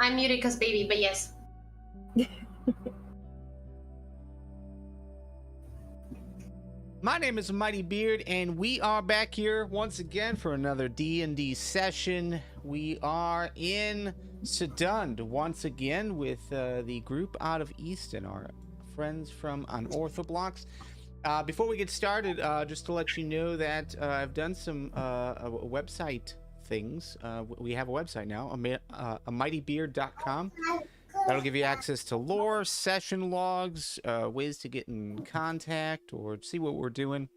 I'm Yurika's baby, but yes. My name is Mighty Beard, and we are back here once again for another D&D session. We are in Sedund once again with the group out of Easton, our friends from Unorthoblocks. Before we get started, just to let you know that I've done some website things. We have a website now, mightybeard.com. That'll give you access to lore, session logs, ways to get in contact or see what we're doing.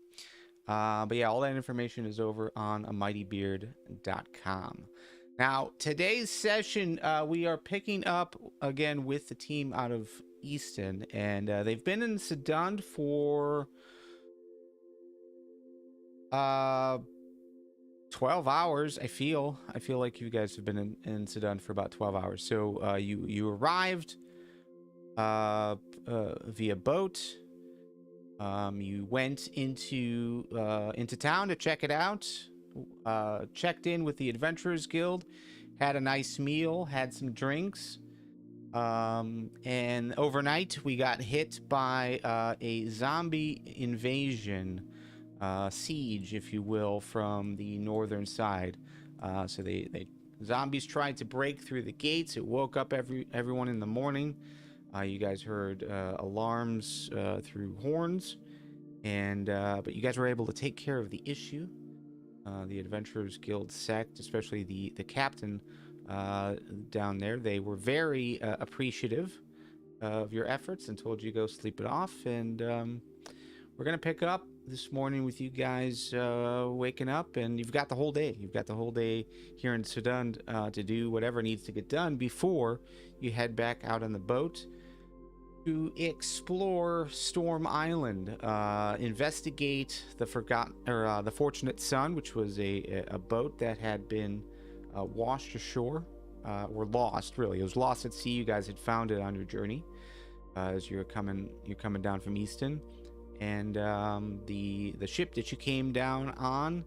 But yeah, all that information is over on mightybeard.com. Now, today's session, we are picking up again with the team out of Easton, and they've been in Sedund for 12 hours. I feel like you guys have been in Sedund for about 12 hours. So you arrived via boat. You went into town to check it out. Checked in with the Adventurers Guild, had a nice meal, had some drinks, and overnight we got hit by a zombie invasion. Siege, if you will, from the northern side. So they zombies tried to break through the gates. It woke up everyone in the morning. You guys heard alarms through horns, and but you guys were able to take care of the issue. The Adventurers Guild sect, especially the captain down there, they were very appreciative of your efforts and told you to go sleep it off. And we're gonna pick up this morning with you guys waking up, and you've got the whole day. You've got the whole day here in Sedund to do whatever needs to get done before you head back out on the boat to explore Storm Island, investigate the the Fortunate Son, which was a boat that had been washed ashore, or lost. Really, it was lost at sea. You guys had found it on your journey as you're coming down from Easton. And the ship that you came down on,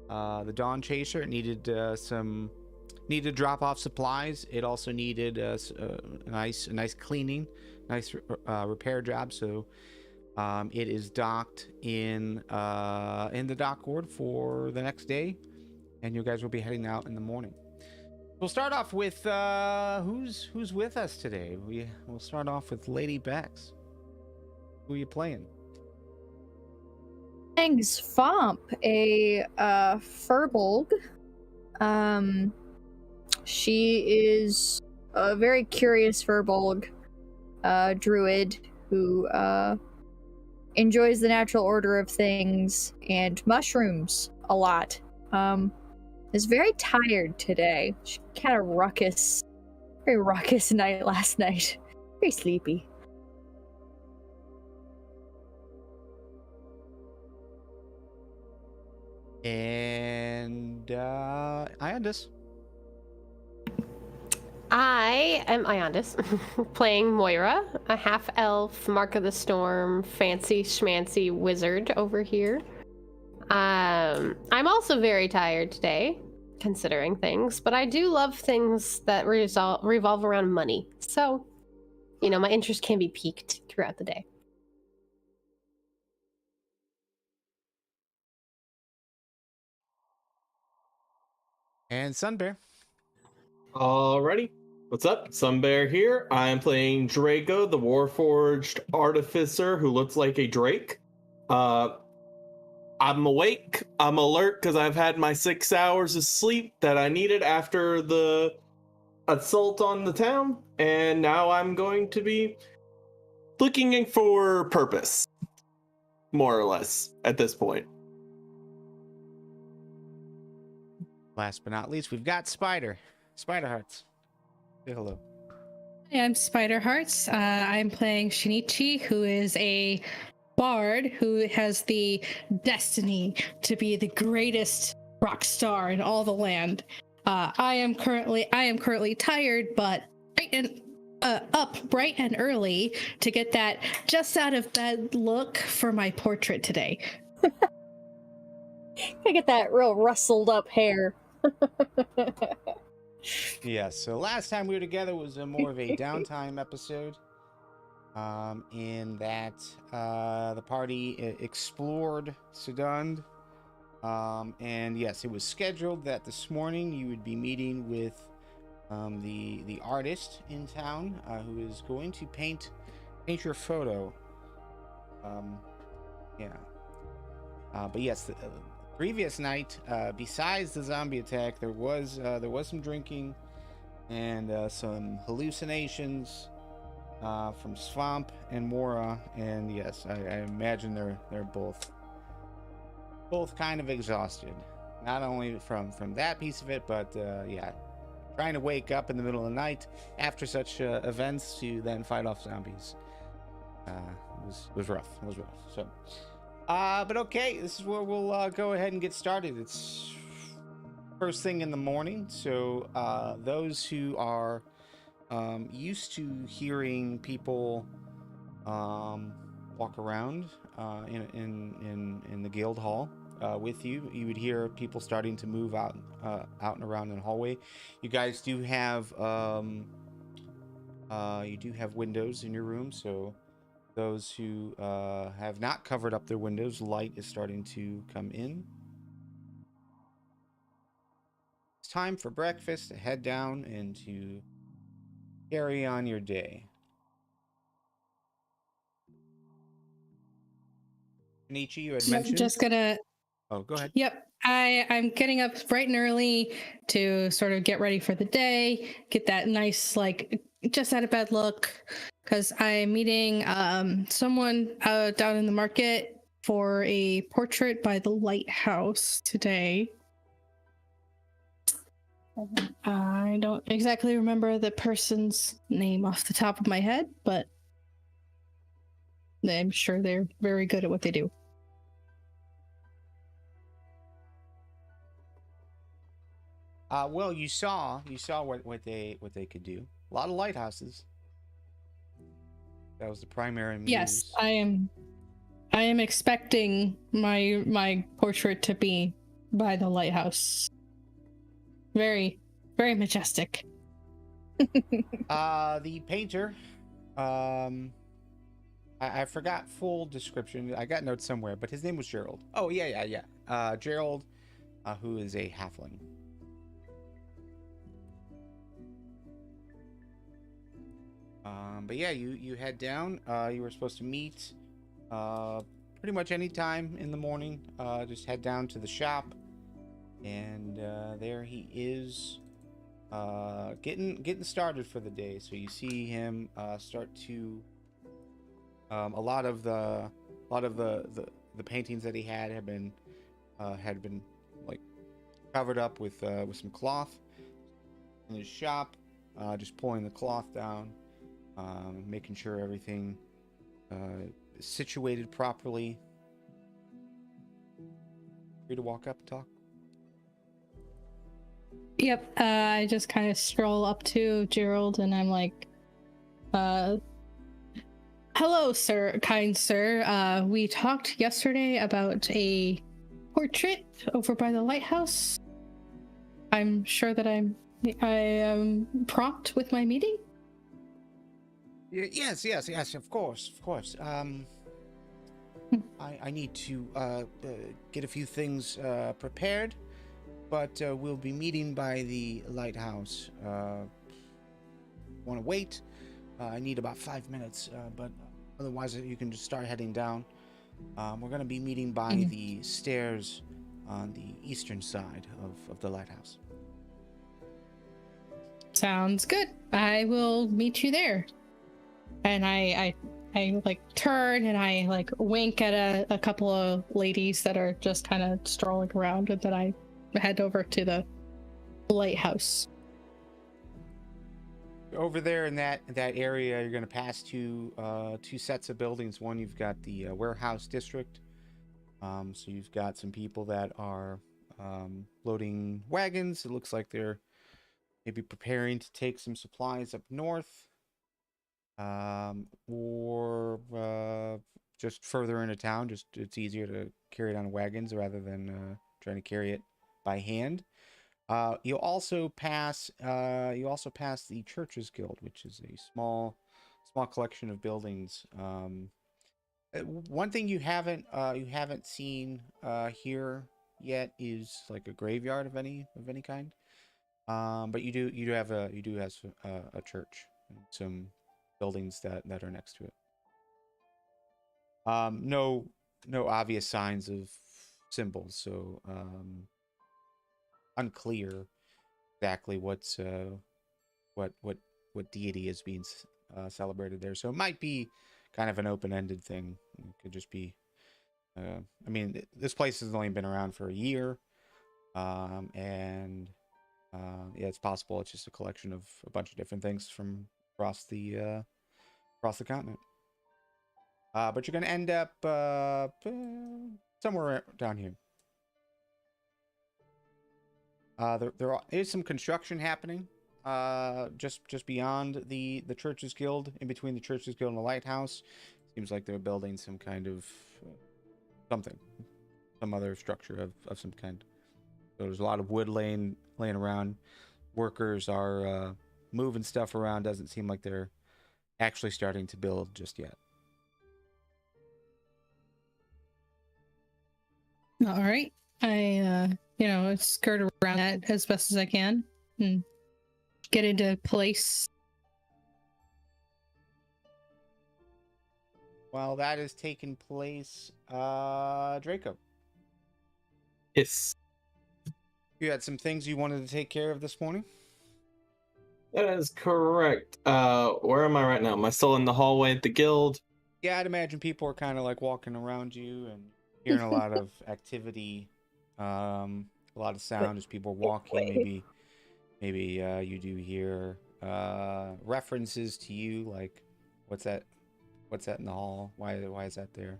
the Dawn Chaser, needed needed to drop off supplies. It also needed a nice cleaning, nice repair job. So it is docked in the dock ward for the next day, and you guys will be heading out in the morning. We'll start off with who's with us today. We'll start off with Lady Bex. Who are you playing? Thanks, Fomp, a Furbolg. She is a very curious Furbolg druid who enjoys the natural order of things and mushrooms a lot. Is very tired today. She had a very raucous night last night. Very sleepy. And Iondis. I am Iondis, playing Moira, a half-elf, Mark of the Storm, fancy schmancy wizard over here. I'm also very tired today, considering things, but I do love things that revolve around money. So, my interest can be piqued throughout the day. And Sunbear. Alrighty. What's up? Sunbear here. I'm playing Draco, the Warforged Artificer who looks like a Drake. I'm awake. I'm alert because I've had my 6 hours of sleep that I needed after the assault on the town. And now I'm going to be looking for purpose. More or less, at this point. Last but not least, we've got SpiderHearts. Say hello. Hi, I'm SpiderHearts. I'm playing Shinichi, who is a bard who has the destiny to be the greatest rock star in all the land. I am currently tired, but up bright and early to get that just out of bed look for my portrait today. I get that real rustled up hair. Yeah, so last time we were together was more of a downtime episode. In that the party explored Sudund. And yes, it was scheduled that this morning you would be meeting with the artist in town who is going to paint your photo. Yeah. But yes, the previous night, besides the zombie attack, there was some drinking and some hallucinations from Swamp and Mora, and yes, I imagine they're both kind of exhausted, not only from that piece of it, but yeah, trying to wake up in the middle of the night after such events to then fight off zombies. Was rough. It was rough. So, but okay, this is where we'll go ahead and get started. It's first thing in the morning, so those who are used to hearing people walk around in the guild hall with you would hear people starting to move out and around in the hallway. You guys do have windows in your room, so those who have not covered up their windows, light is starting to come in. It's time for breakfast, to head down and to carry on your day. Shinichi, you had mentioned. Just gonna. Oh, go ahead. Yep. I'm getting up bright and early to sort of get ready for the day, get that nice, like, just out of bed look, because I'm meeting someone down in the market for a portrait by the lighthouse today. I don't exactly remember the person's name off the top of my head, but I'm sure they're very good at what they do. Well, you saw what they could do. A lot of lighthouses. That was the primary muse. Yes, I am expecting my portrait to be by the lighthouse. Very, very majestic. The painter, I forgot full description. I got notes somewhere, but his name was Gerald. Oh yeah. Gerald, who is a halfling. But yeah, you head down. You were supposed to meet pretty much any time in the morning. Just head down to the shop, and there he is, getting started for the day. So you see him start to a lot of the paintings that he had been like covered up with some cloth in his shop. Just pulling the cloth down. Making sure everything is situated properly. Free to walk up and talk. Yep, I just kind of stroll up to Gerald and I'm like, hello, sir, kind sir. We talked yesterday about a portrait over by the lighthouse. I'm sure that I am prompt with my meeting. Yes, of course. I need to get a few things prepared, but we'll be meeting by the lighthouse. Want to wait? I need about 5 minutes, but otherwise you can just start heading down. We're going to be meeting by the stairs on the eastern side of the lighthouse. Sounds good. I will meet you there. And I like turn and I like wink at a couple of ladies that are just kind of strolling around, and then I head over to the lighthouse. Over there in that area, you're going to pass two sets of buildings. One, you've got the warehouse district. So you've got some people that are loading wagons. It looks like they're maybe preparing to take some supplies up north. Or just further into town. Just it's easier to carry it on wagons rather than trying to carry it by hand. You also pass the Churches Guild, which is a small collection of buildings. One thing you haven't seen here yet is like a graveyard of any kind. But you do have a church and some buildings that are next to it. No obvious signs of symbols, so unclear exactly what deity is being celebrated there. So it might be kind of an open-ended thing. It could just be I mean, this place has only been around for a year, and yeah, it's possible it's just a collection of a bunch of different things from across the continent. But you're gonna end up somewhere down here. There is some construction happening just beyond the Churches Guild, in between the Churches Guild and the Lighthouse. Seems like they're building some kind of some other structure of some kind. So there's a lot of wood laying around. Workers are moving stuff around. Doesn't seem like they're actually starting to build just yet. All right. I, skirt around that as best as I can and get into place. While that is taking place, Draco, Yes. you had some things you wanted to take care of this morning? That is correct. Where am I right now? Am I still in the hallway at the guild? Yeah, I'd imagine people are kind of like walking around you and hearing a lot of activity, a lot of sound as people are walking. Maybe you do hear references to you, like, what's that in the hall? Why is that there?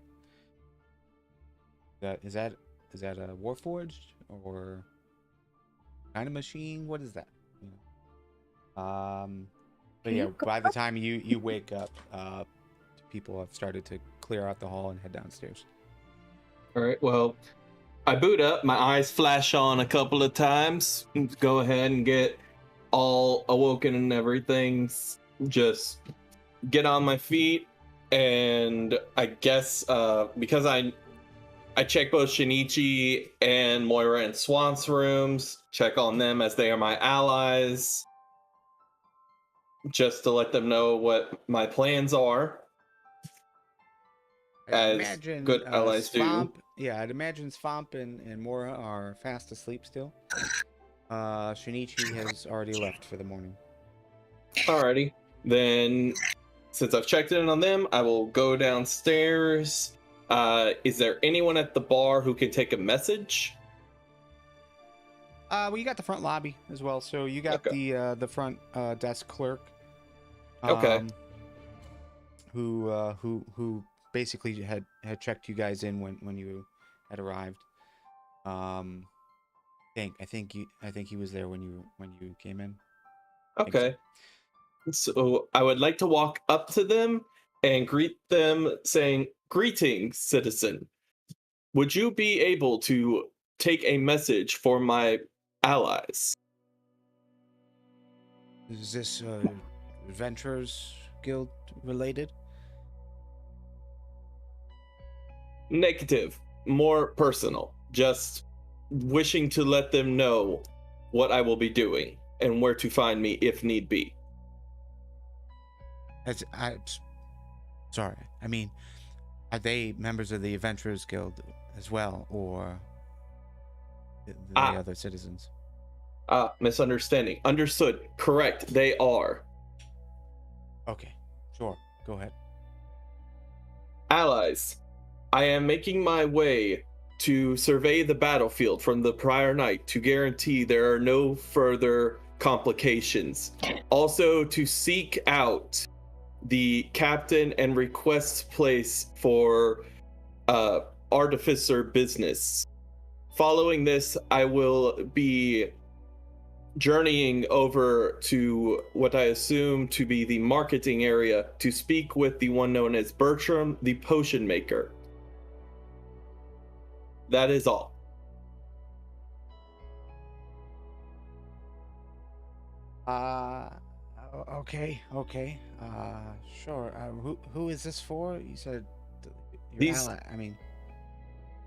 Is that a Warforged or kind of machine? What is that? But yeah, by the time you wake up, people have started to clear out the hall and head downstairs. All right. Well, I boot up. My eyes flash on a couple of times. Go ahead and get all awoken and everything. Just get on my feet, and I guess because I check both Shinichi and Moira and Swan's rooms. Check on them as they are my allies, just to let them know what my plans are. As good allies do. Yeah, I'd imagine Svamp and Mora are fast asleep still. Shinichi has already left for the morning. Alrighty. Then, since I've checked in on them, I will go downstairs. Is there anyone at the bar who can take a message? Well, you got the front lobby as well, so you got the front desk clerk. Okay. Who basically had checked you guys in when you had arrived. I think he was there when you came in. Okay. So I would like to walk up to them and greet them, saying, "Greetings, citizen. Would you be able to take a message for my allies?" Is this Adventurers Guild related? Negative. More personal. Just wishing to let them know what I will be doing and where to find me if need be. Sorry. I mean, are they members of the Adventurers Guild as well, or the other citizens? Misunderstanding. Understood. Correct. They are. Okay. Sure. Go ahead. Allies, I am making my way to survey the battlefield from the prior night to guarantee there are no further complications. Also, to seek out the captain and request place for artificer business. Following this, I will be journeying over to what I assume to be the marketing area to speak with the one known as Bertram, the potion maker. That is all. Okay, okay. Sure. Who is this for? You said your These ally. I mean,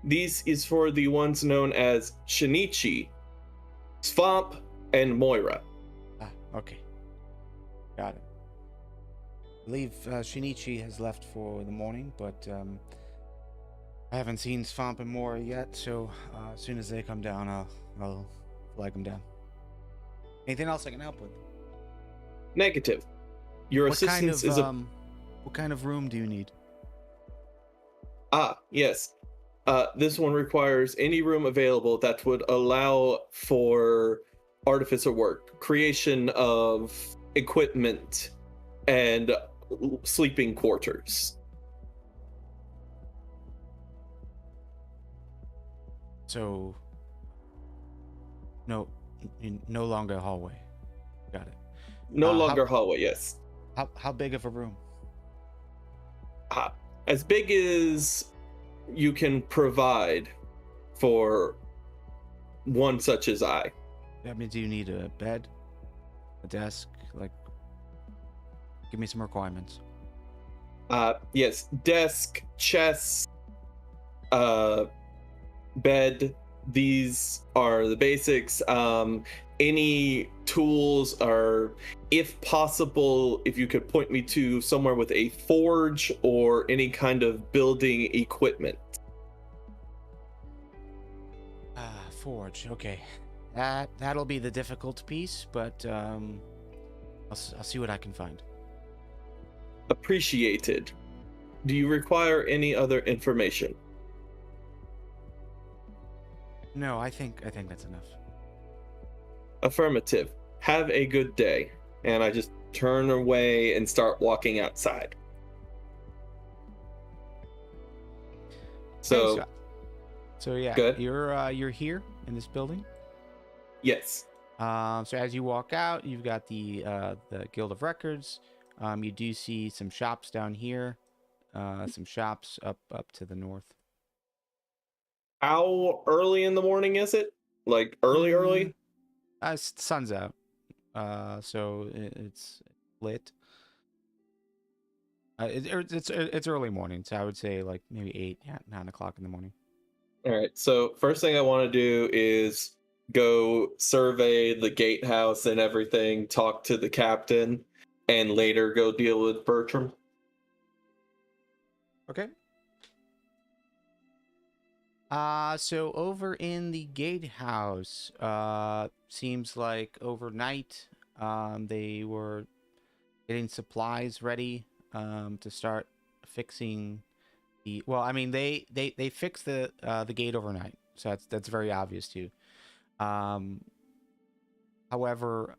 these is for the ones known as Shinichi, Swamp, and Moira. okay. Got it. I believe Shinichi has left for the morning, but I haven't seen Swamp and Mora yet, so as soon as they come down, I'll flag them down. Anything else I can help with? Negative. Your What kind assistance of is a what kind of room do you need? yes. This one requires any room available that would allow for artificer work, creation of equipment, and sleeping quarters. So, no longer hallway. Got it. No how- longer hallway, yes. How big of a room? As big as you can provide for one such as I. I mean, do you need a bed, a desk? Like, give me some requirements. Yes, desk, chest, bed. These are the basics. Any tools are, if possible, if you could point me to somewhere with a forge or any kind of building equipment. Forge. Okay, that'll be the difficult piece, but I'll see what I can find. Appreciated. Do you require any other information? No, I think that's enough. Affirmative. Have a good day. And I just turn away and start walking outside. So, so yeah, good. you're here in this building. Yes. So as you walk out, you've got the Guild of Records. You do see some shops down here, some shops up to the north. How early in the morning is it? Like early? Sun's out, so it's lit. It's early morning, so I would say like maybe 9 o'clock in the morning. All right. So first thing I want to do is go survey the gatehouse and everything, talk to the captain, and later go deal with Bertram. Okay. So over in the gatehouse, seems like overnight, they were getting supplies ready, to start fixing the. Well, I mean, they fixed the gate overnight, so that's very obvious too. However,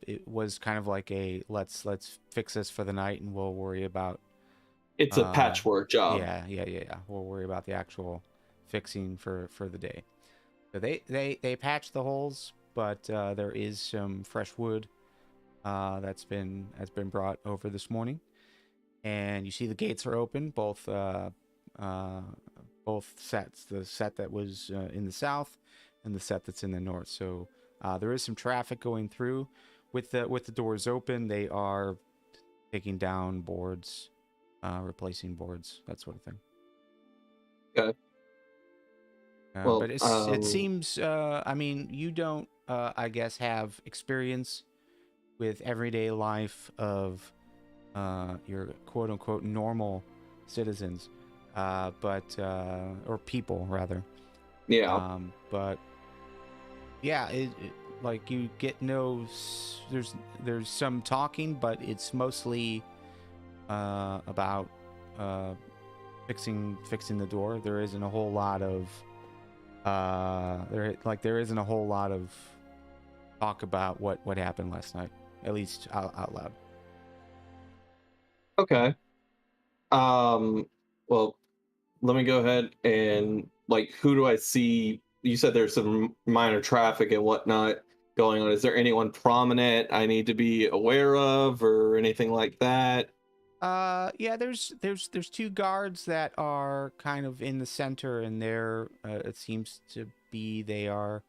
it was kind of like a let's fix this for the night, and we'll worry about. It's a patchwork job. Yeah. We'll worry about the actual fixing for the day. So they patched the holes, but there is some fresh wood that's been brought over this morning, and you see the gates are open, both sets, the set that was in the south and the set that's in the north. So there is some traffic going through. With the doors open, they are taking down boards, replacing boards, that sort of thing. Okay. Well, but it seems, I mean, you don't, I guess, have experience with everyday life of your quote unquote normal citizens, or people rather. Yeah. But yeah, it like you get there's some talking, but it's mostly about fixing the door. There isn't a whole lot of there isn't a whole lot of talk about what happened last night, at least out loud. Okay. Well, let me go ahead and who do I see? You said there's some minor traffic and whatnot going on. Is there anyone prominent I need to be aware of or anything like that? Yeah, there's two guards that are kind of in the center, and they're it seems to be they are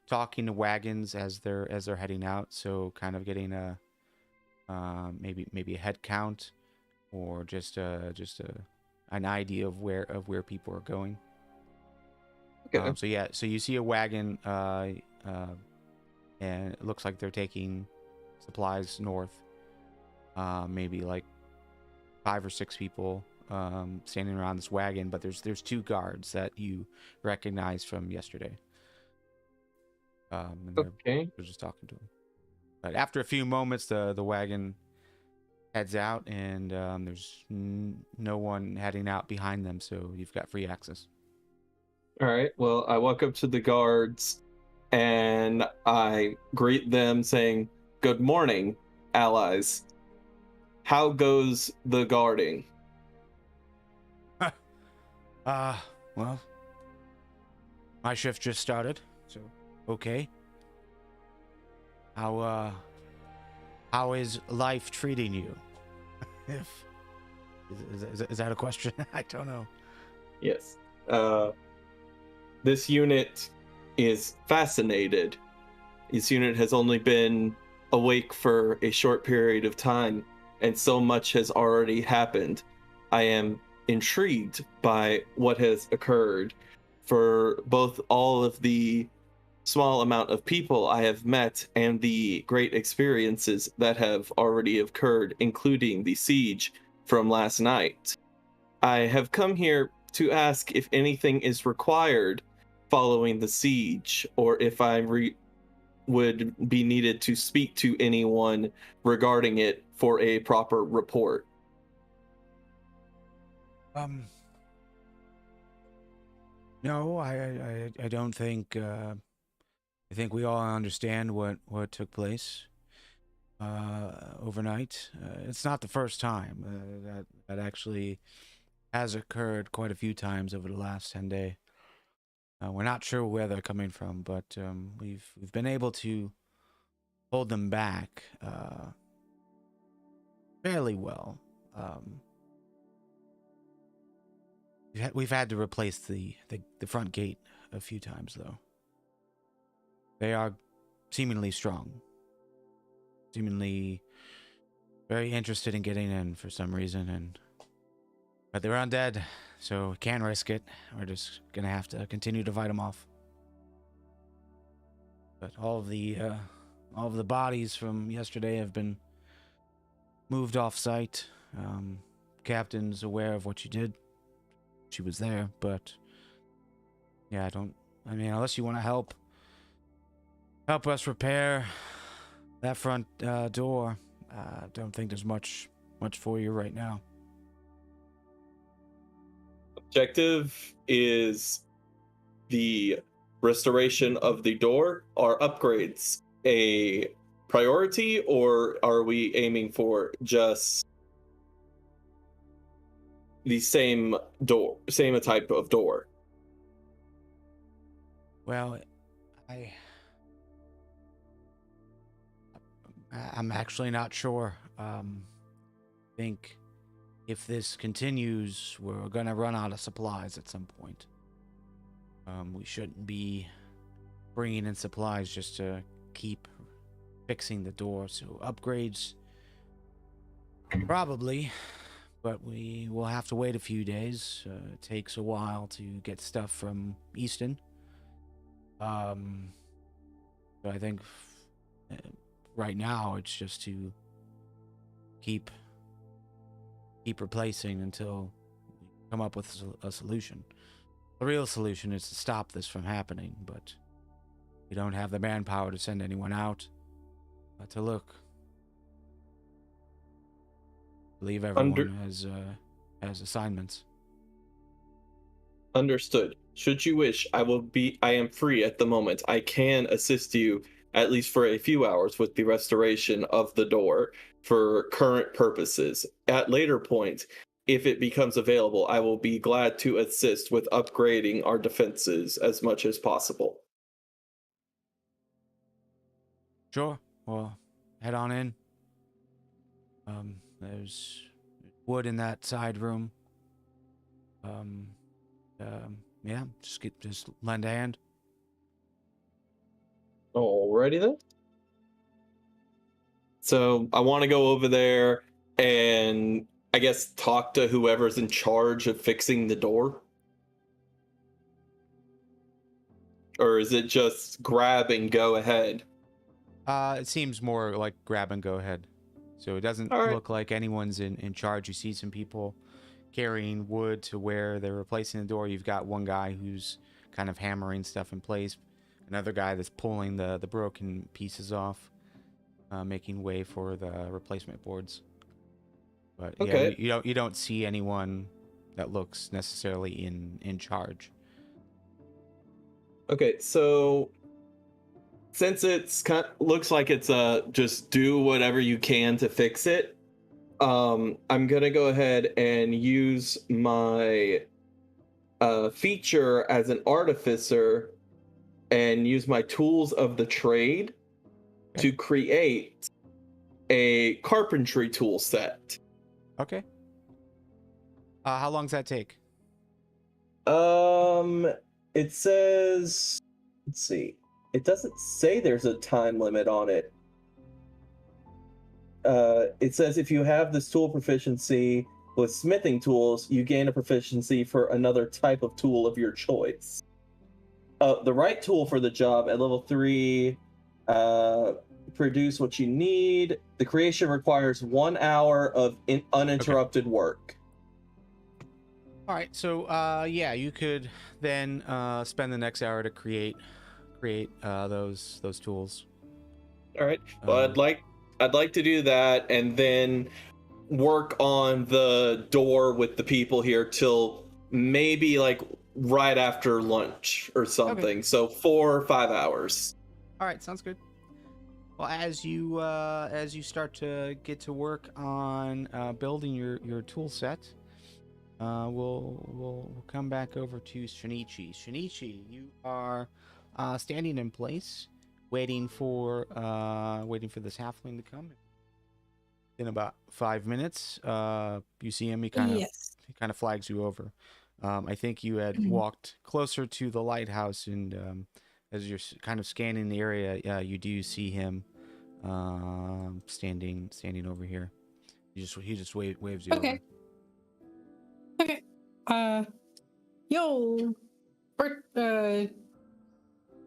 talking to wagons as they're heading out, so kind of getting a maybe a head count or just an idea of where people are going. Okay. So you see a wagon, and it looks like they're taking supplies north. Maybe like 5 or 6 people standing around this wagon, but there's 2 guards that you recognize from yesterday. And Okay. they're just talking to him. But after a few moments, the wagon heads out, and there's no one heading out behind them, so you've got free access. All right. Well, I walk up to the guards and I greet them saying, "Good morning, allies. How goes the guarding?" Well, my shift just started, so okay. How is life treating you? If is that a question? I don't know. Yes. This unit is fascinated. This unit has only been awake for a short period of time, and so much has already happened. I am intrigued by what has occurred for both all of the small amount of people I have met and the great experiences that have already occurred, including the siege from last night. I have come here to ask if anything is required following the siege, or if I would be needed to speak to anyone regarding it for a proper report. No, I don't think. I think we all understand what took place overnight. It's not the first time. That actually has occurred quite a few times over the last 10 days. We're not sure where they're coming from, but we've been able to hold them back fairly well. We've had to replace the front gate a few times, though. They are seemingly strong, seemingly very interested in getting in for some reason, but they're undead, so we can't risk it. We're just gonna have to continue to fight them off. But all of the bodies from yesterday have been moved off site. Captain's aware of what you did. She was there, but yeah, I mean, unless you want to help us repair that front door, I don't think there's much for you right now. Objective is the restoration of the door. Are upgrades a priority, or are we aiming for just the same type of door? Well, I'm actually not sure. I think if this continues, we're gonna run out of supplies at some point. We shouldn't be bringing in supplies just to keep fixing the door. So upgrades, probably, but we will have to wait a few days. It takes a while to get stuff from Easton. So I think right now it's just to keep replacing until we come up with a solution. The real solution is to stop this from happening, but we don't have the manpower to send anyone out to look. I believe everyone has assignments. Understood. Should you wish, I am free at the moment. I can assist you at least for a few hours with the restoration of the door for current purposes. At later point, if it becomes available, I will be glad to assist with upgrading our defenses as much as possible. Sure. Well, head on in. There's wood in that side room. Yeah, just lend a hand. Alrighty then. So I want to go over there and I guess talk to whoever's in charge of fixing the door. Or is it just grab and go ahead? It seems more like grab and go ahead. So it doesn't All right. look like anyone's in charge. You see some people carrying wood to where they're replacing the door. You've got one guy who's kind of hammering stuff in place. Another guy that's pulling the broken pieces off, making way for the replacement boards. But Okay. yeah, you don't see anyone that looks necessarily in charge. Okay, so since it's looks like it's just do whatever you can to fix it, I'm gonna go ahead and use my feature as an artificer and use my tools of the trade to create a carpentry tool set. Okay. How long does that take? It says, let's see, it doesn't say there's a time limit on it. It says if you have this tool proficiency with smithing tools, you gain a proficiency for another type of tool of your choice. The right tool for the job at level 3, produce what you need. The creation requires 1 hour of uninterrupted work. All right, so yeah, you could then spend the next hour to create those tools. All right. Well, I'd like to do that and then work on the door with the people here till maybe like right after lunch or something. Okay. So 4 or 5 hours. All right, sounds good. Well, as you start to get to work on building your tool set, we'll come back over to Shinichi. Shinichi, you are standing in place, waiting for this halfling to come. In about 5 minutes, you see him. He kind of flags you over. I think you had walked closer to the lighthouse, and as you're kind of scanning the area, you do see him standing over here. He just waves you over. Okay. Yo,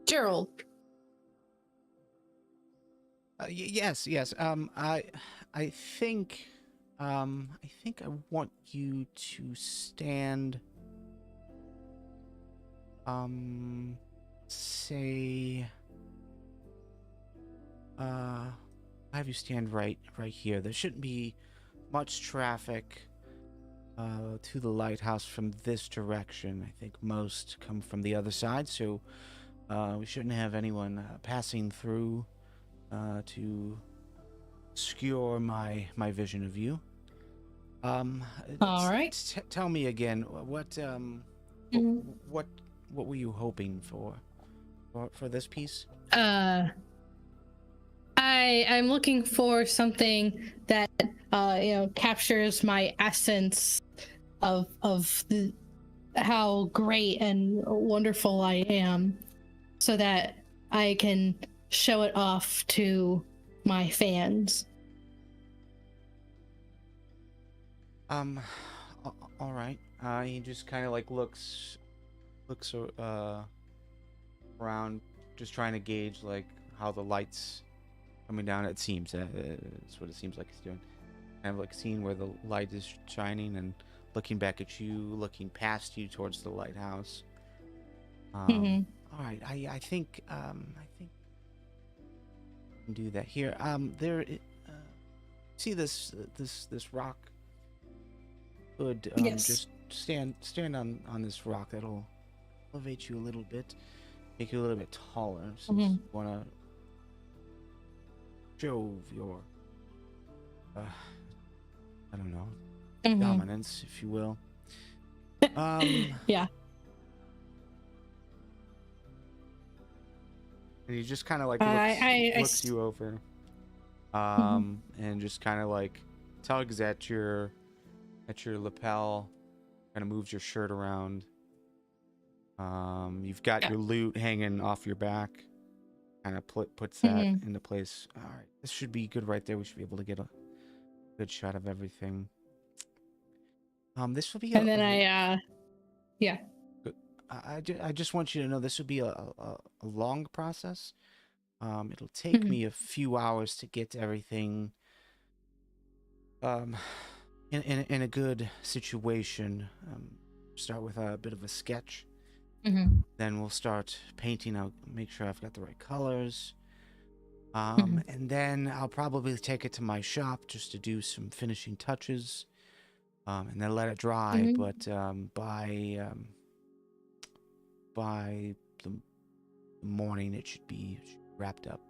Gerald. Yes. I think I want you to stand. Say. Have you stand right here. There shouldn't be much traffic to the lighthouse from this direction. I think most come from the other side, so we shouldn't have anyone passing through to obscure my vision of you. All right. Tell me again, what were you hoping for this piece? I'm looking for something that captures my essence of how great and wonderful I am, so that I can show it off to my fans. All right. He just kind of like looks around, just trying to gauge like how the lights coming down. It seems it's what it seems like he's doing. Kind of like seeing where the light is shining and looking back at you, looking past you towards the lighthouse. All right. I think I can do that here. There. See this rock? Good. Yes. Just stand on this rock. That'll elevate you a little bit, make you a little bit taller. Since you wanna show your, I don't know, dominance, if you will. Yeah. And he just kind of like looks you over, and just kind of like tugs at your lapel, kind of moves your shirt around. You've got your loot hanging off your back. kind of puts that into place. All right, this should be good right there. We should be able to get a good shot of everything. This will be And then yeah. I just want you to know this will be a long process. It'll take me a few hours to get everything in a good situation. Start with a bit of a sketch. Then we'll start painting. I'll make sure I've got the right colors. And then I'll probably take it to my shop just to do some finishing touches. And then let it dry. But by the morning, it should be wrapped up.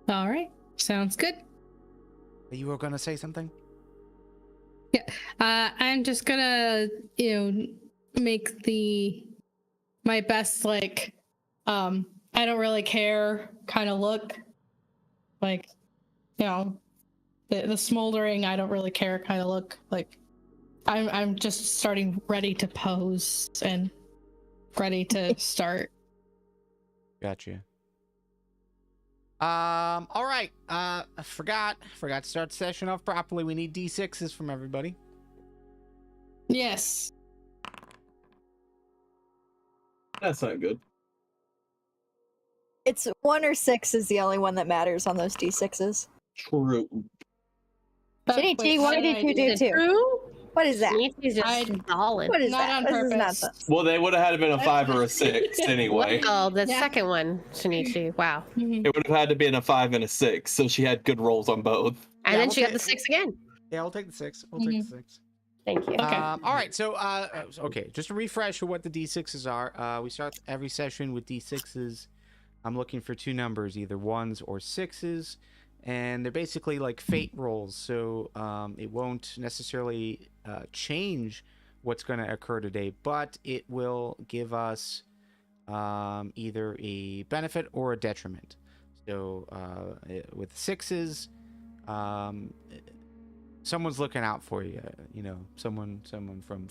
All right, sounds good. You were gonna say something? Yeah, I'm just gonna, make my best, like, I don't really care kind of look, like, the smoldering, I don't really care kind of look. Like, I'm just starting ready to pose and ready to start. Gotcha. All right. I forgot to start the session off properly. We need D6s from everybody. Yes. That's not good. It's 1 or 6 is the only one that matters on those D6s. True. Shinichi, why did you do 2? True? What is that? Shinichi's just balling. What is Not that? on This is purpose. nonsense. Well, they would have had to been a 5 or a 6 anyway. Wow, the Yeah. second one, Shinichi. Wow. It would have had to been a 5 and a 6, so she had good rolls on both. And Yeah, then we'll she got take- the 6 again. Yeah, we'll take the 6. We'll take the 6. Thank you. Okay. All right. So, okay, just a refresh of what the D6s are. We start every session with D6s. I'm looking for 2 numbers, either 1s or 6s, and they're basically like fate rolls. So it won't necessarily change what's going to occur today, but it will give us either a benefit or a detriment. So with 6s, someone's looking out for you, someone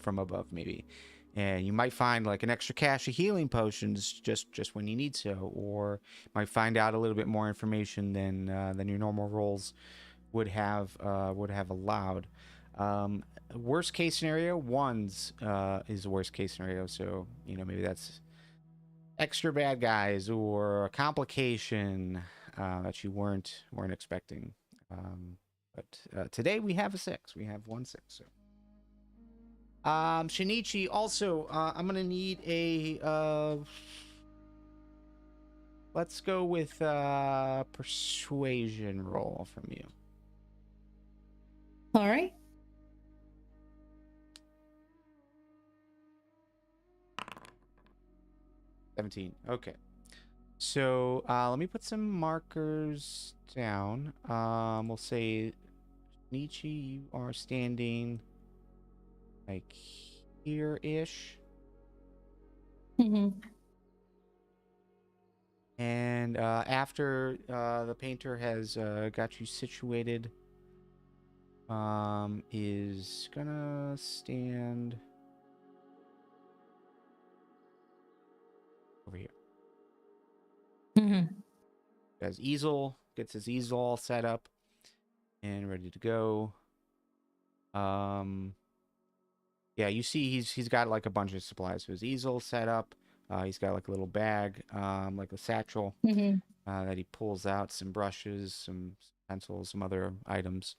from above maybe, and you might find like an extra cache of healing potions just when you need so, or might find out a little bit more information than your normal rolls would have allowed. Worst case scenario, 1s is the worst case scenario, so maybe that's extra bad guys or a complication that you weren't expecting. But today we have a 6. We have 1 6. So, Shinichi, also, I'm gonna need a. Let's go with persuasion roll from you. All right. $17. Okay. So let me put some markers down. We'll say, Shinichi, you are standing like here-ish. And after the painter has got you situated, is gonna stand over here. Has easel, gets his easel all set up and ready to go. Yeah, you see he's got like a bunch of supplies. So his easel set up. He's got like a little bag, like a satchel, that he pulls out, some brushes, some pencils, some other items.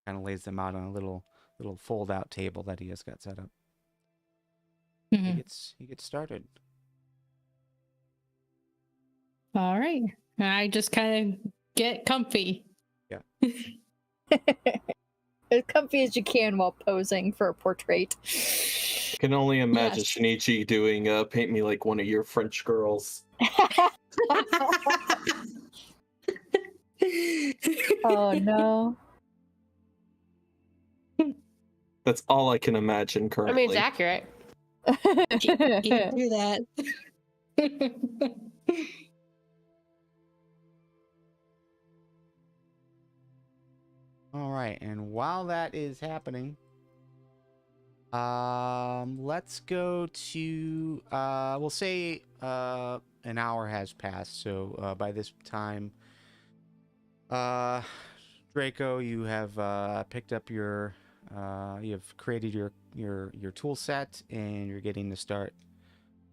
Kind of lays them out on a little fold out table that he has got set up. He gets started. All right. I just kind of get comfy. Yeah. As comfy as you can while posing for a portrait. I can only imagine Yes. Shinichi doing paint me like one of your French girls. Oh no. That's all I can imagine I currently. mean, it's accurate. Can't do that. All right, and while that is happening, let's go to we'll say an hour has passed. So by this time, Draco, you have picked up your, you have created your tool set, and you're getting to start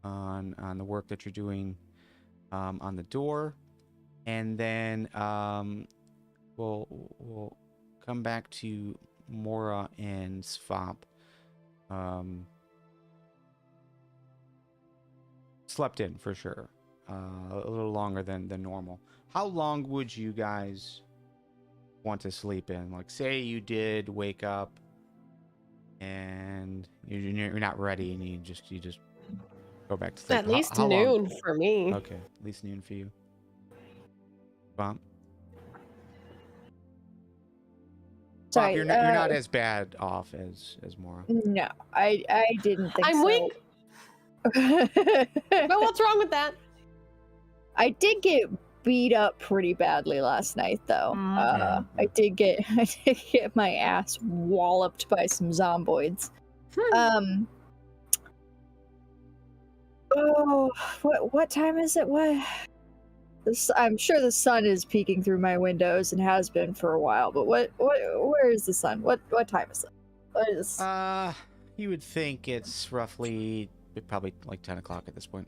on the work that you're doing on the door, and then we'll come back to Mora and Svop. Slept in for sure, a little longer than normal. How long would you guys want to sleep in? Like, say you did wake up and you're not ready, and you just go back to sleep. At least how long? noon for me. Okay, at least noon for you. Bomb. Sorry, Bob, you're not as bad off as Mora. No, I didn't think I'm so. weak. But what's wrong with that? I did get beat up pretty badly last night, though. I did get my ass walloped by some zomboids. Oh, what time is it? What? I'm sure the sun is peeking through my windows and has been for a while. But where is the sun? What time is it? What is? You would think it's roughly probably like 10 o'clock at this point.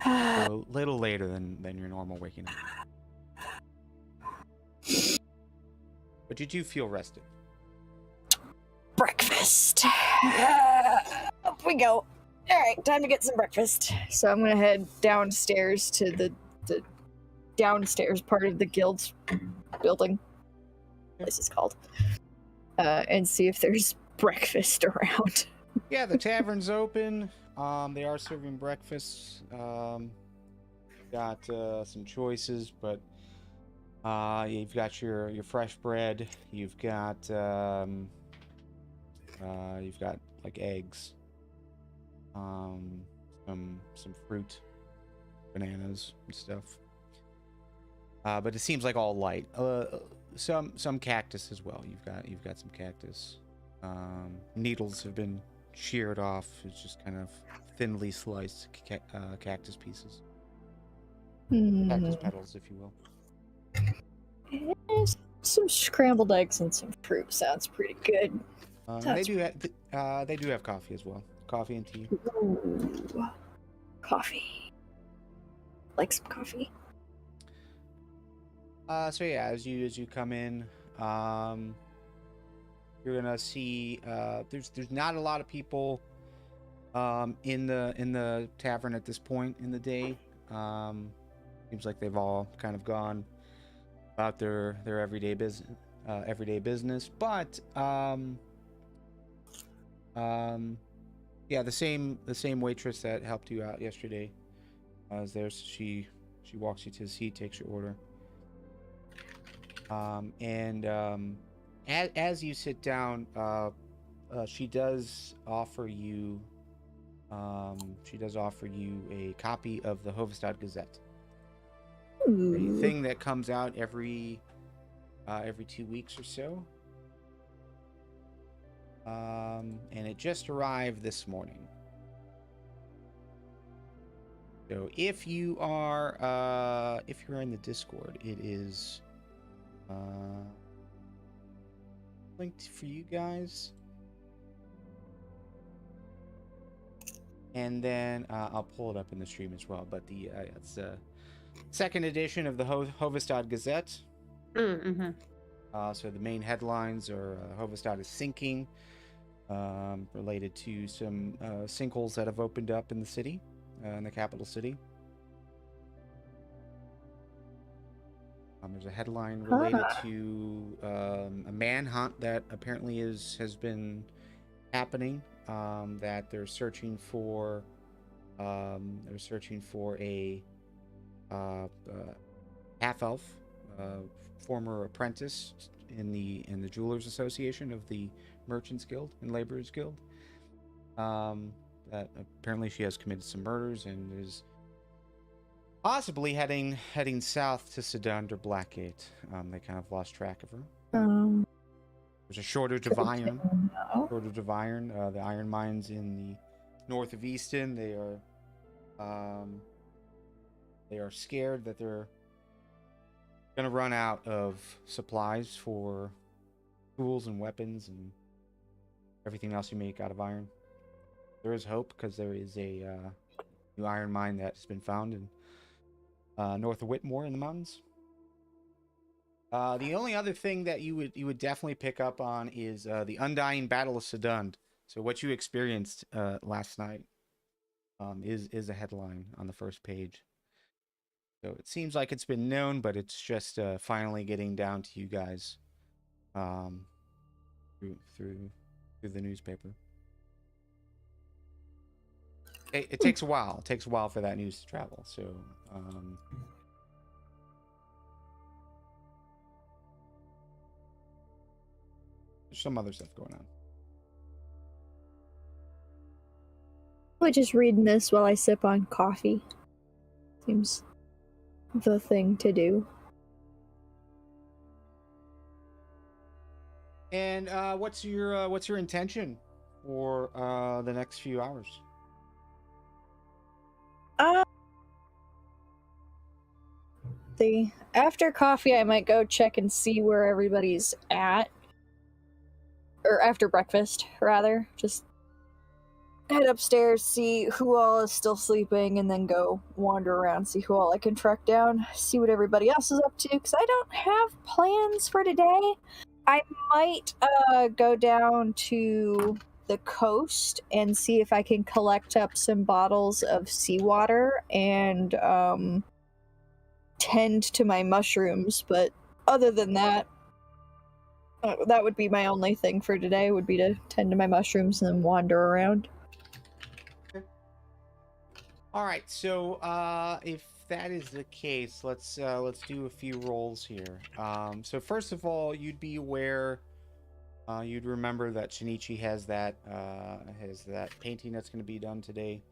So a little later than your normal waking up. But you do feel rested. Breakfast. Up we go. All right, time to get some breakfast. So I'm gonna head downstairs to the downstairs part of the guild's building. This is called, and see if there's breakfast around. Yeah, the tavern's open. They are serving breakfast. Got some choices, but you've got your fresh bread. You've got like eggs, some fruit, bananas and stuff. But it seems like all light. Some cactus as well. You've got some cactus. Needles have been sheared off. It's just kind of thinly sliced cactus pieces. Cactus petals, if you will. Some scrambled eggs and some fruit sounds pretty good. They do have coffee as well. Coffee and tea. Ooh, coffee. Like some coffee. So yeah, as you come in, you're gonna see there's not a lot of people in the tavern at this point in the day. Seems like they've all kind of gone about their everyday business. But yeah, the same waitress that helped you out yesterday is there. So she walks you to the seat, takes your order. As you sit down, she does offer you a copy of the Hovestad Gazette, a thing that comes out every 2 weeks or so. And it just arrived this morning. So if you're in the Discord, it is linked for you guys, and then I'll pull it up in the stream as well. But it's the second edition of the Hovestad Gazette. Mm-hmm. So the main headlines are Hovestad is sinking, related to some sinkholes that have opened up in the city, in the capital city. There's a headline related to a manhunt that apparently has been happening. That they're searching for a half elf, former apprentice in the Jewelers Association of the Merchants Guild and Laborers Guild. That apparently she has committed some murders and is possibly heading south to Sedan or Blackgate. They kind of lost track of her. There's a shortage of iron. The iron mines in the north of Easton, they are They are scared that they're going to run out of supplies for tools and weapons and everything else you make out of iron. There is hope because there is a new iron mine that's been found in north of Whitmore in the mountains. The only other thing that you would definitely pick up on is the Undying Battle of Sedund. So what you experienced last night is a headline on the first page. So it seems like it's been known, but it's just finally getting down to you guys through the newspaper. It takes a while. It takes a while for that news to travel. So there's some other stuff going on. I'm just reading this while I sip on coffee. Seems the thing to do. And what's your intention for the next few hours? After coffee, I might go check and see where everybody's at. Or after breakfast, rather. Just head upstairs, see who all is still sleeping, and then go wander around, see who all I can track down, see what everybody else is up to, because I don't have plans for today. I might go down to the coast and see if I can collect up some bottles of seawater and tend to my mushrooms, but other than that, that would be my only thing for today, would be to tend to my mushrooms and then wander around. All right, so if that is the case, let's do a few rolls here. So first of all, you'd be aware, you'd remember that Shinichi has that painting that's going to be done today.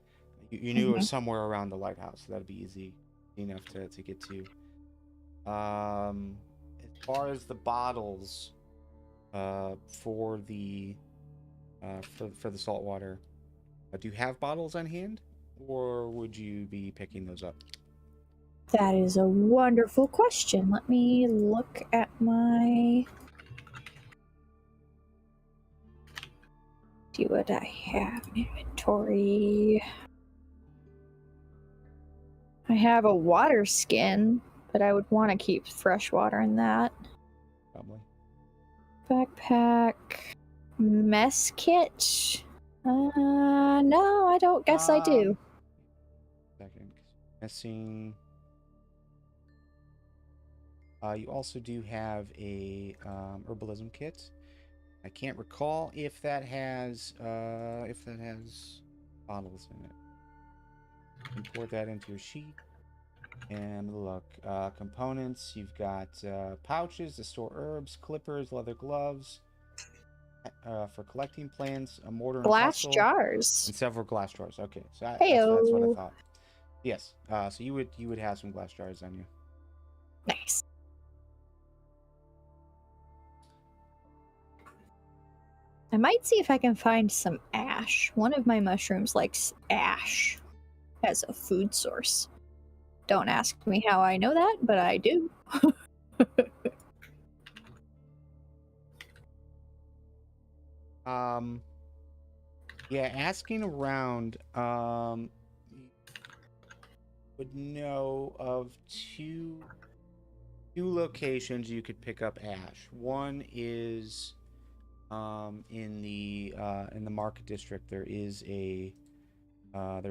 You knew it was somewhere around the lighthouse, so that'd be easy enough to get to. As far as the bottles for the salt water, do you have bottles on hand, or would you be picking those up? That is a wonderful question. Let me look at my... see what I have in inventory. I have a water skin, but I would want to keep fresh water in that. Probably. Backpack. Mess kit. No, I don't guess I do. Second. Messing. You also do have a herbalism kit. I can't recall if that has bottles in it. Import that into your sheet and look. Components. You've got pouches to store herbs, clippers, leather gloves for collecting plants, a mortar and Glass pestle, jars. and several glass jars. Okay, so that's what I thought. Yes. So you would have some glass jars on you. Nice. I might see if I can find some ash. One of my mushrooms likes ash as a food source. Don't ask me how I know that, but I do. Yeah, asking around, would know of two locations you could pick up ash. One is in the market district. There is a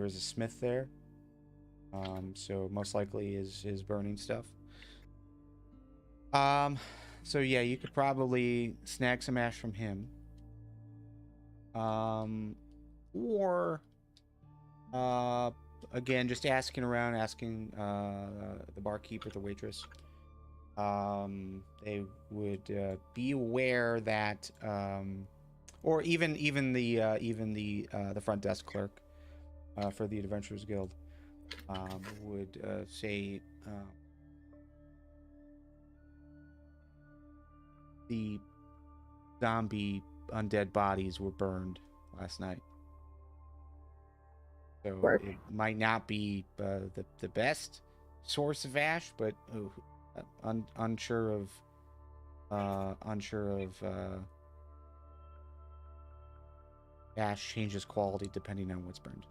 smith there. So most likely is burning stuff. So yeah, you could probably snag some ash from him. Or again, just asking around, asking the barkeeper, the waitress. They would be aware that, or even the front desk clerk for the Adventurers Guild would say the zombie undead bodies were burned last night. So it might not be the best source of ash, but unsure of ash changes quality depending on what's burned.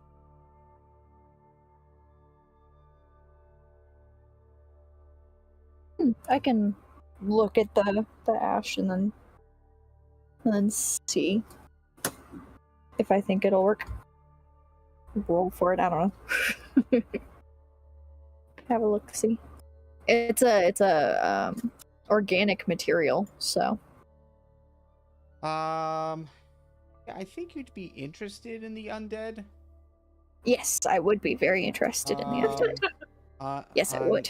I can look at the ash and then see if I think it'll work. Roll for it. I don't know. Have a look. See. It's a organic material. So. Yeah, I think you'd be interested in the undead. Yes, I would be very interested in the undead. Yes, I would.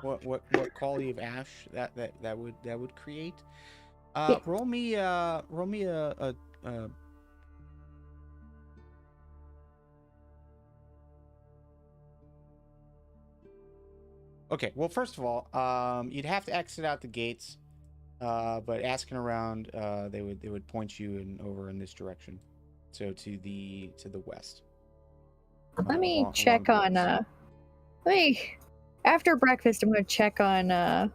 What quality of ash that would create? Yeah. Roll me a Okay, well, first of all, you'd have to exit out the gates, but asking around, they would point you over in this direction, so to the west. Let me along check the on. west. After breakfast, I'm gonna check on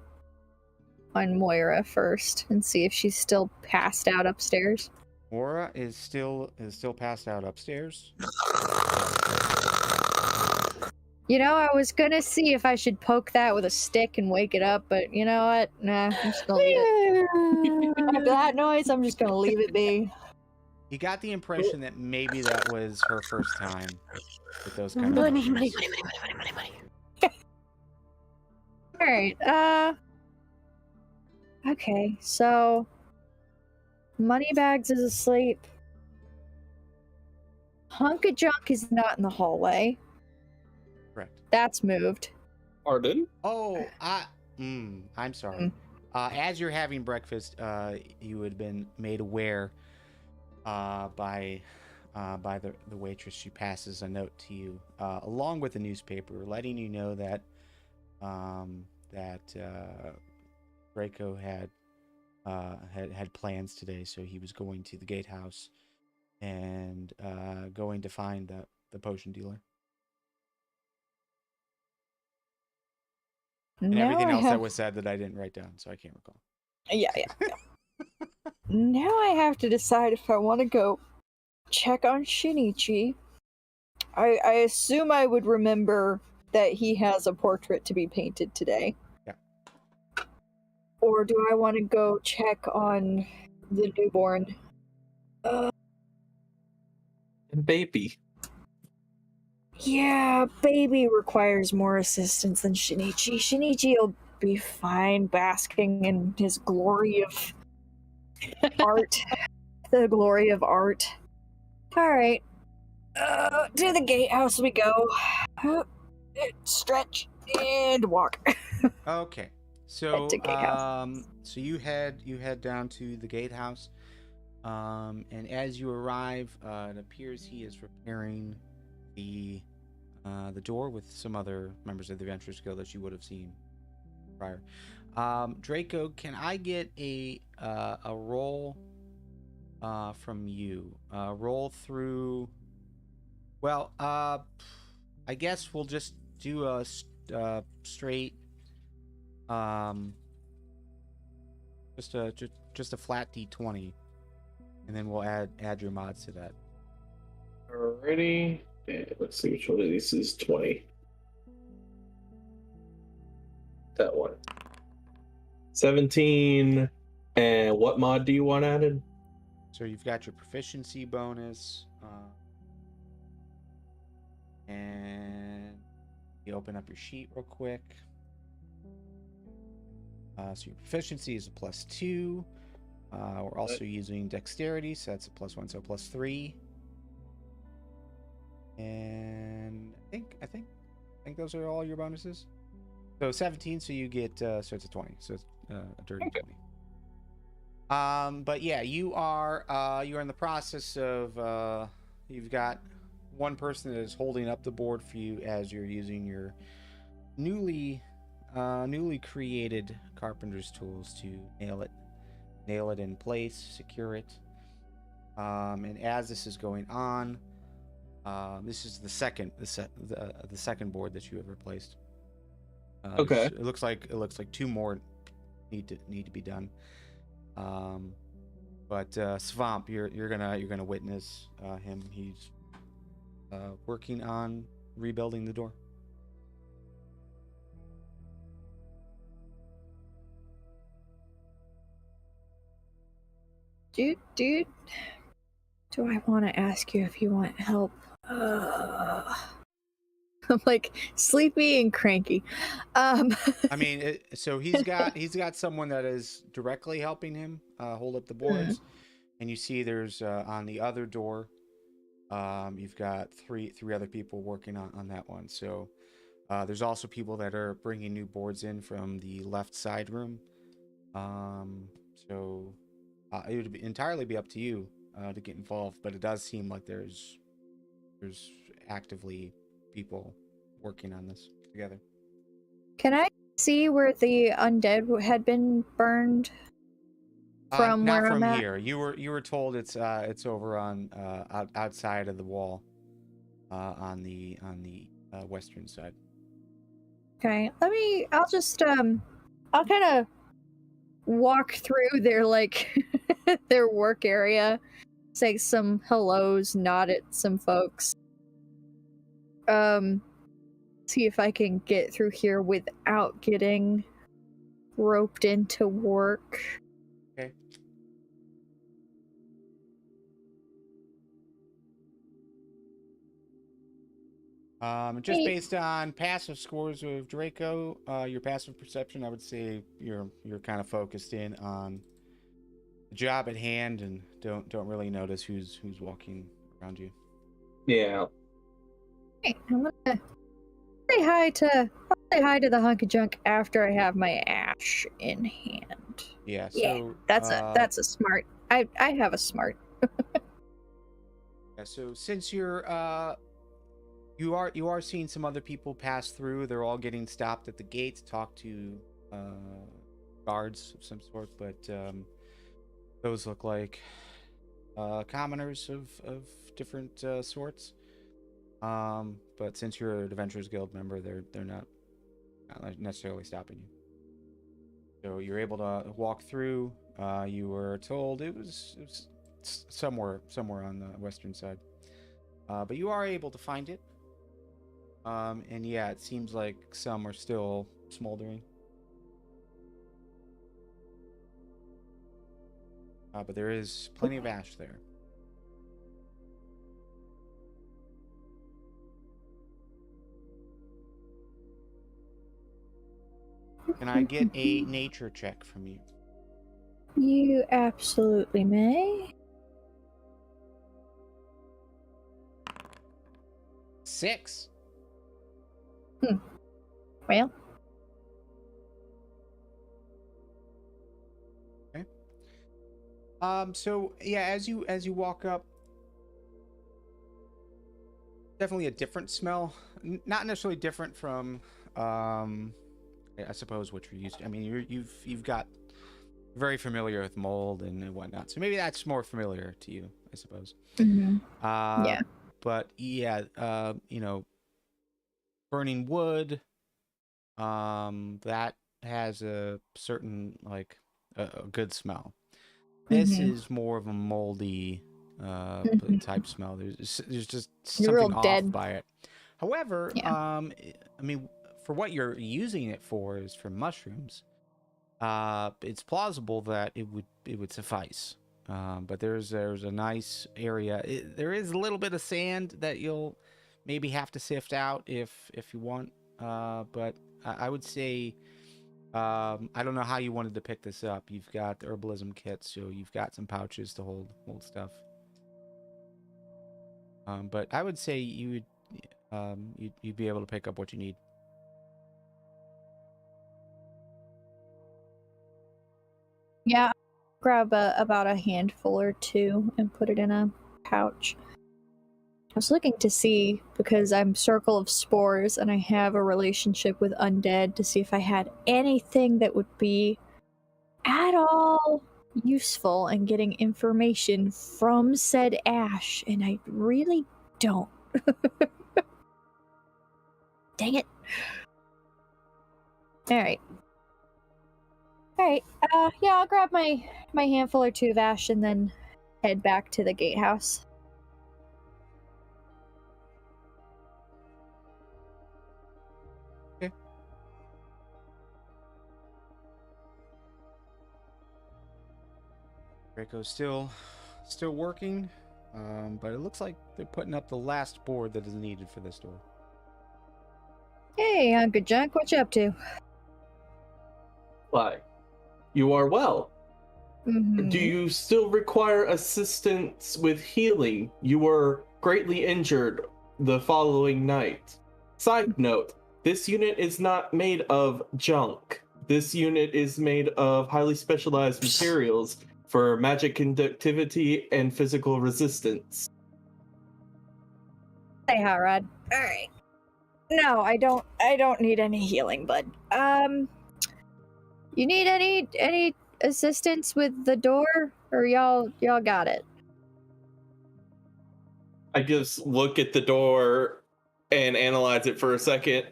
Moira first and see if she's still passed out upstairs. Moira is still passed out upstairs. You know, I was gonna see if I should poke that with a stick and wake it up, but you know what? Nah, I'm just gonna leave it. After that noise, I'm just gonna leave it be. You got the impression that maybe that was her first time with those kind of Money. issues. Alright, okay, so Moneybags is asleep. Hunk of Junk is not in the hallway. Correct. That's moved. Arden? Oh, I'm sorry. As you're having breakfast, you had been made aware by the waitress. She passes a note to you, along with a newspaper, letting you know that Draco had plans today, so he was going to the gatehouse and going to find the potion dealer. And everything else that was said that I didn't write down, so I can't recall. Yeah. Now I have to decide if I want to go check on Shinichi. I assume I would remember that he has a portrait to be painted today. Yeah. Or do I want to go check on the newborn? Baby. Yeah, baby requires more assistance than Shinichi. Shinichi will be fine basking in his glory of art. The glory of art. Alright. To the gatehouse we go. Stretch and walk. Okay. So to gatehouse. so you head down to the gatehouse. And as you arrive, it appears he is repairing the door with some other members of the Adventurers Guild that you would have seen prior. Draco, can I get a roll from you? Roll through. Well, I guess we'll just do a straight, just a flat D20, and then we'll add your mods to that. Alrighty. And let's see which one of these is 20. That one. 17. And what mod do you want added? So you've got your proficiency bonus, and you open up your sheet real quick. So your proficiency is a +2. We're also using dexterity, so that's a +1, so +3. And I think those are all your bonuses. So 17, so you get so it's a 20, so it's a dirty 20. But yeah, you're in the process of you've got one person that is holding up the board for you as you're using your newly created carpenter's tools to nail it in place, secure it. And as this is going on, this is the second board that you have replaced. Okay. It looks like 2 more need to be done. But Swamp, you're gonna witness him. He's working on rebuilding the door. Dude, do I want to ask you if you want help? I'm like sleepy and cranky. I mean, so he's got someone that is directly helping him hold up the boards, and you see there's on the other door, you've got three other people working on that one. So there's also people that are bringing new boards in from the left side room. So it would entirely be up to you to get involved, but it does seem like there's actively people working on this together. Can I see where the undead had been burned from not where from I'm at? here. You were told it's over on outside of the wall, on the western side. Okay, I'll just I'll kind of walk through their like their work area, say some hellos, nod at some folks. See if I can get through here without getting roped into work. Okay. Just based on passive scores with Draco, your passive perception, I would say you're kind of focused in on the job at hand and don't really notice who's walking around you. Yeah. Hey, I'm gonna say hi to the hunk of junk after I have my ash in hand. Yeah. So Yeah, that's a smart. I have a smart. Yeah. So since you are seeing some other people pass through, they're all getting stopped at the gate to talk to guards of some sort, but those look like commoners of different sorts. But since you're an Adventurers Guild member, they're not necessarily stopping you. So you're able to walk through. You were told it was somewhere on the western side, but you are able to find it. And yeah, it seems like some are still smoldering. But there is plenty of ash there. Can I get a nature check from you? You absolutely may. 6. Well. Okay. So yeah, as you walk up, definitely a different smell. Not necessarily different from, I suppose what you're used to. I mean, you've got very familiar with mold and whatnot, so maybe that's more familiar to you, I suppose. Mm-hmm. Yeah. But yeah, burning wood, that has a certain like a good smell. This is more of a moldy type smell. There's just something off dead by it. However, I mean, for what you're using it for is for mushrooms. It's plausible that it would suffice. But there's a nice area. There is a little bit of sand that you'll maybe have to sift out if you want. But I would say, I don't know how you wanted to pick this up. You've got the herbalism kit, so you've got some pouches to hold stuff. But I would say you'd be able to pick up what you need. Yeah, grab about a handful or two and put it in a pouch. I was looking to see, because I'm Circle of Spores and I have a relationship with undead, to see if I had anything that would be at all useful in getting information from said ash, and I really don't. Dang it. All right. All right. Yeah, I'll grab my handful or two of ash and then head back to the gatehouse. Draco's still working, but it looks like they're putting up the last board that is needed for this door. Hey, Uncle Junk, what you up to? Why? You are well. Mm-hmm. Do you still require assistance with healing? You were greatly injured the following night. Side note, this unit is not made of junk. This unit is made of highly specialized materials for magic conductivity and physical resistance. Hey, Hot Rod. All right. No, I don't need any healing, bud. You need any assistance with the door, or y'all got it? I just look at the door and analyze it for a second.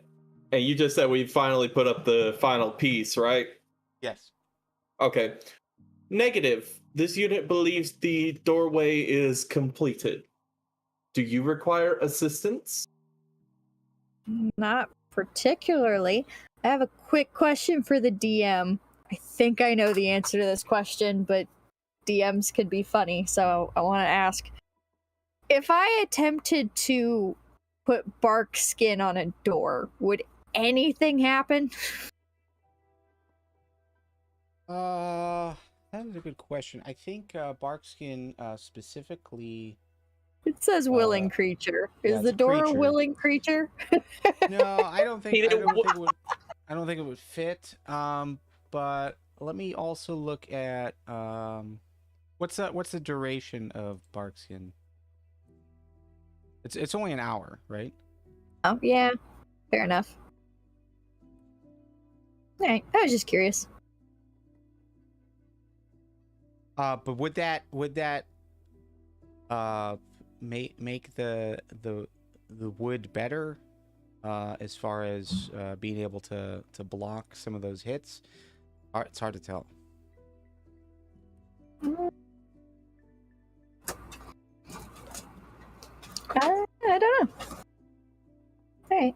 And you just said we finally put up the final piece, right? Yes. Okay. Negative. This unit believes the doorway is completed. Do you require assistance? Not particularly. I have a quick question for the DM. I think I know the answer to this question, but DMs can be funny, so I want to ask. If I attempted to put bark skin on a door, would anything happen? That is a good question. I think Barkskin specifically. It says willing creature. yeah, Is it's the a door a creature. willing creature? No, I don't think. He didn't I don't think it would fit. But let me also look at what's the duration of Barkskin? It's only an hour, right? Oh yeah, fair enough. All right, I was just curious. But would that make the wood better as far as being able to block some of those hits? It's hard to tell. I don't know. All right.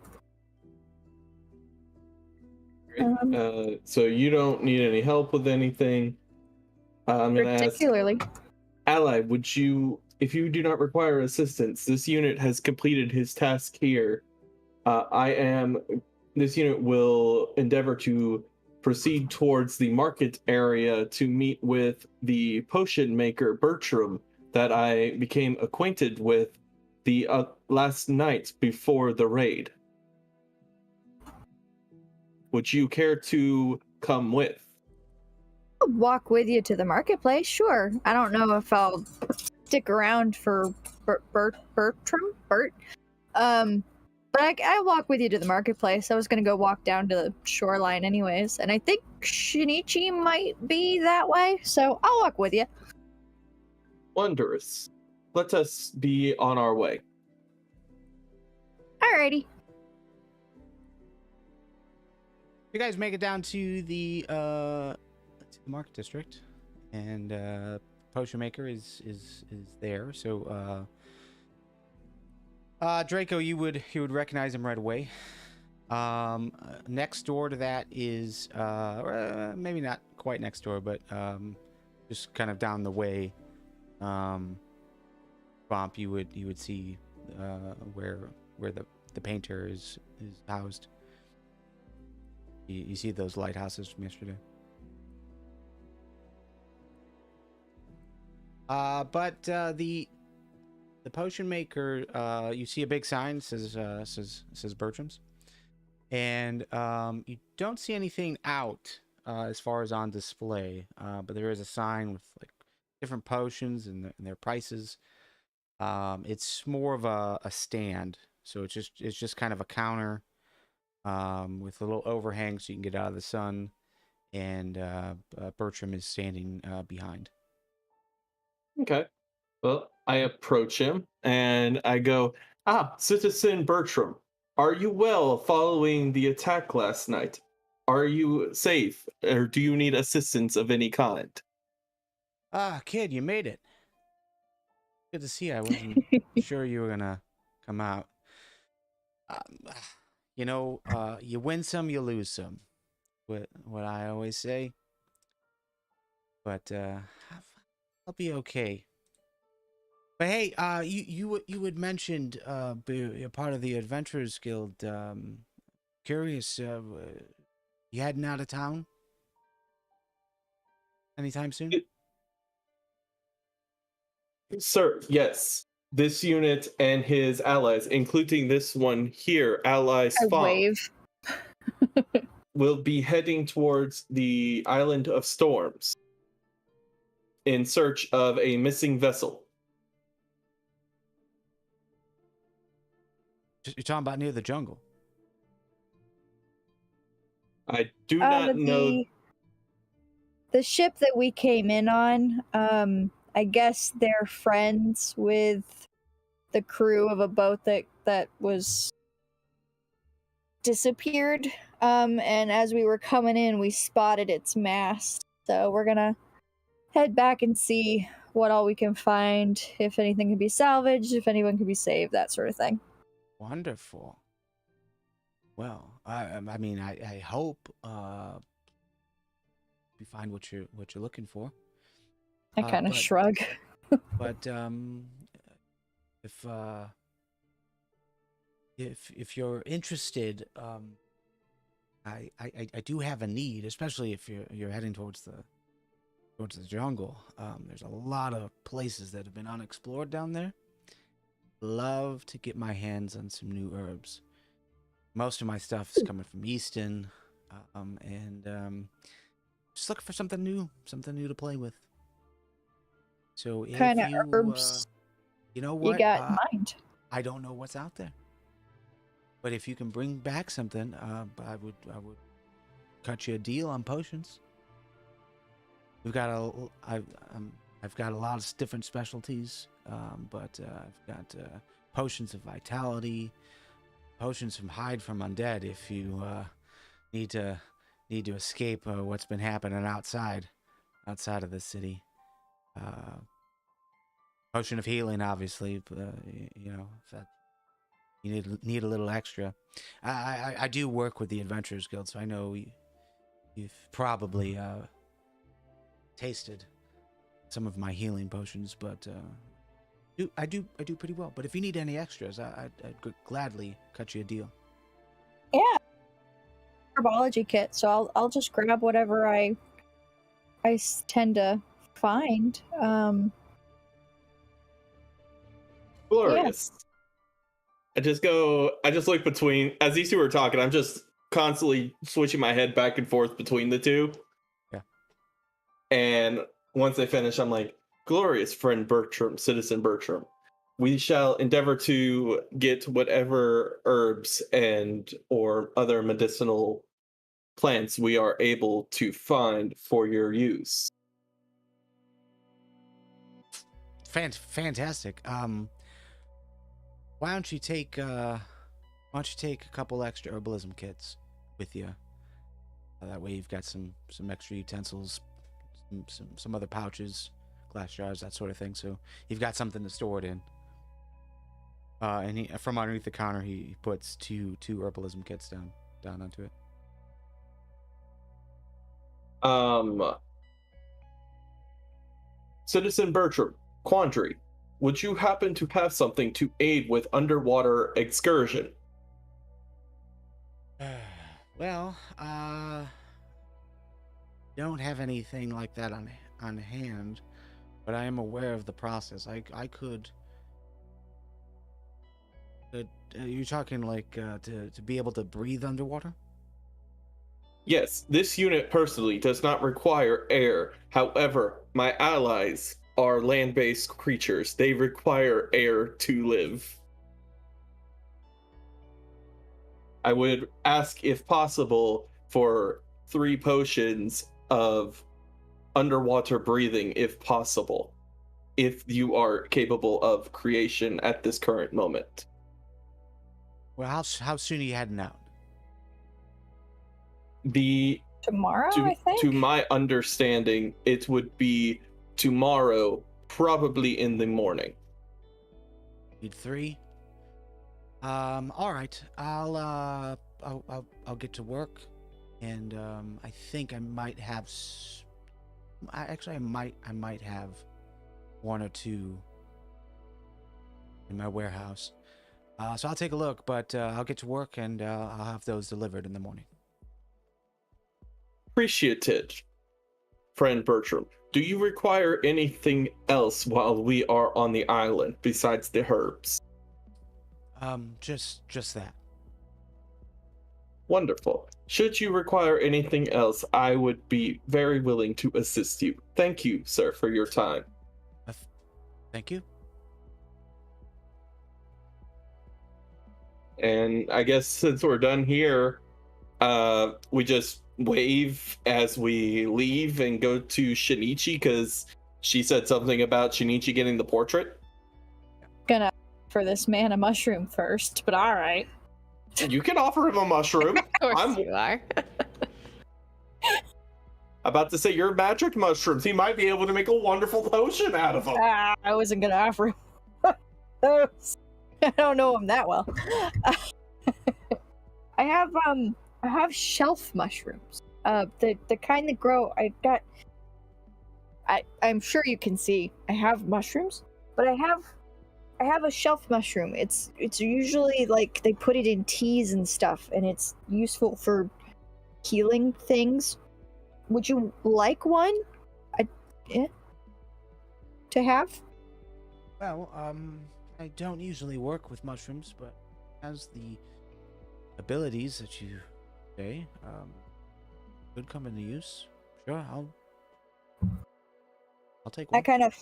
So you don't need any help with anything. I'm going to ask, Particularly. Ally, would you, if you do not require assistance, this unit has completed his task here. This unit will endeavor to proceed towards the market area to meet with the potion maker Bertram that I became acquainted with the last night before the raid. Would you care to come with? I'll walk with you to the marketplace, sure. I don't know if I'll stick around for Bertram. But I'll walk with you to the marketplace. I was gonna go walk down to the shoreline anyways, and I think Shinichi might be that way, so I'll walk with you. Wondrous. Let us be on our way. Alrighty. You guys make it down to the market district, and potion maker is there. So Draco, you would recognize him right away. Next door to that is maybe not quite next door, but just kind of down the way. Bump, you would see where the painter is housed. You see those lighthouses from yesterday. But the potion maker, you see a big sign says Bertram's, and you don't see anything out as far as on display. But there is a sign with like different potions and their prices. It's more of a stand, so it's just kind of a counter with a little overhang so you can get out of the sun, and Bertram is standing behind. Okay. Well, I approach him and I go, Citizen Bertram, are you well following the attack last night? Are you safe, or do you need assistance of any kind? Ah, kid, you made it. Good to see you. I wasn't sure you were gonna come out. Um, you win some, you lose some. What I always say. But I'll be okay. But hey, you had mentioned you're part of the Adventurers Guild. Curious, you heading out of town anytime soon? Sir, yes. This unit and his allies, including this one here, Ally I Spawn, wave. will be heading towards the Island of Storms in search of a missing vessel. You're talking about near the jungle. I do not know. The ship that we came in on, I guess they're friends with the crew of a boat that was disappeared. And as we were coming in, we spotted its mast. So we're gonna head back and see what all we can find, if anything can be salvaged, if anyone can be saved, that sort of thing. Wonderful. Well, I mean, I hope you find what you're looking for. I kind of shrug. But if you're interested, I do have a need, especially if you're heading towards the jungle. There's a lot of places that have been unexplored down there. Love to get my hands on some new herbs. Most of my stuff is coming from Easton, and just looking for something new to play with. So if Kind of herbs you know what, you got in mind? I don't know what's out there, but if you can bring back something, I would cut you a deal on potions. I've got a lot of different specialties, but I've got potions of vitality, potions from hide from undead. If you need to escape what's been happening outside of the city. Potion of healing, obviously. If that you need a little extra. I do work with the Adventurers Guild, so I know you've probably tasted some of my healing potions, but I do pretty well. But if you need any extras, I'd gladly cut you a deal. Yeah, herbology kit. So I'll just grab whatever I tend to find. Glorious. I just look between, as these two are talking, I'm just constantly switching my head back and forth between the two. Yeah. And once they finish, I'm like, glorious friend Bertram, citizen Bertram. We shall endeavor to get whatever herbs and or other medicinal plants we are able to find for your use. Fantastic. Why don't you take a couple extra herbalism kits with you? That way you've got some extra utensils, some other pouches, glass jars, that sort of thing. So you've got something to store it in. And from underneath the counter, he puts two herbalism kits down onto it. Citizen Bertram, quandary. Would you happen to have something to aid with underwater excursion? Well, don't have anything like that on hand, but I am aware of the process. I could. You're talking like to be able to breathe underwater? Yes, this unit personally does not require air. However, my allies are land-based creatures. They require air to live. I would ask, if possible, for 3 potions of underwater breathing, if possible, if you are capable of creation at this current moment. Well, how soon are you heading out? Tomorrow, I think? To my understanding, it would be tomorrow, probably in the morning. Need 3. All right. I'll get to work, and I think I might have. I might have 1 or 2 in my warehouse. So I'll take a look, but I'll get to work, and I'll have those delivered in the morning. Appreciated, friend Bertram. Do you require anything else while we are on the island besides the herbs? Just that. Wonderful. Should you require anything else, I would be very willing to assist you. Thank you, sir, for your time. Thank you. And I guess since we're done here, we just wave as we leave and go to Shinichi because she said something about Shinichi getting the portrait. Gonna for this man a mushroom first, but all right. You can offer him a mushroom. Of course you are. About to say your magic mushrooms. He might be able to make a wonderful potion out of them. I wasn't gonna offer him those. I don't know him that well. I have shelf mushrooms. The kind that grow. I'm sure you can see. I have mushrooms, but I have a shelf mushroom. It's usually like they put it in teas and stuff, and it's useful for healing things. Would you like one? To have? Well, I don't usually work with mushrooms, but as the abilities that you say, could come into use. Sure, I'll take one. I kind of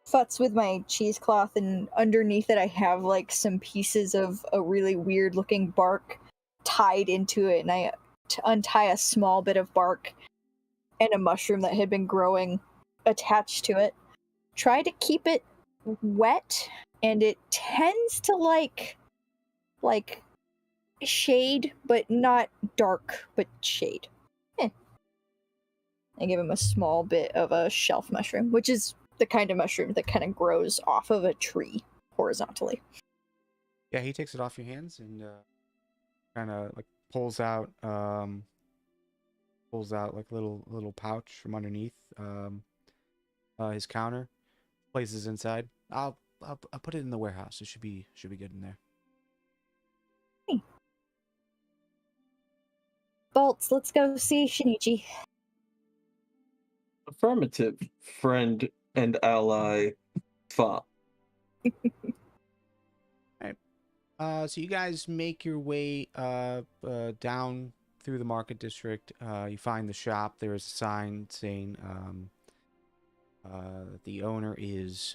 futz with my cheesecloth, and underneath it I have like some pieces of a really weird looking bark tied into it, and I untie a small bit of bark and a mushroom that had been growing attached to it. Try to keep it wet, and it tends to like shade, but not dark, but shade. I give him a small bit of a shelf mushroom, which is the kind of mushroom that kind of grows off of a tree horizontally. Yeah, he takes it off your hands and kind of like pulls out like little pouch from underneath his counter, places inside. I'll put it in the warehouse. It should be good in there. Hey. Bolts, let's go see Shinichi. Affirmative, friend and ally Fa. So you guys make your way down through the market district. You find the shop. There is a sign saying the owner is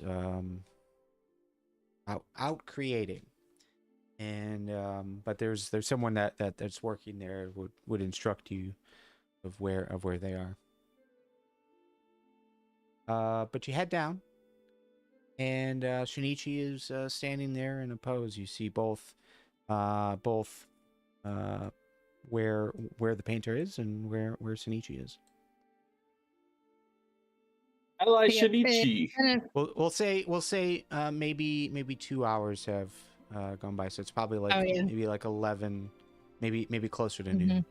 out creating, and but there's someone that's working there would instruct you of where they are. But you head down, and Shinichi is standing there in a pose. You see both where the painter is and where Shinichi is. Ally Shinichi. We'll say maybe 2 hours have gone by, so it's probably like maybe like 11, maybe closer to noon.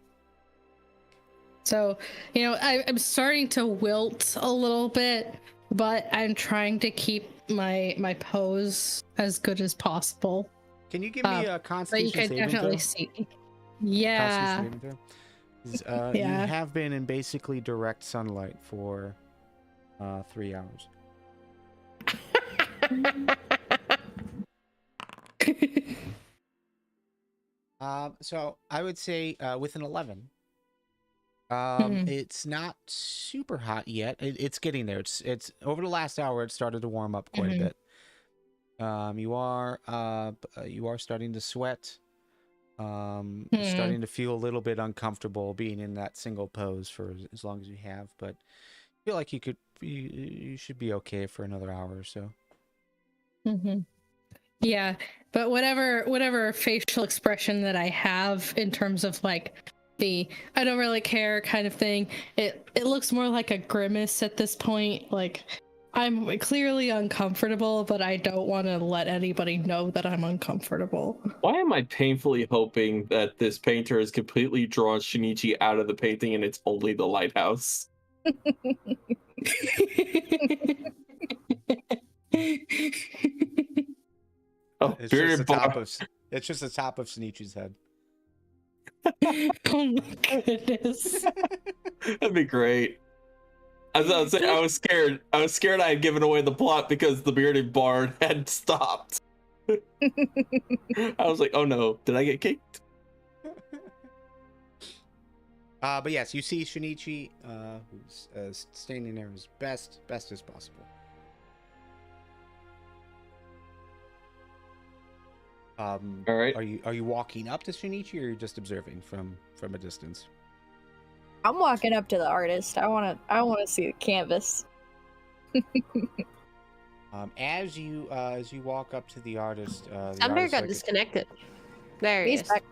So, I'm starting to wilt a little bit, but I'm trying to keep my pose as good as possible. Can you give me a Constitution saving throw? You can definitely see. Yeah. You have been in basically direct sunlight for 3 hours. So I would say with an 11. It's not super hot yet. It's getting there. It's over the last hour. It started to warm up quite a bit. You are starting to sweat. Starting to feel a little bit uncomfortable being in that single pose for as long as you have, but I feel like you should be okay for another hour or so. Yeah, but whatever facial expression that I have in terms of like the I don't really care kind of thing. It looks more like a grimace at this point. Like I'm clearly uncomfortable, but I don't want to let anybody know that I'm uncomfortable. Why am I painfully hoping that this painter has completely drawn Shinichi out of the painting and it's only the lighthouse? Oh, It's bearded just the top bar. of it's just the top of Shinichi's head. Oh my goodness. That'd be great. I was scared. I was scared I had given away the plot because the bearded bard had stopped. I was like, oh no, did I get kicked? But yes, you see Shinichi, who's standing there as best as possible. All right. Are you walking up to Shinichi, or are you just observing from a distance? I'm walking up to the artist. I wanna see the canvas. As you walk up to the artist, the Sunbear artist, got like, disconnected. There he He's is. back.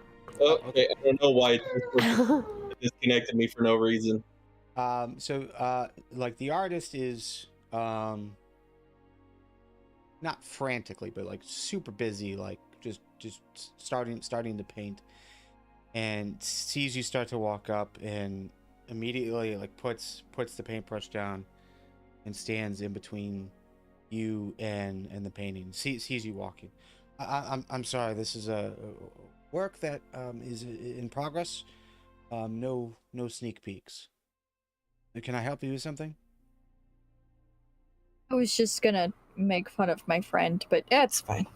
Oh, okay. I don't know why it disconnected me for no reason. like the artist is not frantically, but like super busy, like just starting to paint, and sees you start to walk up, and immediately like puts the paintbrush down and stands in between you and the painting. Sees you walking. I'm sorry, this is a work that is in progress. No sneak peeks. Can I help you with something? I was just gonna make fun of my friend, but yeah, it's fine.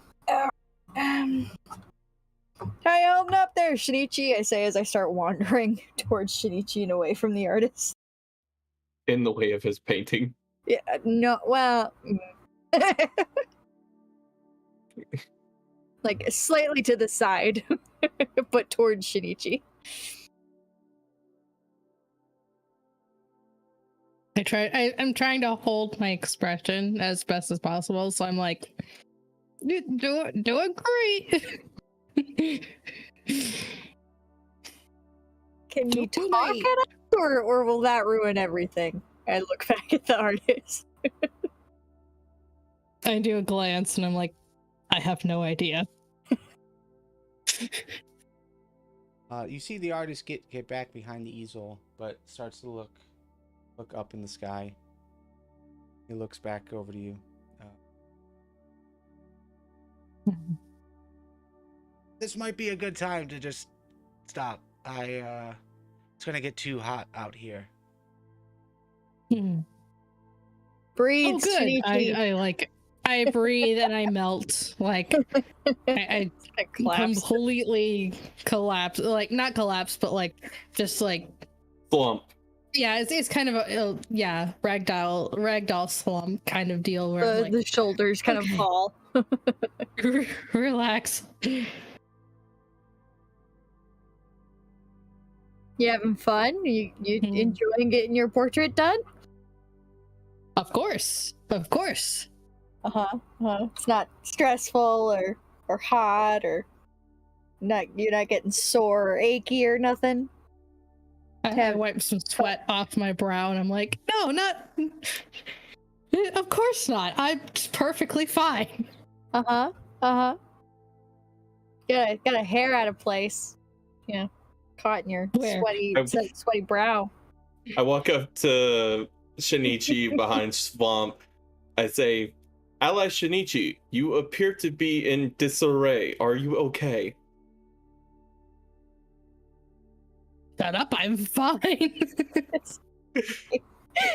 How you holding up there, Shinichi? I say as I start wandering towards Shinichi and away from the artist. In the way of his painting. Yeah, no, well, like slightly to the side, but towards Shinichi. I'm trying to hold my expression as best as possible, so I'm like, doing great. Can we Too talk late. it up, or will that ruin everything? I look back at the artist. I do a glance and I'm like, I have no idea. You see the artist get back behind the easel, but starts to look up in the sky. He looks back over to you. This might be a good time to just stop. It's gonna get too hot out here. Breathe, Oh, good. Shinichi. I breathe and I melt. Like I completely collapse. Like not collapse, but like just like Slump. yeah. It's kind of a ragdoll slump kind of deal where I'm like, The shoulders kind of fall. relax. You having fun? You enjoying getting your portrait done? Of course. It's not stressful or hot or you're not getting sore or achy or nothing. I wipe some sweat off my brow and I'm like, no, not. Of course not. I'm perfectly fine. Got a hair out of place. Yeah, caught in your Where? sweaty brow. I walk up to Shinichi behind Swamp. I say, Ally Shinichi, you appear to be in disarray. Are you okay? Shut up, I'm fine.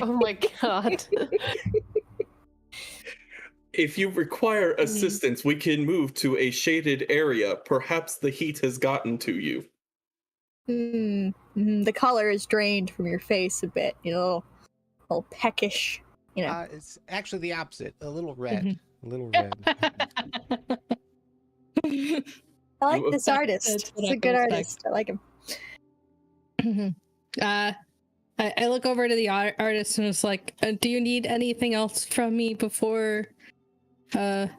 Oh my god. If you require assistance, we can move to a shaded area. Perhaps the heat has gotten to you. The color is drained from your face a bit. You know, a little peckish. You know. It's actually the opposite. A little red. A little red. I like this artist. That's what He's I a good expect. artist. I like him. I look over to the artist and it's like, do you need anything else from me before the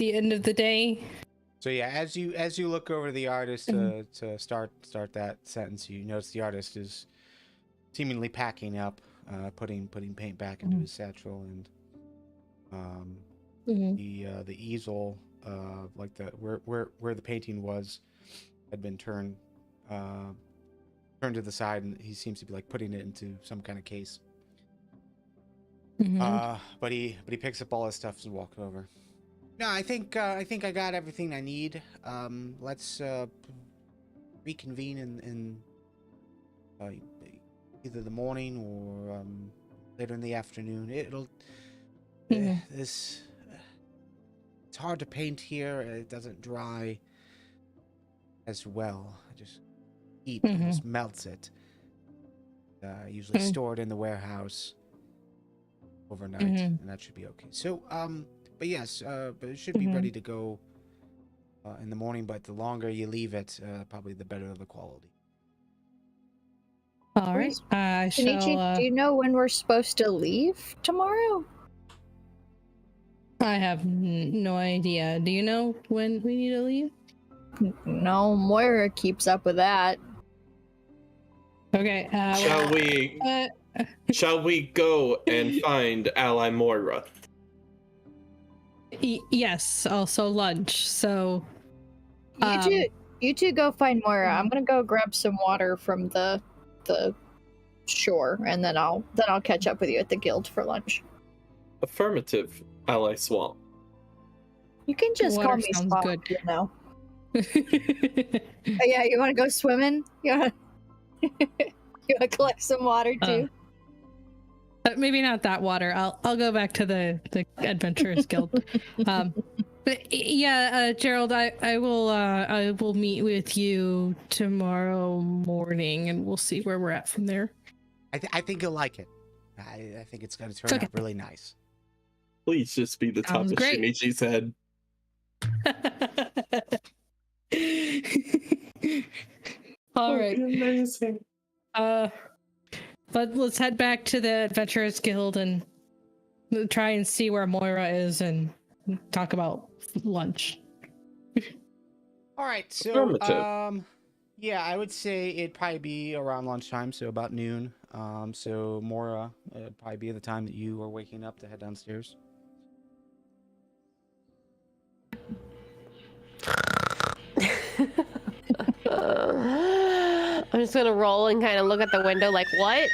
end of the day? So yeah, as you look over to the artist to start that sentence, you notice the artist is seemingly packing up, putting paint back into his satchel, and the easel, like the where the painting was, had been turned to the side, and he seems to be like putting it into some kind of case. But he picks up all his stuff and walks over. No, I think I got everything I need. Let's reconvene in either the morning or later in the afternoon. It's hard to paint here. It doesn't dry as well. I just heat just melts it. Usually stored in the warehouse overnight, and that should be okay. So, but yes, but it should be ready to go in the morning. But the longer you leave it, probably the better the quality. All right. Shinichi, do you know when we're supposed to leave tomorrow? I have no idea. Do you know when we need to leave? No, Moira keeps up with that. Okay. Shall we go and find Ally Moira? Yes. Also lunch. So. You two go find Moira. I'm gonna go grab some water from the shore, and then I'll catch up with you at the guild for lunch. Affirmative, Ally Swamp. You can just Water call me sounds Swamp, good. you know. Oh, yeah, you want to go swimming? You want to collect some water too? Maybe not that water. I'll go back to the Adventurers Guild. But yeah, Gerald, I will meet with you tomorrow morning, and we'll see where we're at from there. I think you'll like it. I think it's going to turn out really nice. Please just be the top Sounds of great. Shinichi's head. All right. Amazing. But let's head back to the Adventurers Guild and try and see where Moira is and talk about lunch. All right, so yeah, I would say it'd probably be around lunchtime, so about noon. So Moira, it'd probably be the time that you are waking up to head downstairs. I'm just gonna roll and kind of look at the window like, what?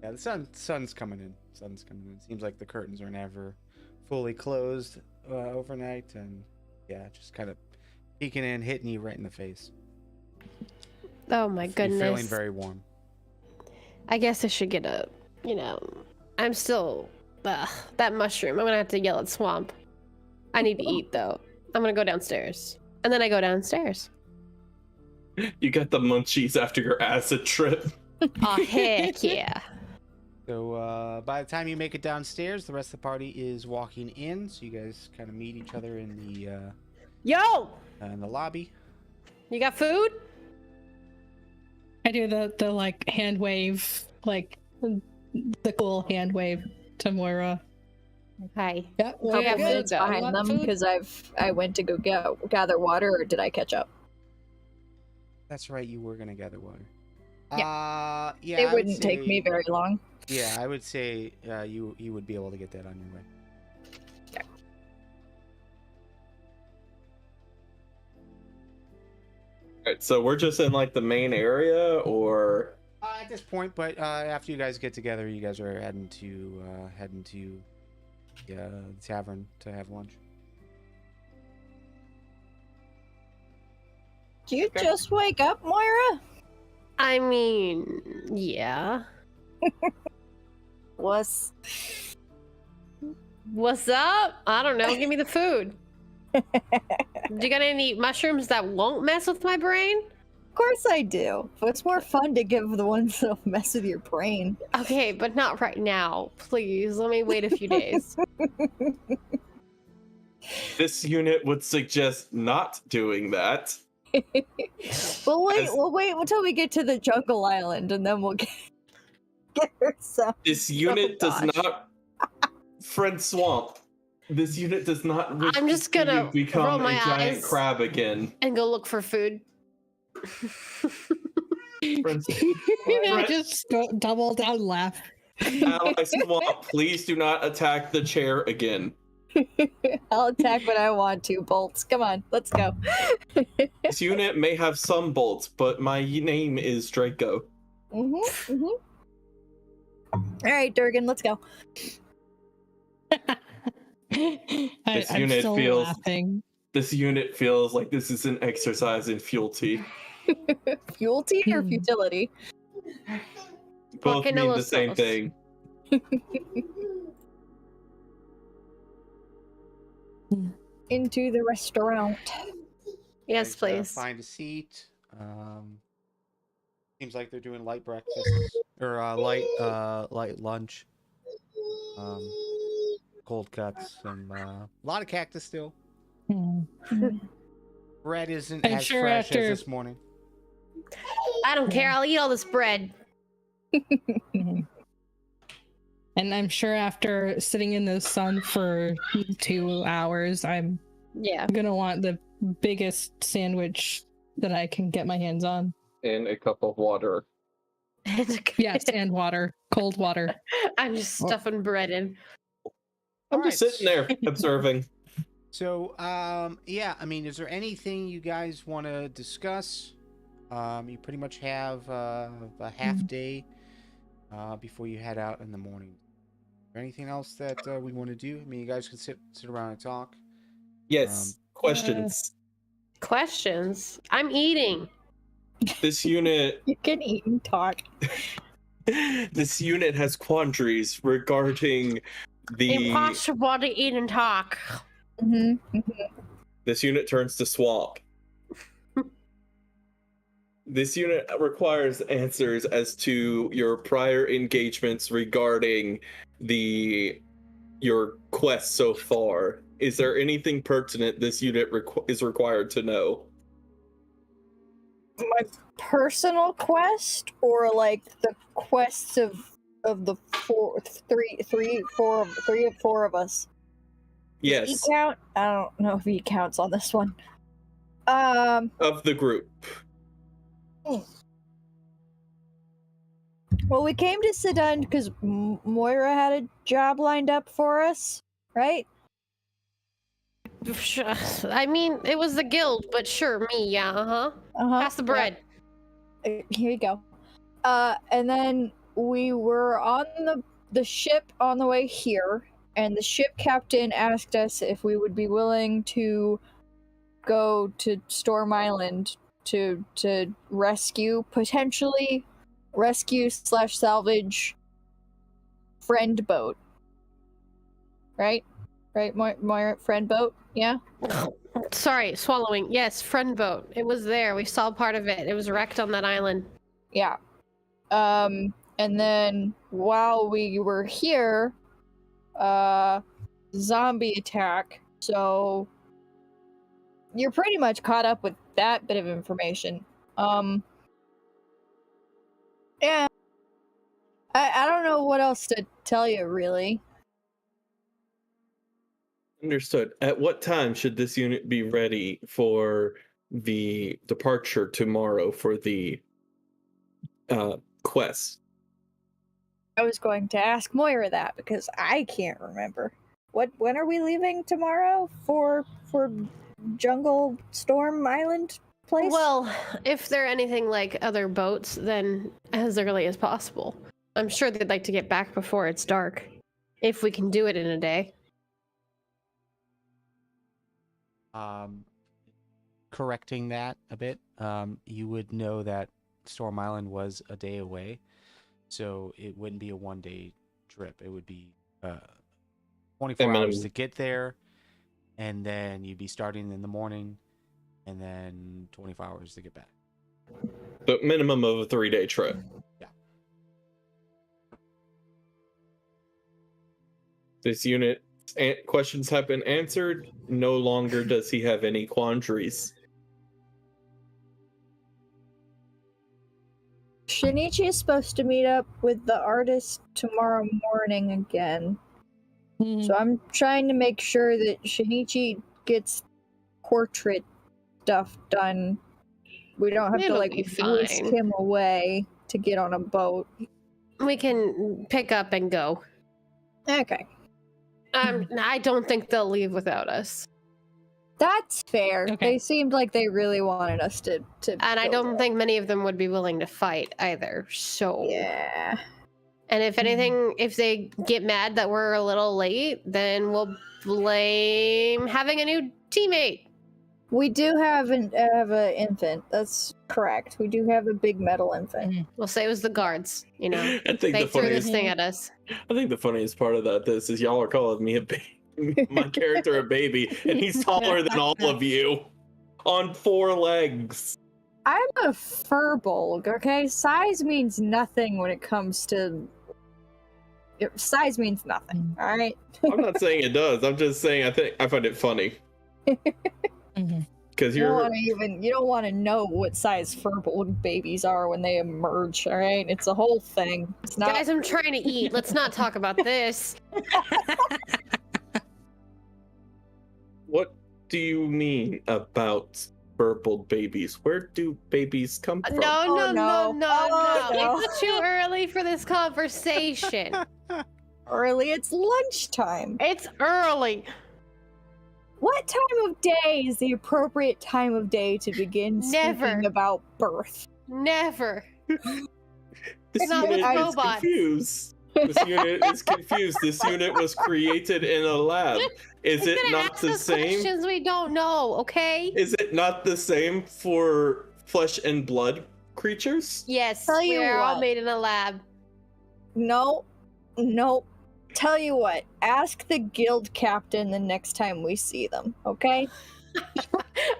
Yeah, the sun's coming in. Sun's coming in. Seems like the curtains are never fully closed overnight, and yeah, just kind of peeking in, hitting you right in the face. Oh my goodness. You're feeling very warm. I guess I should get a, I'm still, that mushroom. I'm gonna have to yell at Swamp. I need to eat though. I'm gonna go downstairs. And then I go downstairs. You got the munchies after your acid trip. Oh, heck yeah. So by the time you make it downstairs, the rest of the party is walking in. So you guys kind of meet each other in the in the lobby. You got food? I do the like hand wave, like the cool hand wave to Moira. Hi. Yeah, I'll got put food, minutes behind them because I went to go gather water, or did I catch up? That's right, you were gonna gather water. Yeah. Yeah. It wouldn't take me very long. Yeah, I would say you would be able to get that on your way. Okay. Alright, so we're just in like the main area, or At this point, but after you guys get together, you guys are heading to the tavern to have lunch. Do you just wake up, Moira? I mean, yeah. What's up? I don't know. Give me the food. Do you got any mushrooms that won't mess with my brain? Of course I do. It's more fun to give the ones that'll mess with your brain. Okay, but not right now. Please, let me wait a few days. this unit would suggest not doing that. We'll wait until we get to the jungle island, and then we'll get her some. This unit does not. Friend Swamp, This unit does not wish I'm just gonna to become roll a my giant eyes. crab again. And go look for food. Friends, I just double down laugh. Ally Swamp, please do not attack the chair again. I'll attack when I want to. Bolts, come on, let's go. This unit may have some bolts, but my name is Draco. All right, Durgan, let's go. I'm unit still feels- laughing. This unit feels like this is an exercise in fealty. Fuelty or futility? Both Fucking mean the same Illusos. thing. Into the restaurant. Yes, Guys, please. find a seat. Seems like they're doing light breakfast or light lunch. Cold cuts, some a lot of cactus still. Hmm. Bread isn't I'm as sure fresh after- as this morning. I don't care. I'll eat all this bread. And I'm sure after sitting in the sun for 2 hours, I'm Yeah. gonna want the biggest sandwich that I can get my hands on. And a cup of water. Yes, and water, cold water. I'm just stuffing bread in. I'm just Alright. sitting there observing. So, yeah, I mean, is there anything you guys want to discuss? You pretty much have a half day before you head out in the morning. Is there anything else that we want to do? I mean, you guys can sit around and talk. Yes. Questions. Questions? I'm eating. This unit You can eat and talk. this unit has quandaries regarding the Impossible to eat and talk. this unit turns to swamp. This unit requires answers as to your prior engagements regarding your quest so far. Is there anything pertinent this unit is required to know? My personal quest, or like the quests of the three or four of us. Yes, Does he count? I don't know if he counts on this one. of the group. Well, we came to Sedan because Moira had a job lined up for us, right? I mean, it was the guild, but sure, me, yeah, Uh-huh. Pass the bread. Yeah. Here you go. And then we were on the ship on the way here, and the ship captain asked us if we would be willing to go to Storm Island to rescue/salvage friend boat. Right, Moira, friend boat. Yeah. Sorry, swallowing. Yes, friend boat. It was there. We saw part of it. It was wrecked on that island. Yeah. And then while we were here, zombie attack. So you're pretty much caught up with that bit of information. Yeah. I don't know what else to tell you, really. Understood. At what time should this unit be ready for the departure tomorrow for the quest? I was going to ask Moira that because I can't remember. When are we leaving tomorrow for Jungle Storm Island place? Well, if they're anything like other boats, then as early as possible. I'm sure they'd like to get back before it's dark. If we can do it in a day. Correcting that a bit, you would know that Storm Island was a day away, so it wouldn't be a one-day trip. It would be 24 hours to get there, and then you'd be starting in the morning, and then 24 hours to get back. The minimum of a 3-day trip. Yeah. This unit questions have been answered. No longer does he have any quandaries. Shinichi is supposed to meet up with the artist tomorrow morning again. So I'm trying to make sure that Shinichi gets portrait stuff done. We don't have It'll to be whisk fine. him away to get on a boat. We can pick up and go. Okay. I don't think they'll leave without us. That's fair. Okay. They seemed like they really wanted us to And I build don't it. think many of them would be willing to fight either. So Yeah. And if anything, if they get mad that we're a little late, then we'll blame having a new teammate. We do have an infant. That's correct. We do have a big metal infant. We'll say it was the guards, you know. I think They the threw funniest this thing at us. I think the funniest part of this is y'all are calling me a baby, my character a baby, and he's taller than all of you on 4 legs. I'm a furbolg, okay? Size means nothing when it comes to... Size means nothing, alright? I'm not saying it does. I'm just saying I find it funny. Because You don't want to know what size furbolg babies are when they emerge, alright? It's a whole thing. It's not... Guys, I'm trying to eat. Let's not talk about this. What do you mean about purple babies? Where do babies come from? No, Oh, no, no. no, no, Oh, no. no. It's too early for this conversation. Early, it's lunchtime. It's early. What time of day is the appropriate time of day to begin Never. speaking about birth? Never. This not with unit is robots. confused. This unit is confused. This unit was created in a lab. Is He's it gonna not ask the us same? questions we don't know, okay? Is it not the same for flesh and blood creatures? Yes, Tell you we're all what. made in a lab. No. Tell you what, ask the guild captain the next time we see them, okay?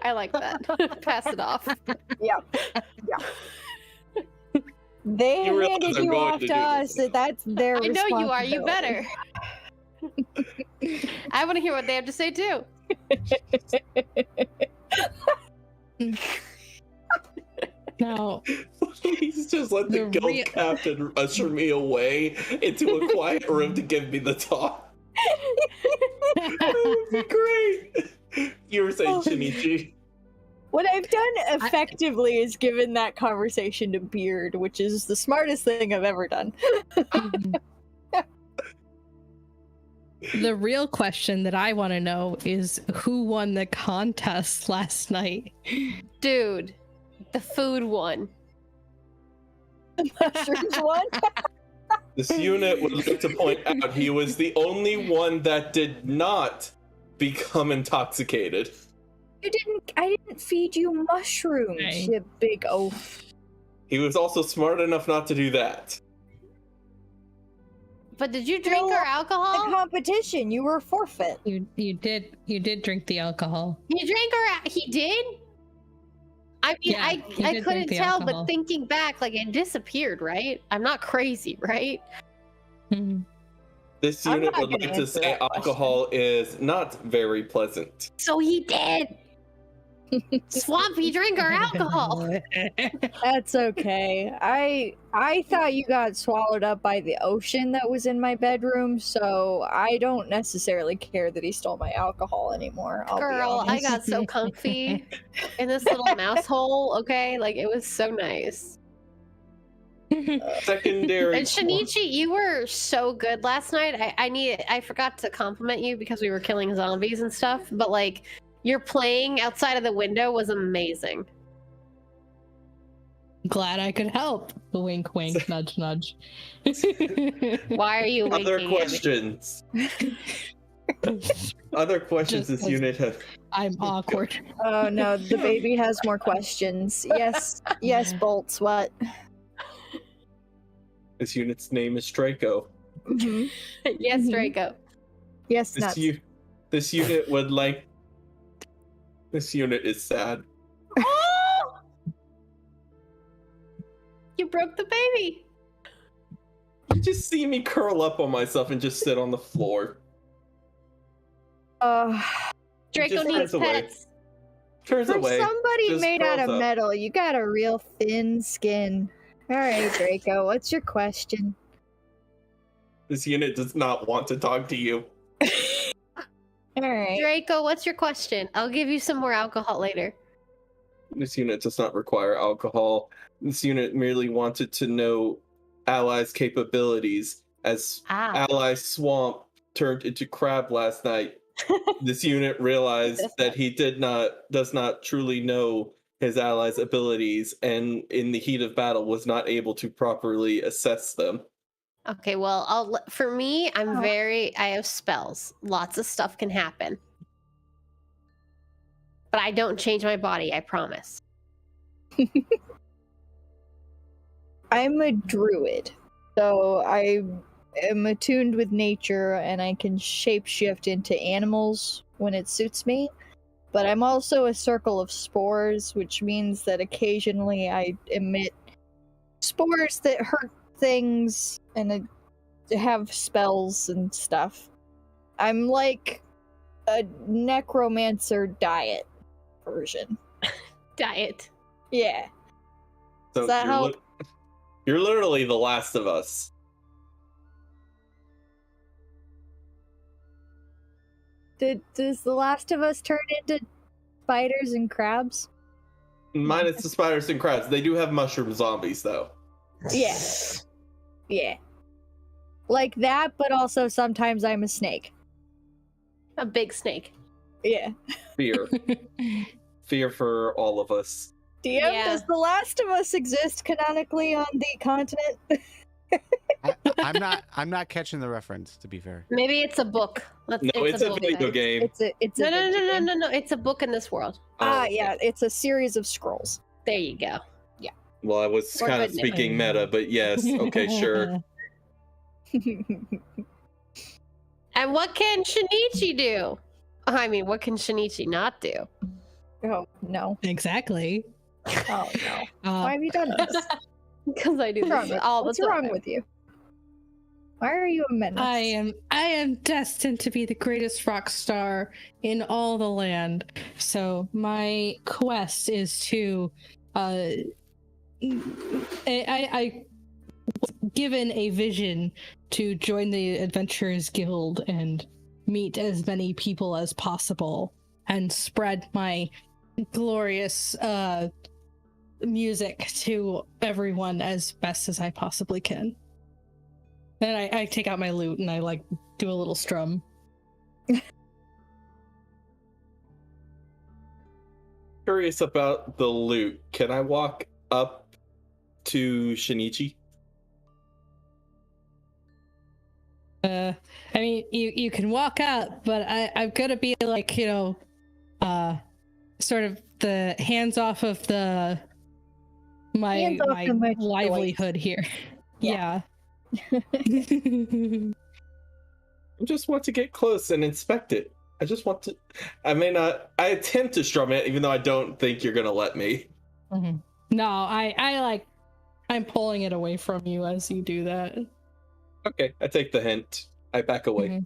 I like that. Pass it off. They You realize handed I'm you going off to to do us, this. so that's their I know you are. You responsibility. better. I want to hear what they have to say too. Now, Please just let the The guild real- captain usher me away into a quiet room to give me the talk. That would be great. You were saying, Shinichi. What I've done effectively is given that conversation to Beard, which is the smartest thing I've ever done. the real question that I want to know is who won the contest last night? Dude, the food one. Mushrooms one? This unit would like to point out he was the only one that did not become intoxicated. I didn't feed you mushrooms, Right. you big oaf. He was also smart enough not to do that. But did you drink No, our The alcohol? competition, you were forfeit. You did drink the alcohol. He drank our. He did. I mean, Yeah, I he did drink couldn't the tell, alcohol. but thinking back, like it disappeared, right? I'm not crazy, right? Mhm. This I'm unit not would gonna like to answer say that question. alcohol is not very pleasant. So he did. Swampy drank our alcohol. That's okay. I thought you got swallowed up by the ocean that was in my bedroom, so I don't necessarily care that he stole my alcohol anymore. I'll be Girl, I honest. got so comfy in this little mouse hole. Okay, like it was so nice. Secondary. And Shinichi, you were so good last night. I forgot to compliment you because we were killing zombies and stuff, but like your playing outside of the window was amazing. Glad I could help. Wink, wink, nudge, nudge. Why are you Other winking at me? questions. Other questions Just this unit has. I'm awkward. Oh no, the baby has more questions. Yes, Bolts, what? This unit's name is Draco. Mhm. Yes, Draco. Yes, This, nuts. this unit would like. This unit is sad. Oh! You broke the baby. You just see me curl up on myself and just sit on the floor. Draco just needs turns away. pets. Turns For away. somebody just made out curls of up. metal, you got a real thin skin. All right, Draco, what's your question? This unit does not want to talk to you. All right. Draco, what's your question? I'll give you some more alcohol later. This unit does not require alcohol. This unit merely wanted to know Allies' capabilities. As Allies Swamp turned into Crab last night, this unit realized that he does not truly know his allies' abilities, and in the heat of battle was not able to properly assess them. Okay, well, for me, I have spells. Lots of stuff can happen. But I don't change my body, I promise. I'm a druid, so I am attuned with nature and I can shapeshift into animals when it suits me. But I'm also a circle of spores, which means that occasionally I emit spores that hurt things and have spells and stuff. I'm like a necromancer diet version. Diet. Yeah. So Does that help? You're literally the Last of Us. Does The Last of Us turn into spiders and crabs? Minus the spiders and crabs. They do have mushroom zombies, though. Yeah. Yeah. Like that, but also sometimes I'm a snake. A big snake. Yeah. Fear. Fear for all of us. DM, Yeah. does The Last of Us exist canonically on the continent? I'm not catching the reference, to be fair. Maybe it's a book. It's a video game. It's a No. video game. It's a book in this world. Yeah, it's a series of scrolls. There you go. Well, I was Or kind of good speaking meta, but yes. Okay, sure. And what can Shinichi do? I mean, what can Shinichi not do? Oh no. Exactly. Oh no. Why have you done this? Because I do this all the What's time. wrong with you? Why are you a menace? I am destined to be the greatest rock star in all the land. So my quest is to I was given a vision to join the Adventurers Guild and meet as many people as possible and spread my glorious music to everyone as best as I possibly can. Then I take out my lute and I like do a little strum. Curious about the loot. Can I walk up to Shinichi? I mean, you can walk up, but I'm gonna be like, sort of the hands off of my Hands off of my livelihood here. Yeah. I just want to get close and inspect it. I just want to. I attempt to strum it, even though I don't think you're gonna let me. Mm-hmm. No, I'm pulling it away from you as you do that. Okay, I take the hint. I back away. Mm-hmm.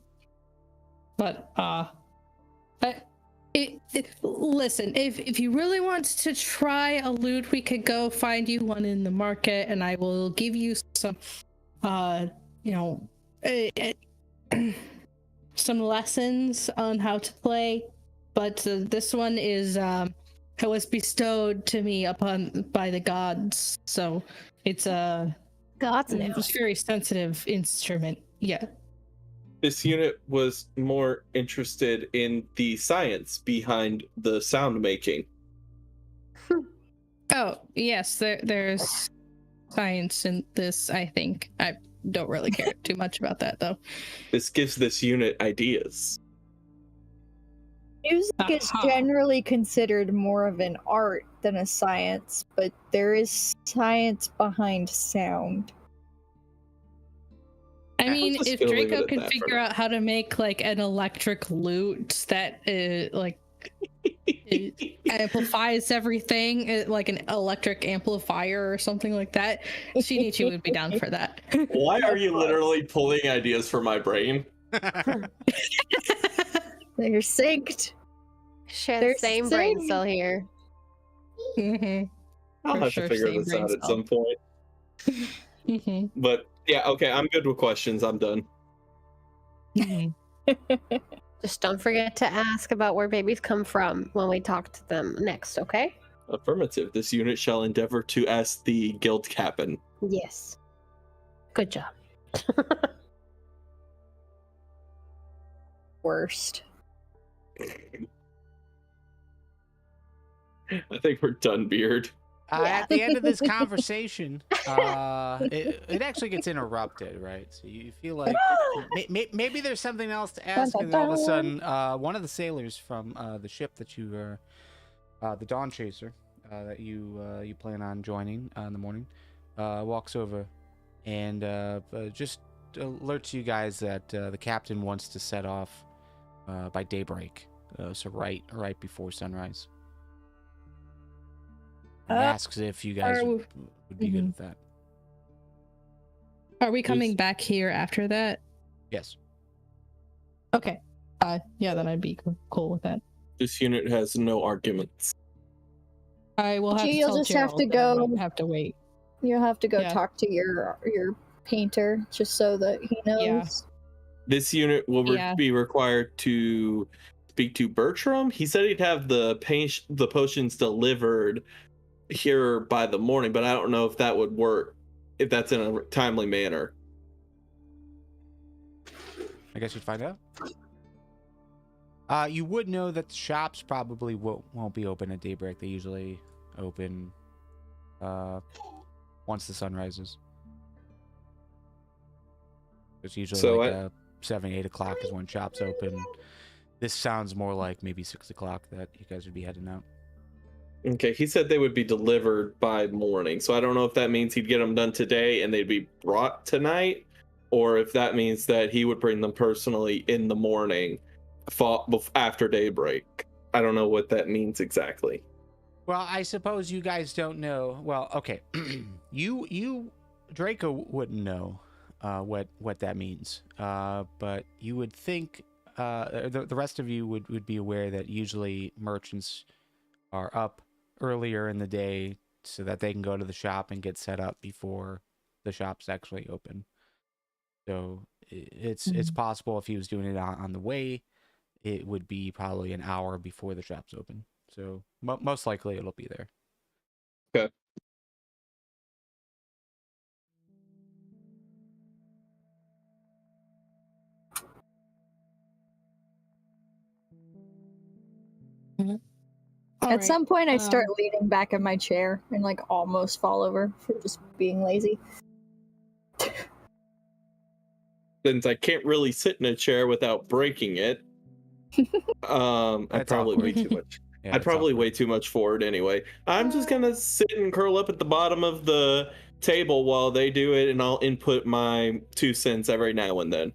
But listen, if you really want to try a lute, we could go find you one in the market, and I will give you some, some lessons on how to play. But this one is it was bestowed to me by the gods, so it's a very sensitive instrument. Yeah. This unit was more interested in the science behind the sound making. Oh, yes, there's science in this, I think. I don't really care too much about that, though. This gives this unit ideas. Music is generally considered more of an art than a science, but there is science behind sound. I mean, if gonna leave it Draco at can that for figure now. out how to make like an electric lute that it amplifies everything, like an electric amplifier or something like that, Shinichi would be down for that. Why are you literally pulling ideas from my brain? They're synced. Share They're the same brain singing. cell here. Mm-hmm. I'll For have sure, to figure same this out brain at cell. some point. Mm-hmm. But yeah, okay, I'm good with questions. I'm done. Mm-hmm. Just don't forget to ask about where babies come from when we talk to them next, okay? Affirmative. This unit shall endeavor to ask the guild captain. Yes. Good job. Worst. I think we're done, Beard. At the end of this conversation, it actually gets interrupted, right? So you feel like maybe there's something else to ask, and all of a sudden, one of the sailors from the ship that you are, the Dawn Chaser, that you plan on joining in the morning, walks over and just alerts you guys that the captain wants to set off by daybreak, so right before sunrise. And asks if you guys would be good with that. Are we coming back here after that? Yes. Okay. Yeah, then I'd be cool with that. This unit has no arguments. I will have to You'll tell just have Gerald to that I go. might have to wait. You'll have to go Yeah. talk to your painter just so that he knows. Yeah. This unit will be required to speak to Bertram. He said he'd have the potions delivered here by the morning, but I don't know if that would work, if that's in a timely manner. I guess you'd find out. You would know that the shops probably won't be open at daybreak. They usually open once the sun rises. It's usually So 7, 8 o'clock is when shops open. This sounds more like maybe 6 o'clock that you guys would be heading out. Okay, he said they would be delivered by morning, so I don't know if that means he'd get them done today and they'd be brought tonight, or if that means that he would bring them personally in the morning after daybreak. I don't know what that means exactly. Well, I suppose you guys don't know. Well, okay. you Draco wouldn't know what that means. But you would think the rest of you would be aware that usually merchants are up earlier in the day so that they can go to the shop and get set up before the shops actually open. So it's possible if he was doing it on the way, it would be probably an hour before the shops open. So most likely it'll be there. Okay. At some point, I start leaning back in my chair and like almost fall over for just being lazy. Since I can't really sit in a chair without breaking it, I'd probably way too much. Yeah, I'd probably way too much for it anyway. I'm just gonna sit and curl up at the bottom of the table while they do it, and I'll input my 2 cents every now and then.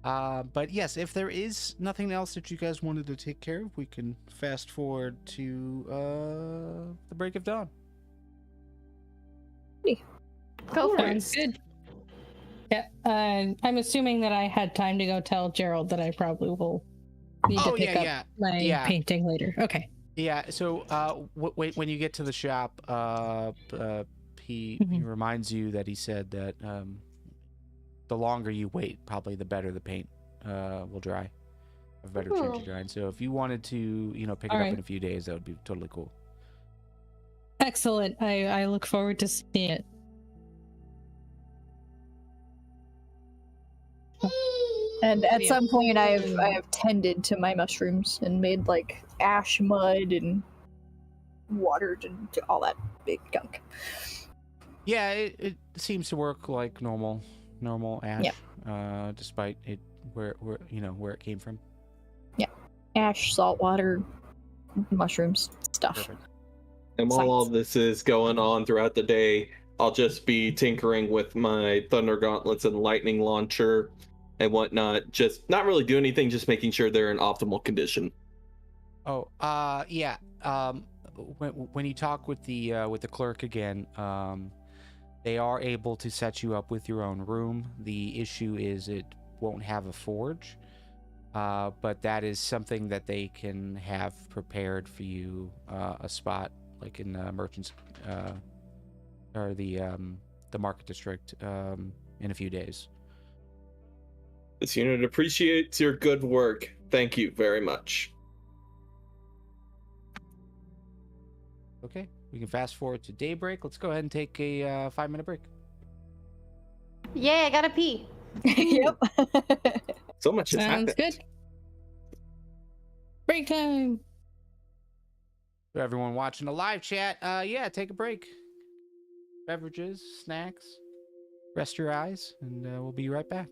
But yes, if there is nothing else that you guys wanted to take care of, we can fast forward to the break of dawn. Go for it. Sounds good. Yeah, I'm assuming that I had time to go tell Gerald that I probably will need to pick up my painting later. Okay. Yeah. So when you get to the shop, he reminds you that he said that the longer you wait, probably the better the paint will dry. Have a better chance of drying. So if you wanted to, pick it up in a few days, that would be totally cool. Excellent. I look forward to seeing it. And at some point, I have tended to my mushrooms and made like ash mud and watered and all that big gunk. Yeah, it seems to work like normal ash. Yeah. Despite it where it came from. Yeah, ash, salt water, mushrooms, stuff. Perfect. And while all this is going on throughout the day, I'll just be tinkering with my thunder gauntlets and lightning launcher and whatnot. Just not really do anything, just making sure they're in optimal condition. Oh, yeah. When you talk with the clerk again, they are able to set you up with your own room. The issue is it won't have a forge, but that is something that they can have prepared for you, a spot like in the merchants or the market district in a few days. This unit appreciates your good work. Thank you very much. Okay, we can fast forward to daybreak. Let's go ahead and take a 5-minute break. Yeah, I gotta pee. Yep. So much has Sounds happened. good. Break time. For everyone watching the live chat, yeah, take a break. Beverages, snacks, rest your eyes, and we'll be right back.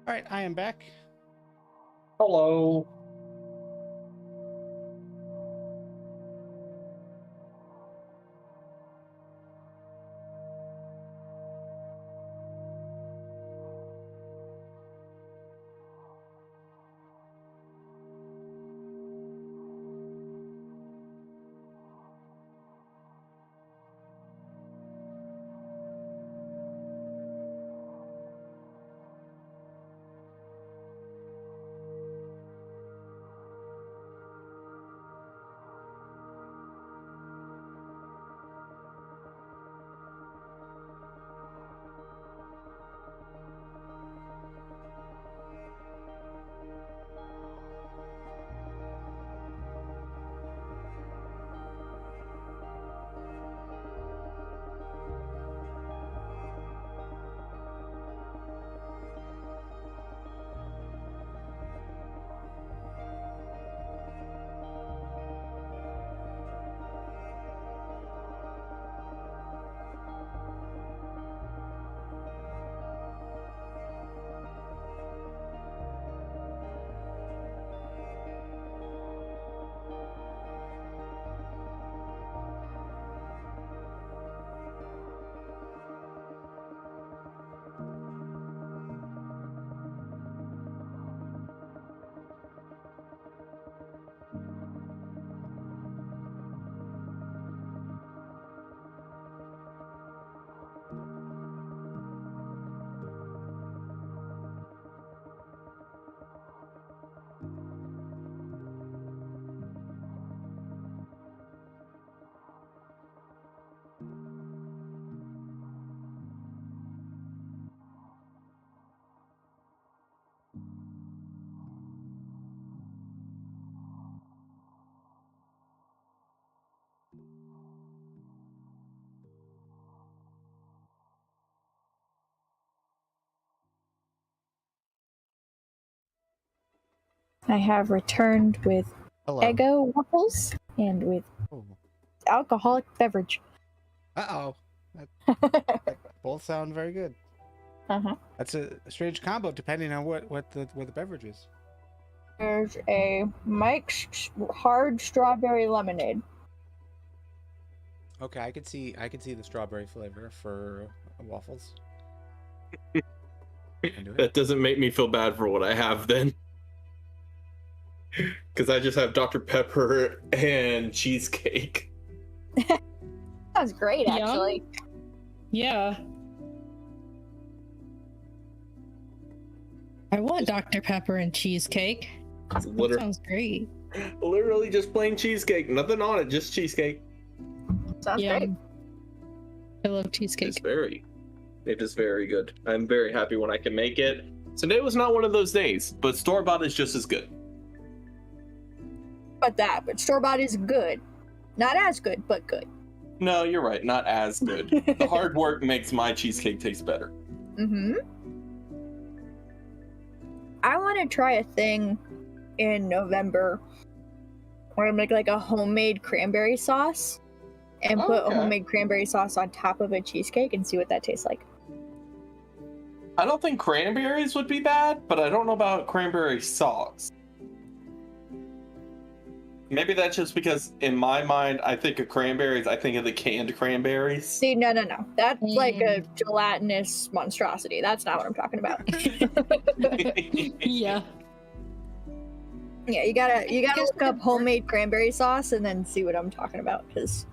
All right, I am back. Hello. I have returned with Hello. Eggo waffles and with Oh. alcoholic beverage. Uh-oh. Both sound very good. Uh-huh. That's a strange combo depending on what the beverage is. There's a Mike's hard strawberry lemonade. Okay, I could see the strawberry flavor for waffles. That doesn't make me feel bad for what I have then. Because I just have Dr. Pepper and cheesecake. Sounds great, Yum. actually. Yeah. I want Dr. Pepper and cheesecake. It's That sounds great. literally just plain cheesecake. Nothing on it, just cheesecake. Sounds great. Yum. I love cheesecake. It is very good. I'm very happy when I can make it. Today was not one of those days, but store-bought is just as good. But store-bought is good. Not as good, but good. No, you're right. Not as good. The hard work makes my cheesecake taste better. Mm-hmm. I want to try a thing in November where I make like a homemade cranberry sauce and put a Okay. homemade cranberry sauce on top of a cheesecake and see what that tastes like. I don't think cranberries would be bad, but I don't know about cranberry sauce. Maybe that's just because in my mind, I think of cranberries, I think of the canned cranberries. See, no. That's like a gelatinous monstrosity. That's not what I'm talking about. Yeah. Yeah, you gotta look up homemade cranberry sauce and then see what I'm talking about, because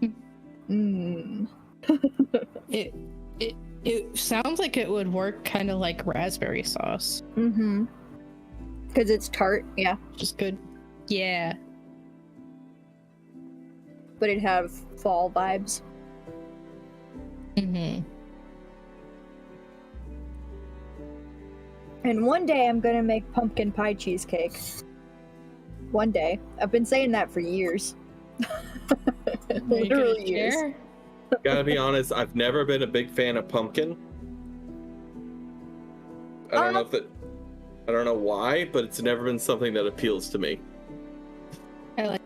It sounds like it would work kind of like raspberry sauce. because it's tart, yeah, Which is good. Yeah. but it'd have fall vibes. Mm-hmm. And one day I'm gonna make pumpkin pie cheesecake. One day. I've been saying that for years. Literally years. Gotta be honest, I've never been a big fan of pumpkin. I don't know why, but it's never been something that appeals to me. I like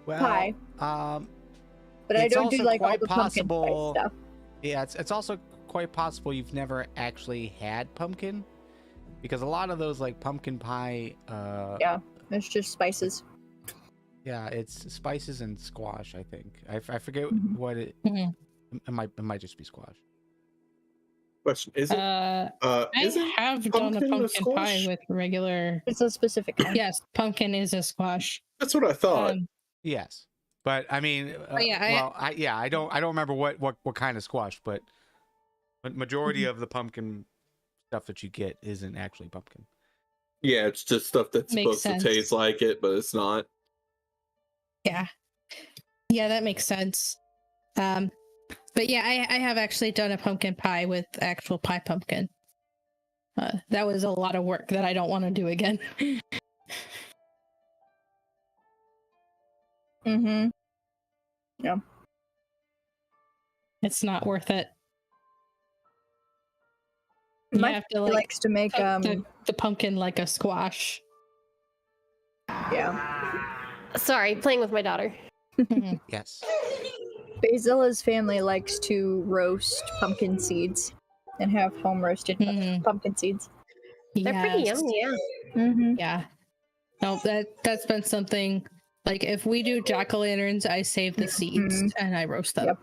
Well, Pie. But I it's don't do also like all quite the pumpkin pie possible- stuff. yeah, it's also quite possible you've never actually had pumpkin, because a lot of those like pumpkin pie, Yeah. It's just spices. yeah, it's spices and squash. I think I forget Mhm. what it. Mhm. It might just be squash. Question: Is it? I Isn't have done a pumpkin a pumpkin pie squash? with regular. It's a specific kind. Yes, pumpkin is a squash. That's what I thought. Yes, but I mean, yeah, I don't remember what kind of squash, but majority of the pumpkin stuff that you get isn't actually pumpkin. Yeah, it's just stuff that's Makes supposed sense. to taste like it, but it's not. Yeah. Yeah, that makes sense. But yeah, I have actually done a pumpkin pie with actual pie pumpkin. That was a lot of work that I don't want to do again. Mm-hmm. It's not worth it. You My have to family likes to make cook the pumpkin like a squash. yeah. Sorry, playing with my daughter. Mhm. Yes. B.E.A.R.D's family likes to roast pumpkin seeds and have home roasted Mhm. pumpkin seeds. They're pretty Yes. yummy, yeah. Mm-hmm. Yeah. No, that's been something. Like if we do jack-o'-lanterns, I save the seeds and I roast them. Yep.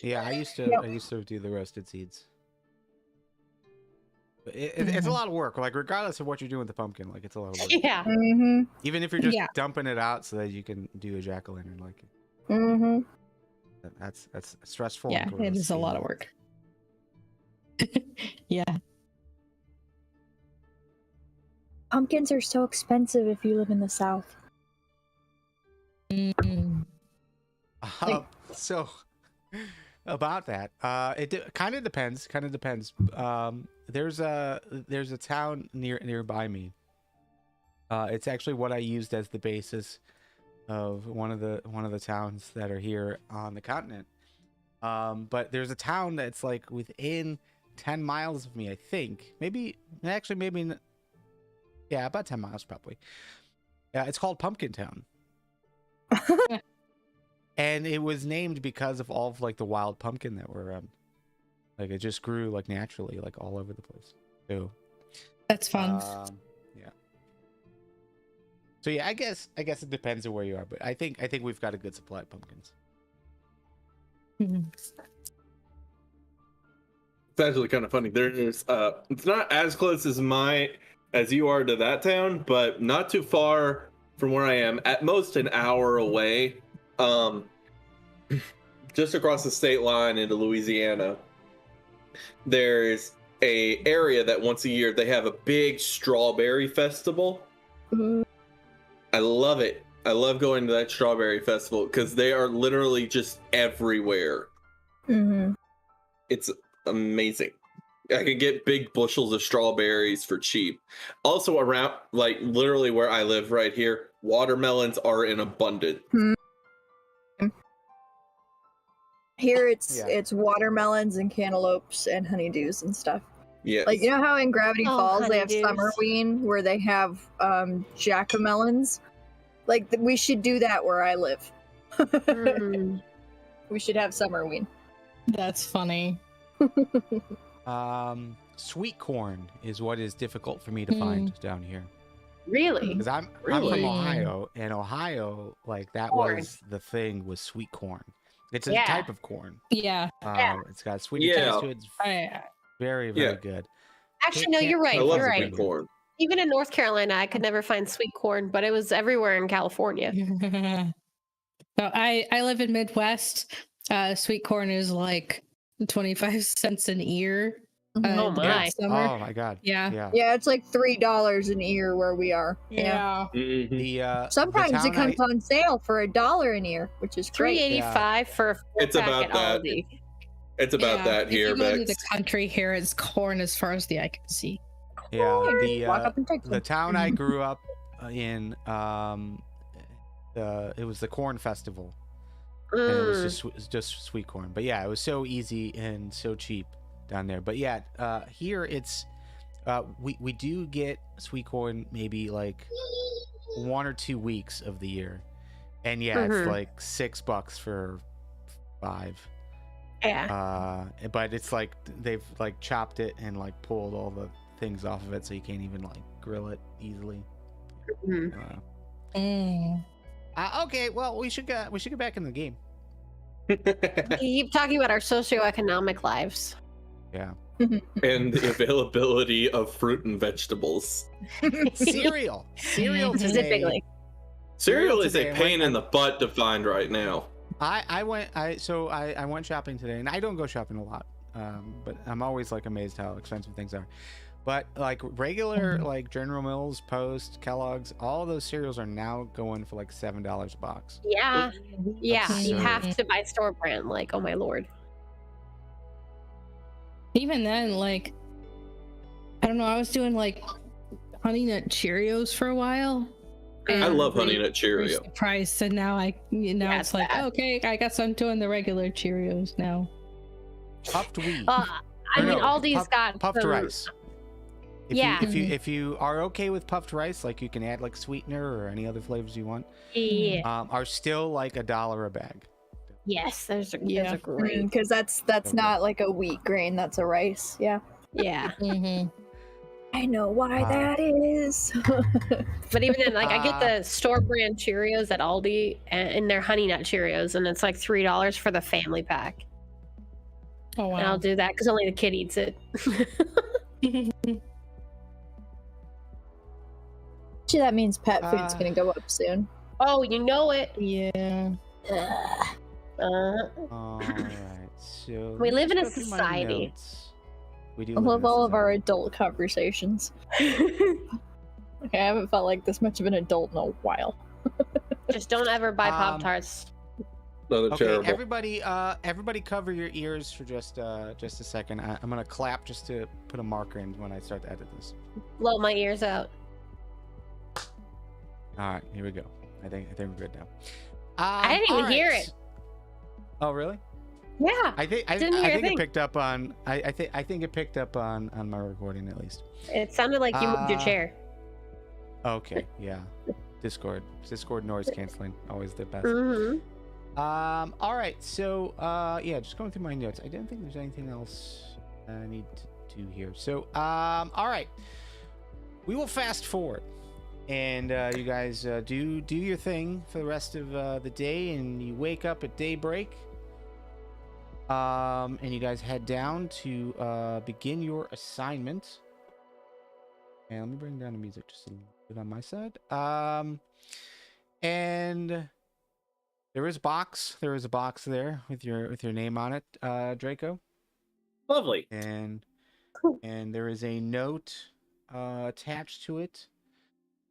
Yeah, I used Yep. to do the roasted seeds. But it's a lot of work. Like regardless of what you're doing with the pumpkin, like it's a lot of work. Yeah. Mm-hmm. Even if you're just Yeah. dumping it out so that you can do a jack-o'-lantern, like Mm-hmm. that's stressful. Yeah, and it is a lot of work. Yeah. Pumpkins are so expensive if you live in the South. Mm. So about that, it kind of depends. There's a town nearby me. It's actually what I used as the basis of one of the towns that are here on the continent. But there's a town that's like within 10 miles of me, I think. Maybe Yeah, about 10 miles probably. It's called Pumpkin Town. And it was named because of all of like the wild pumpkin that were around. Like it just grew like naturally, like all over the place. So That's fun. yeah. So yeah, I guess it depends on where you are, but I think we've got a good supply of pumpkins. Mhm. It's actually kind of funny. There's it's not as close as you are to that town, but not too far from where I am. At most an hour away. Just across the state line into Louisiana. There's a area that once a year they have a big strawberry festival. I love it. I love going to that strawberry festival because they are literally just everywhere. Mm-hmm. It's amazing. I can get big bushels of strawberries for cheap. Also around, like literally where I live right here, watermelons are in abundance. Here it's watermelons and cantaloupes and honeydews and stuff. Yes. Like, you know how in Gravity Falls they have honeydews. Summerween where they have jack-o'-melons? Like, we should do that where I live. Mm. We should have Summerween. That's funny. Sweet corn is what is difficult for me to find down here. Really? Because I'm Really? from Ohio, and Ohio, like that Corn. was the thing with sweet corn. It's a Yeah. type of corn. Yeah. Yeah. It's got sweet Yeah. taste to it. It's very, Yeah. very good. Actually, no, you're right. I love You're the right. sweet corn. Even in North Carolina, I could never find sweet corn, but it was everywhere in California. So I live in Midwest. Sweet corn is like 25 cents an ear. Oh during my. summer. Oh my god. Yeah. Yeah. Yeah, it's like $3 an ear where we are. Yeah. Mhm. The Sometimes the it town comes on sale for $1 an ear, which is great. $3.85 for a It's four-pack about at that. Aldi. It's about Yeah. that here, If you go to the Bex. country here, it's corn as far as the eye can see. Yeah. Walk up and take The some. town I grew up in, it was the corn festival, and it was just sweet corn. But yeah, it was so easy and so cheap down there. But yeah, here it's we do get sweet corn maybe like 1 or 2 weeks of the year, and yeah, it's like $6 for 5. Yeah. But it's like they've like chopped it and like pulled all the things off of it, so you can't even like grill it easily. Mhm. Okay, well we should get back in the game. We keep talking about our socioeconomic lives. Yeah. And the availability of fruit and vegetables. Cereal today. Specifically. Cereal is today a I pain went- in the butt to find right now. I went shopping today, and I don't go shopping a lot, but I'm always like amazed how expensive things are. But like regular like General Mills, Post, Kellogg's, all those cereals are now going for like $7 a box. Yeah. Yeah. You absurd. have to buy store brand. Like, oh my lord. Even then, like, I don't know, I was doing like Honey Nut Cheerios for a while. I love Honey Nut Increased Cheerio. the price, and now Yeah, it's like, bad. okay, I guess I'm doing the regular Cheerios now. Puffed wheat. I Or mean, no, Aldi's got puffed some- rice. Yeah. If you are okay with puffed rice, like you can add like sweetener or any other flavors you want, Yeah. are still like $1 a bag. Yes, those are Yeah. great. Because that's Okay. not like a wheat grain, that's a rice. Yeah. Yeah. Mm-hmm. I know why that is. But even then, like, I get the store brand Cheerios at Aldi and their Honey Nut Cheerios, and it's like $3 for the family pack. Oh And I'll wow. do that because only the kid eats it. Actually, that means pet food's gonna go up soon. Oh, you know it. Yeah. All right, so We live in let's a go through my society. notes. We do. I live in love a all of our society. adult conversations. Okay, I haven't felt like this much of an adult in a while. Just don't ever buy Um, Pop Tarts. No, they're Okay, terrible. everybody, cover your ears for just a second. I'm gonna clap just to put a marker in when I start to edit this. Blow my ears out. All right, here we go. I think we're good now. I didn't even hear it. Oh, really? Yeah. I think Didn't hear a it thing. picked up on. I think it picked up on my recording at least. It sounded like you moved your Uh, chair. Okay, yeah. Discord noise canceling, always the best. Mm-hmm. All right, so yeah, just going through my notes. I don't think there's anything else I need to do here. So all right, we will fast forward, and you guys do your thing for the rest of the day, and you wake up at daybreak. And you guys head down to begin your assignment. And let me bring down the music just a little bit on my side. And there is a box. There is a box there with your name on it, Draco. Lovely. And Cool. and there is a note attached to it.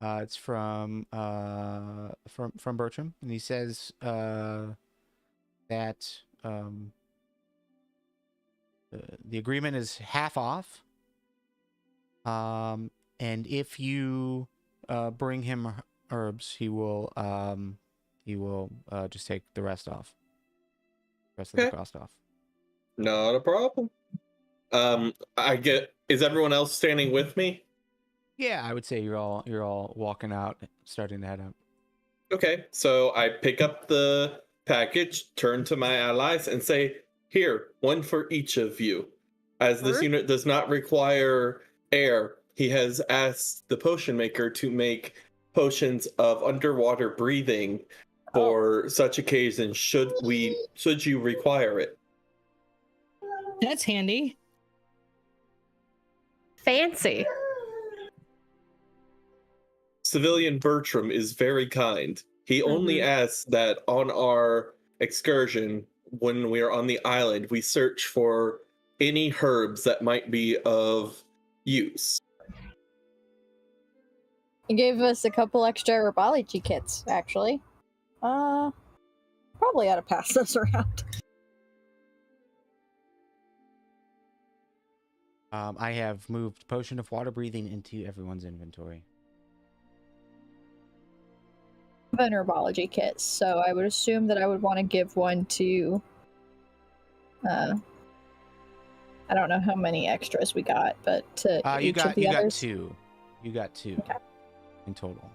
It's from Bertram, and he says that the agreement is half off. And if you bring him herbs, he will just take the rest off. Rest of the cost off. Not a problem. Is everyone else standing with me? Yeah, I would say you're all walking out, starting to head out. Okay, so I pick up the package, turn to my allies, and say, "Here, one for each of you. As this unit does not require air, he has asked the potion maker to make potions of underwater breathing for such occasions should you require it." That's handy. Fancy. Civilian Bertram is very kind. He only asks that on our excursion, when we are on the island, we search for any herbs that might be of use. He gave us a couple extra herbology kits, actually. Probably ought to pass those around. I have moved potion of water breathing into everyone's inventory. An herbology kit, so I would assume that I would want to give one to I don't know how many extras we got, but to each of the others. You got two Okay. in total.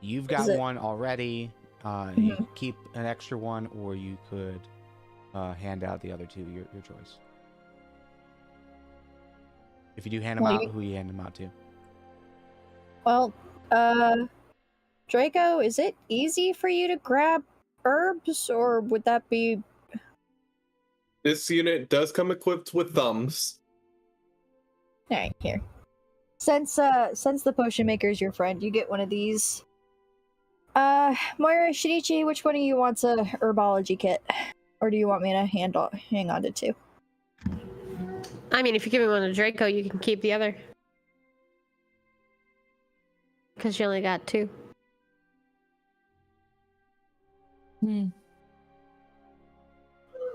You've got one already. You can keep an extra one, or you could hand out the other two. Your choice. If you do hand them out, who you hand them out to? Well, Draco, is it easy for you to grab herbs, or would that be... This unit does come equipped with thumbs. Alright, here. Since the potion maker is your friend, you get one of these. Moira, Shinichi, which one of you wants a herbology kit? Or do you want me to hang on to two? I mean, if you give me one to Draco, you can keep the other. Because you only got two.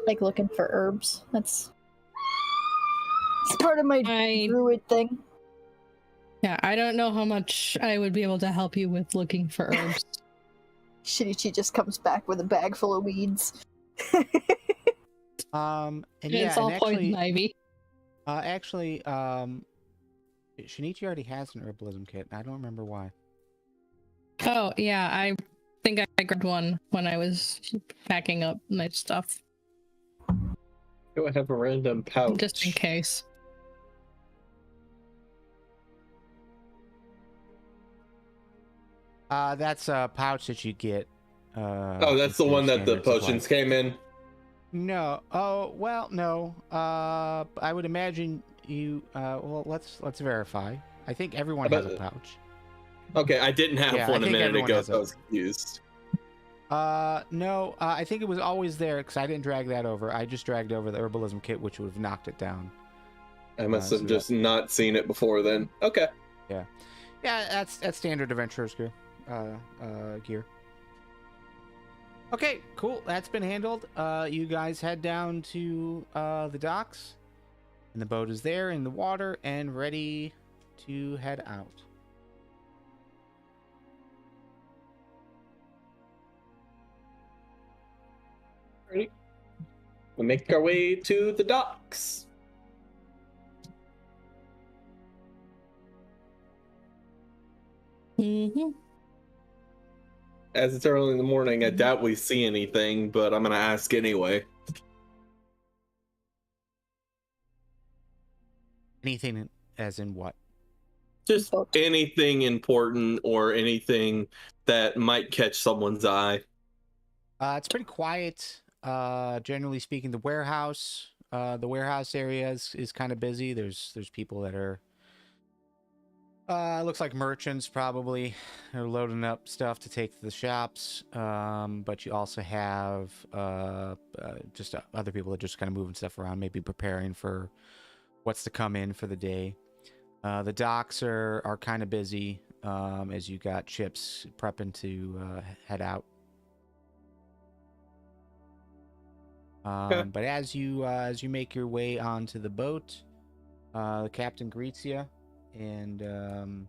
Like looking for herbs. It's part of my druid thing. Yeah, I don't know how much I would be able to help you with looking for herbs. Shinichi just comes back with a bag full of weeds. And it's all poison ivy. Shinichi already has an herbalism kit. I don't remember why. Oh, yeah, I think I grabbed one when I was packing up my stuff. Do I have a random pouch? Just in case. That's a pouch that you get. That's the one that the potions came in? No. Oh, well, no. I would imagine you... well, let's verify. I think everyone has a pouch. Okay, I didn't have one a minute ago, so I was confused. No, I think it was always there, because I didn't drag that over. I just dragged over the herbalism kit, which would have knocked it down. I must have just not seen it before then. Okay. Yeah. Yeah, that's standard adventurer's gear. Okay, cool. That's been handled. You guys head down to the docks, and the boat is there in the water and ready to head out. Ready? We make our way to the docks. Mm-hmm. As it's early in the morning, I doubt we see anything, but I'm gonna ask anyway. Anything as in what? Just Booked. anything important or anything that might catch someone's eye. It's pretty quiet. Generally speaking, the warehouse area is kind of busy. There's people that are looks like merchants probably. They're loading up stuff to take to the shops. But you also have just other people that are just kind of moving stuff around, maybe preparing for what's to come in for the day. The docks are kind of busy as you got ships prepping to head out. Okay. But as you make your way onto the boat, the captain greets you and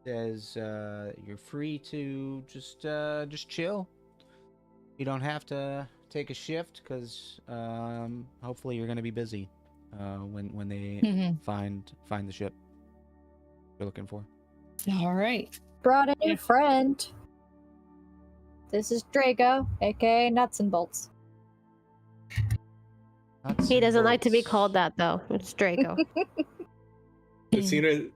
says you're free to just chill. You don't have to take a shift because hopefully you're going to be busy when they Mm-hmm. find the ship you're looking for. All right. Brought a new Yeah. friend. This is Draco, aka Nuts and Bolts. He doesn't like to be Bolts. called that, though. It's Draco. This unit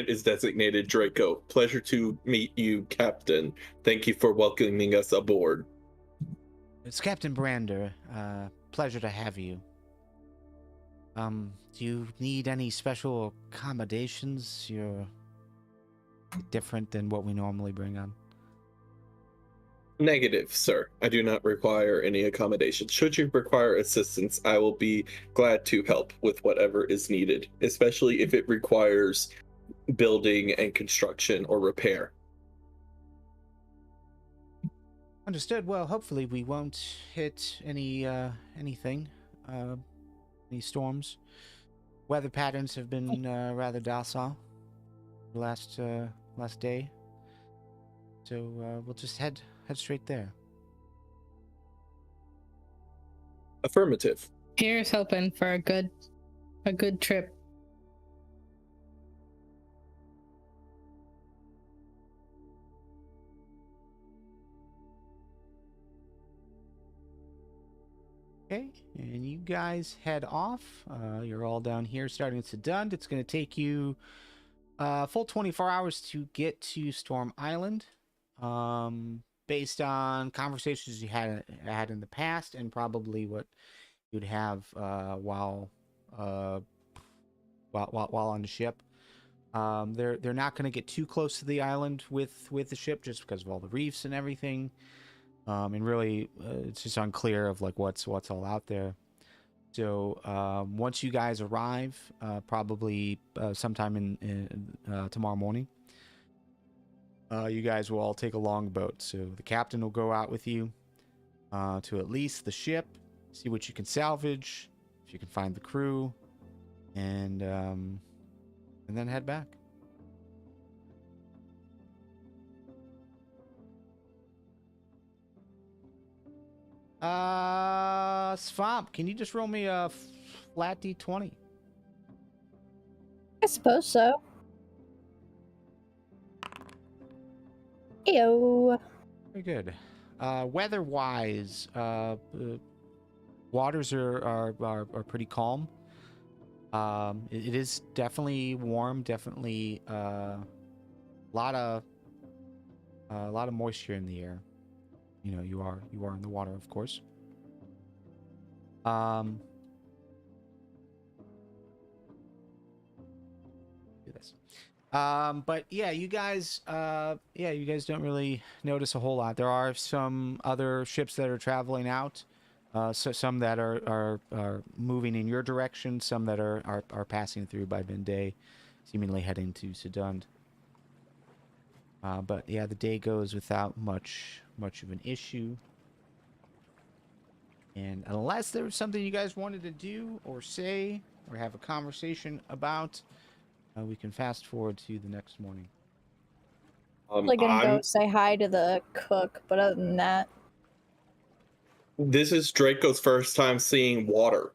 is designated Draco. Pleasure to meet you, Captain. Thank you for welcoming us aboard. It's Captain Brander. Pleasure to have you. Do you need any special accommodations? You're different than what we normally bring on. Negative, sir. I do not require any accommodations. Should you require assistance, I will be glad to help with whatever is needed, especially if it requires building and construction or repair. Understood. Well, hopefully we won't hit anything, any storms. Weather patterns have been rather docile the last day, so we'll just head straight there. Affirmative. Here's hoping for a good trip. Okay, and you guys head off. You're all down here starting at Sedund. It's going to take you full 24 hours to get to Storm Island. Based on conversations you had in the past and probably what you'd have while on the ship. They're not going to get too close to the island with the ship just because of all the reefs and everything. And really, it's just unclear of like what's all out there. So once you guys arrive, probably sometime in tomorrow morning, you guys will all take a longboat. So the captain will go out with you to at least the ship, see what you can salvage, if you can find the crew, and then head back. Swamp, can you just roll me a flat D20? I suppose so. Ew. Very good. Weather-wise, waters are pretty calm. It is definitely warm. Definitely a lot of moisture in the air. You know, you are in the water, of course. Do this. But yeah, you guys don't really notice a whole lot. There are some other ships that are traveling out. So some that are moving in your direction, some that are passing through by B.E.A.R.D, seemingly heading to Sedund. But yeah, the day goes without much of an issue. And unless there was something you guys wanted to do or say or have a conversation about, we can fast forward to the next morning. I'm gonna go say hi to the cook, but other than that, This is Draco's first time seeing water.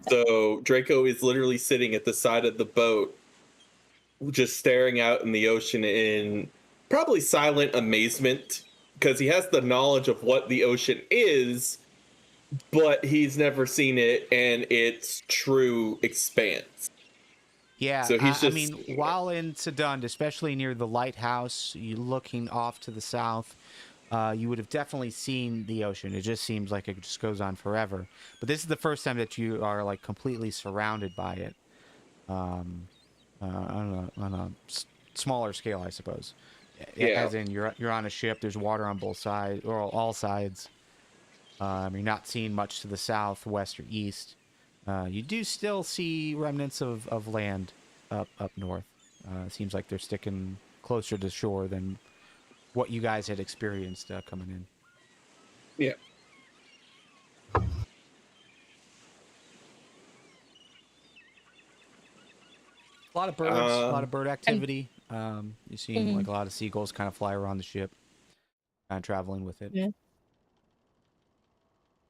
So Draco is literally sitting at the side of the boat, just staring out in the ocean in probably silent amazement because he has the knowledge of what the ocean is, but he's never seen it and its true expanse. Yeah, So he's I just mean, while in Sedund, especially near the lighthouse, you looking off to the south, you would have definitely seen the ocean. It just seems like it just goes on forever. But this is the first time that you are like completely surrounded by it, on a smaller scale, I suppose. Yeah. As in, you're on a ship. There's water on both sides or all sides. You're not seeing much to the south, west, or east. You do still see remnants of land up north. It seems like they're sticking closer to shore than what you guys had experienced coming in. Yeah. A lot of birds, a lot of bird activity. You're seeing like a lot of seagulls kind of fly around the ship, kind of traveling with it. Yeah.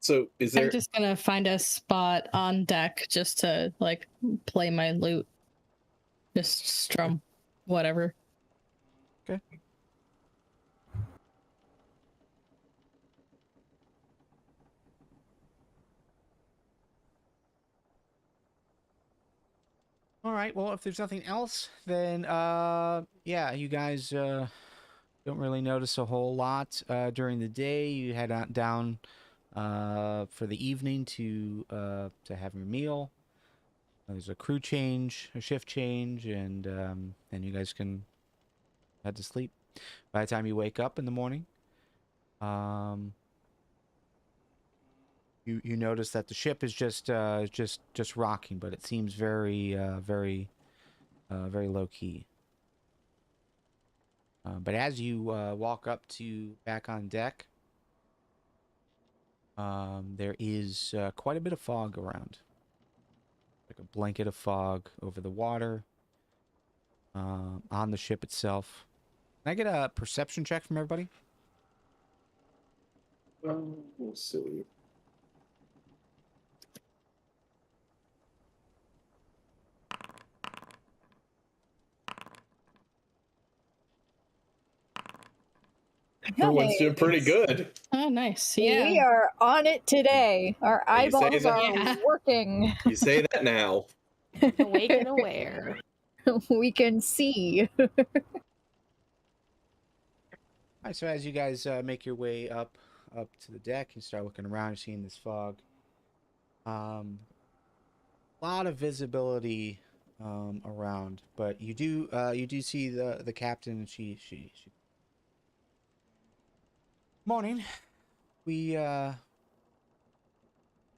So is there? I'm just gonna find a spot on deck just to like play my lute. Just strum, whatever. Okay. All right. Well, if there's nothing else, then yeah, you guys don't really notice a whole lot during the day. You head out down for the evening to have your meal. There's a crew change, a shift change, and then you guys can head to sleep. By the time you wake up in the morning, you notice that the ship is just rocking, but it seems very very low key. But as you walk up to back on deck, there is quite a bit of fog around, like a blanket of fog over the water, on the ship itself. Can I get a perception check from everybody? We'll see. Everyone's doing pretty good. Oh, nice. Yeah. We are on it today. Our You say eyeballs that- are Yeah. working. You say that now. Awake and aware. We can see. All right, so as you guys make your way up to the deck and start looking around, you're seeing this fog. A lot of visibility around, but you do see the captain. And she. Morning. We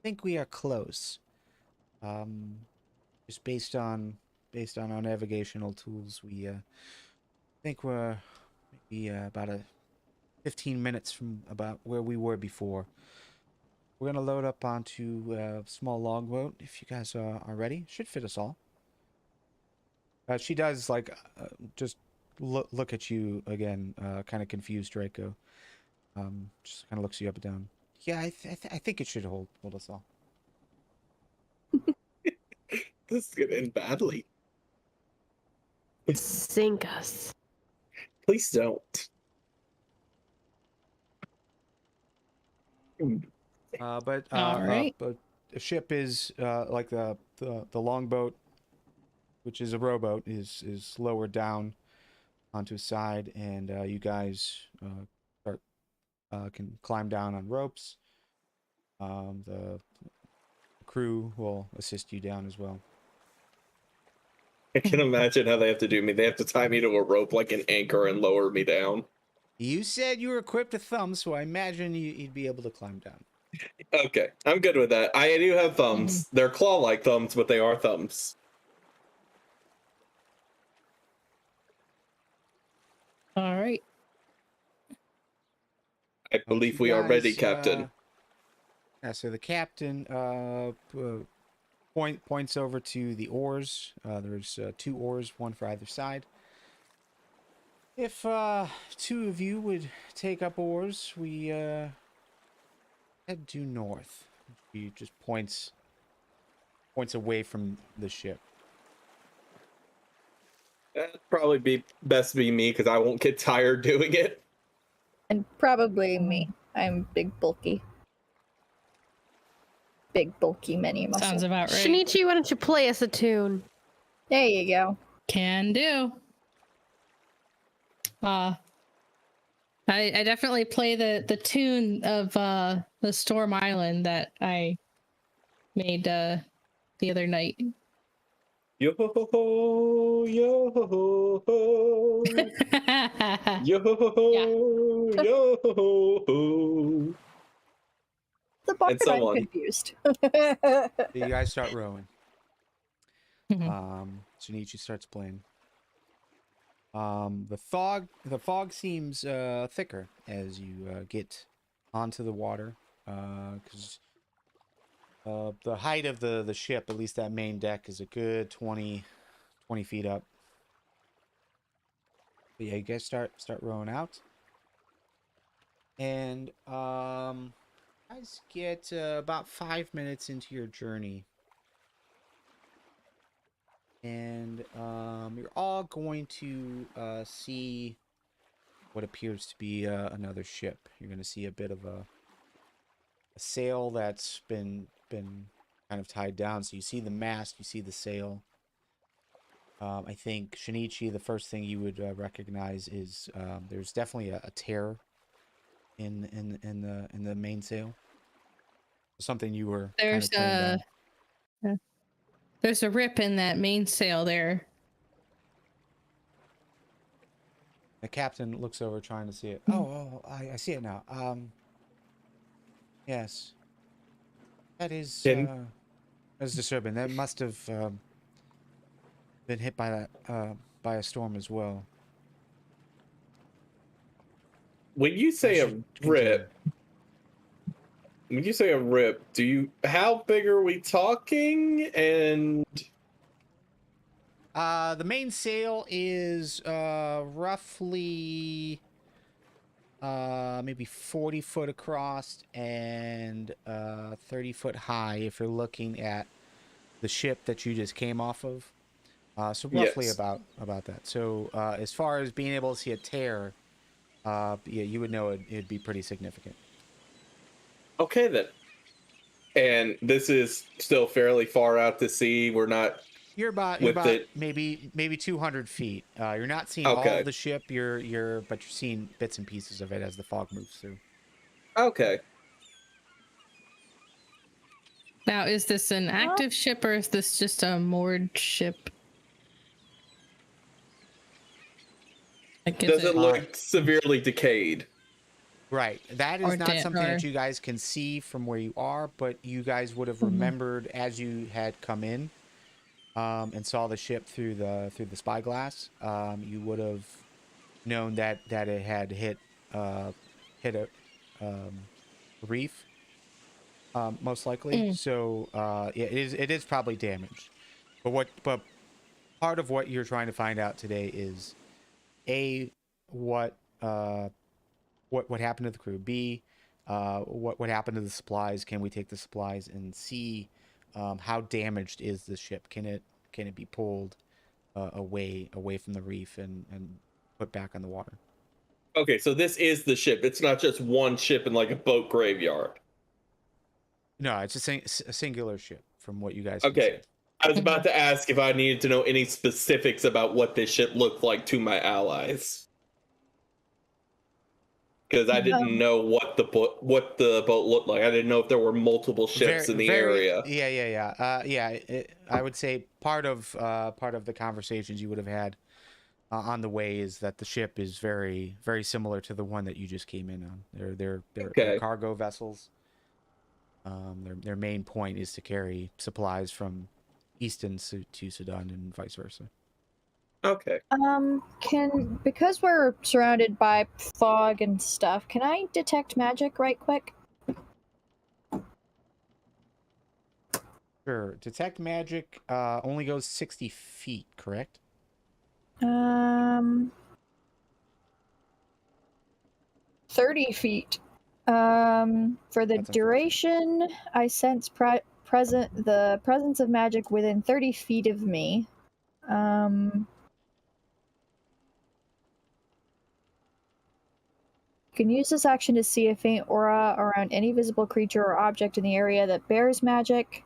think we are close. Just based on our navigational tools, we think we're maybe about 15 minutes from about where we were before. We're gonna load up onto a small longboat if you guys are ready. Should fit us all. She does like just look at you again, kind of confused, Draco. Just kind of looks you up and down. Yeah, I think it should hold us all. This is gonna end badly. Sink us. Please don't. But All right. but the ship is like the longboat, which is a rowboat, is lowered down onto a side, and you guys can climb down on ropes. The crew will assist you down as well. I can imagine how they have to do me. They have to tie me to a rope like an anchor and lower me down. You said you were equipped with thumbs, so I imagine you'd be able to climb down. Okay, I'm good with that. I do have thumbs. They're claw-like thumbs, but they are thumbs. All right. I believe we are ready, Captain. Yeah, so the captain points over to the oars. There's 2 oars, one for either side. If 2 of you would take up oars, we head due north. He just points away from the ship. That'd probably be best to be me because I won't get tired doing it. And probably me. I'm big, bulky. Big, bulky, many muscle. Sounds about right. Shinichi, why don't you play us a tune? There you go. Can do. I definitely play the tune of the Storm Island that I made the other night. Yo ho ho, yo ho ho, yo ho, yo ho. The bar And so I'm on. confused. You guys start rowing. Mhm. Shinichi starts playing. The fog seems thicker as you get onto the water, because the height of the ship, at least that main deck, is a good 20 feet up. But yeah, you guys start rowing out, and guys get about 5 minutes into your journey. And you're all going to see what appears to be another ship. You're going to see a bit of a sail that's been kind of tied down. So you see the mast, you see the sail. I think Shinichi, the first thing you would recognize is there's definitely a tear in the mainsail. Something you were kind of putting down. There's a rip in that mainsail there. The captain looks over, trying to see it. Oh, I see it now. Yes, that is that's disturbing. That must have been hit by that by a storm as well. When you say a rip, how big are we talking? And the mainsail is roughly maybe 40 foot across and 30 foot high if you're looking at the ship that you just came off of. So roughly Yes. about that. So as far as being able to see a tear, yeah, you would know it'd be pretty significant. okay then. And this is still fairly far out to sea. We're not. You're about maybe 200 feet. You're not seeing all of the ship. But you're seeing bits and pieces of it as the fog moves through. Okay. Now, is this an active ship or is this just a moored ship? Like, Does it look severely decayed? Right. That is not something that you guys can see from where you are, but you guys would have remembered as you had come in and saw the ship through the spyglass. You would have known that it had hit a reef, most likely. So it is probably damaged. But part of what you're trying to find out today is what happened to the crew, B, what happened to the supplies, can we take the supplies, and C, how damaged is the ship, can it be pulled away from the reef and put back on the water. Okay, so this is the ship. It's not just one ship in like a boat graveyard. No, it's a singular ship from what you guys Okay. can see. I was about to ask if I needed to know any specifics about what this ship looked like to my allies. Because I didn't know what the boat looked like. I didn't know if there were multiple ships in the area. Yeah. I would say part of the conversations you would have had on the way is that the ship is very, very similar to the one that you just came in on. They're cargo vessels. Their main point is to carry supplies from Easton to Sudan and vice versa. Okay. Because we're surrounded by fog and stuff, can I detect magic right quick? Sure. Detect magic only goes 60 feet, correct? 30 feet. For the duration, I sense the presence of magic within 30 feet of me. can use this action to see a faint aura around any visible creature or object in the area that bears magic,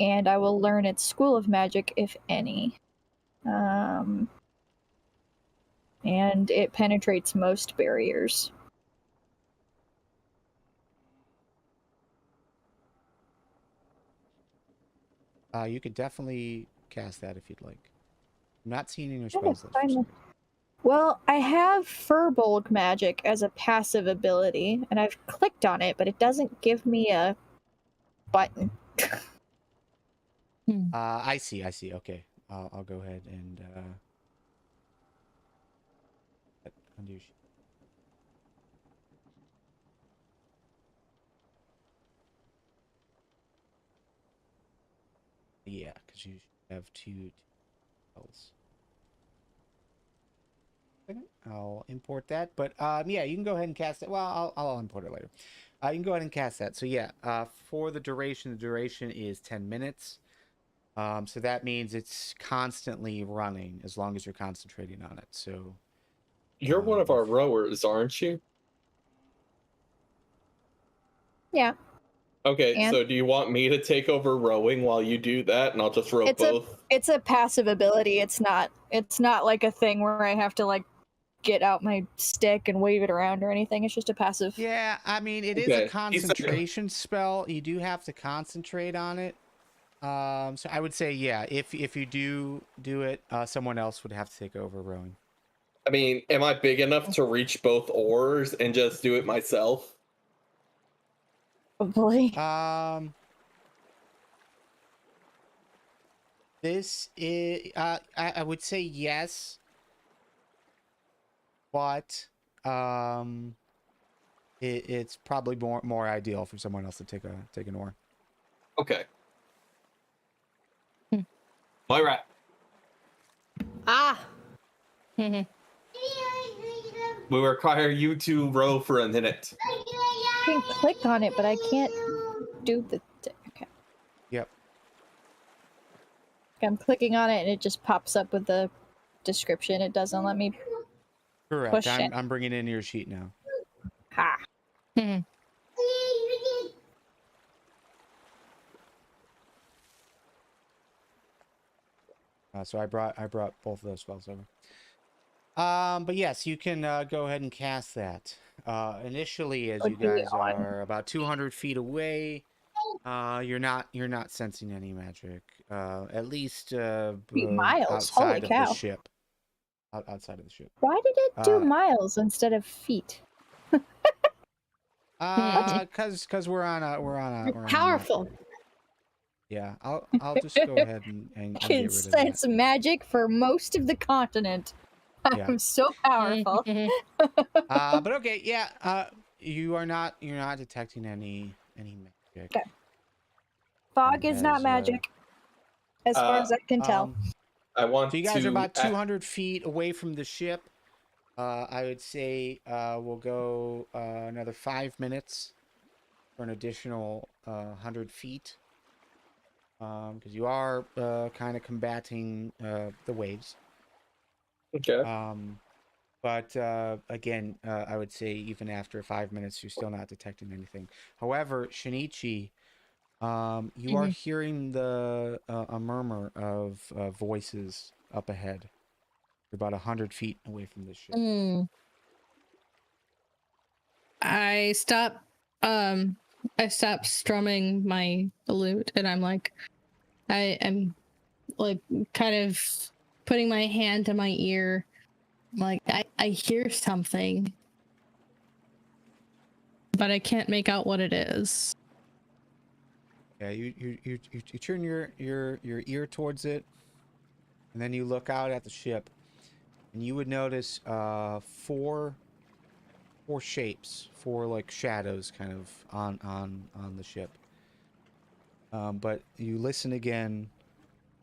and I will learn its school of magic, if any. And it penetrates most barriers. You could definitely cast that if you'd like. I'm not seeing any Okay, spells left. for fine. some- Well, I have Furbolg magic as a passive ability, and I've clicked on it, but it doesn't give me a button. I see. Okay. I'll go ahead and undo. Yeah, because you have two spells. I'll import that, but yeah, you can go ahead and cast it. Well, I'll import it later. You can go ahead and cast that. So yeah, for the duration is 10 minutes. So that means it's constantly running as long as you're concentrating on it. So You're one of our rowers, aren't you? Yeah. Okay, And? so do you want me to take over rowing while you do that, and I'll just row both? It's a passive ability. It's not like a thing where I have to like get out my stick and wave it around or anything. It's just a passive. yeah, I mean it is Okay. a concentration spell. You do have to concentrate on it. So I would say yeah, if you do it, someone else would have to take over rowing. I mean, am I big enough to reach both oars and just do it myself? Probably. This is I would say yes, but it's probably more ideal for someone else to take an oar. Okay. Moira. Ah, We require you to row for a minute. I can click on it, but I can't do the. Okay. Yep. I'm clicking on it and it just pops up with the description. It doesn't let me. Correct. Push it. I'm bringing in your sheet now. Ha. So I brought both of those spells over. But yes, you can go ahead and cast that. Initially, as you guys are about 200 feet away, you're not sensing any magic. At least Miles. outside Holy of cow. the ship. Outside of the ship. Why did it do miles instead of feet? Because we're on a powerful. Yeah, I'll just go ahead and get Can rid of sense that. magic for most of the continent. Yeah. I'm so powerful. But okay, yeah. You're not detecting any magic. Okay. Fog is not magic, as far as I can tell. I want So you guys to are about 200 feet away from the ship. I would say we'll go another 5 minutes for an additional 100 feet. Because you are kind of combating the waves. Okay. But again, I would say even after 5 minutes, you're still not detecting anything. However, Shinichi, you are hearing a murmur of voices up ahead. You're about 100 feet away from the ship. I stop strumming my lute, and I'm like, I am like kind of putting my hand to my ear. I'm like, I hear something, but I can't make out what it is. Yeah, you turn your ear towards it, and then you look out at the ship, and you would notice four shapes, four like shadows, kind of on the ship. But you listen again,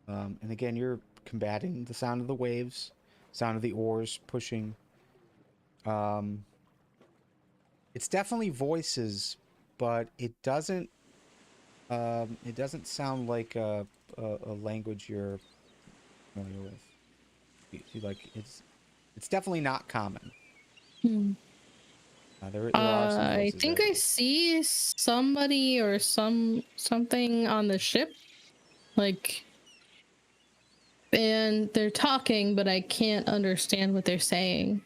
and again you're combating the sound of the waves, sound of the oars pushing. It's definitely voices, but it doesn't sound like a language you're familiar with. Like it's definitely not common. There are some I places think that- I see somebody or something on the ship, like, and they're talking, but I can't understand what they're saying.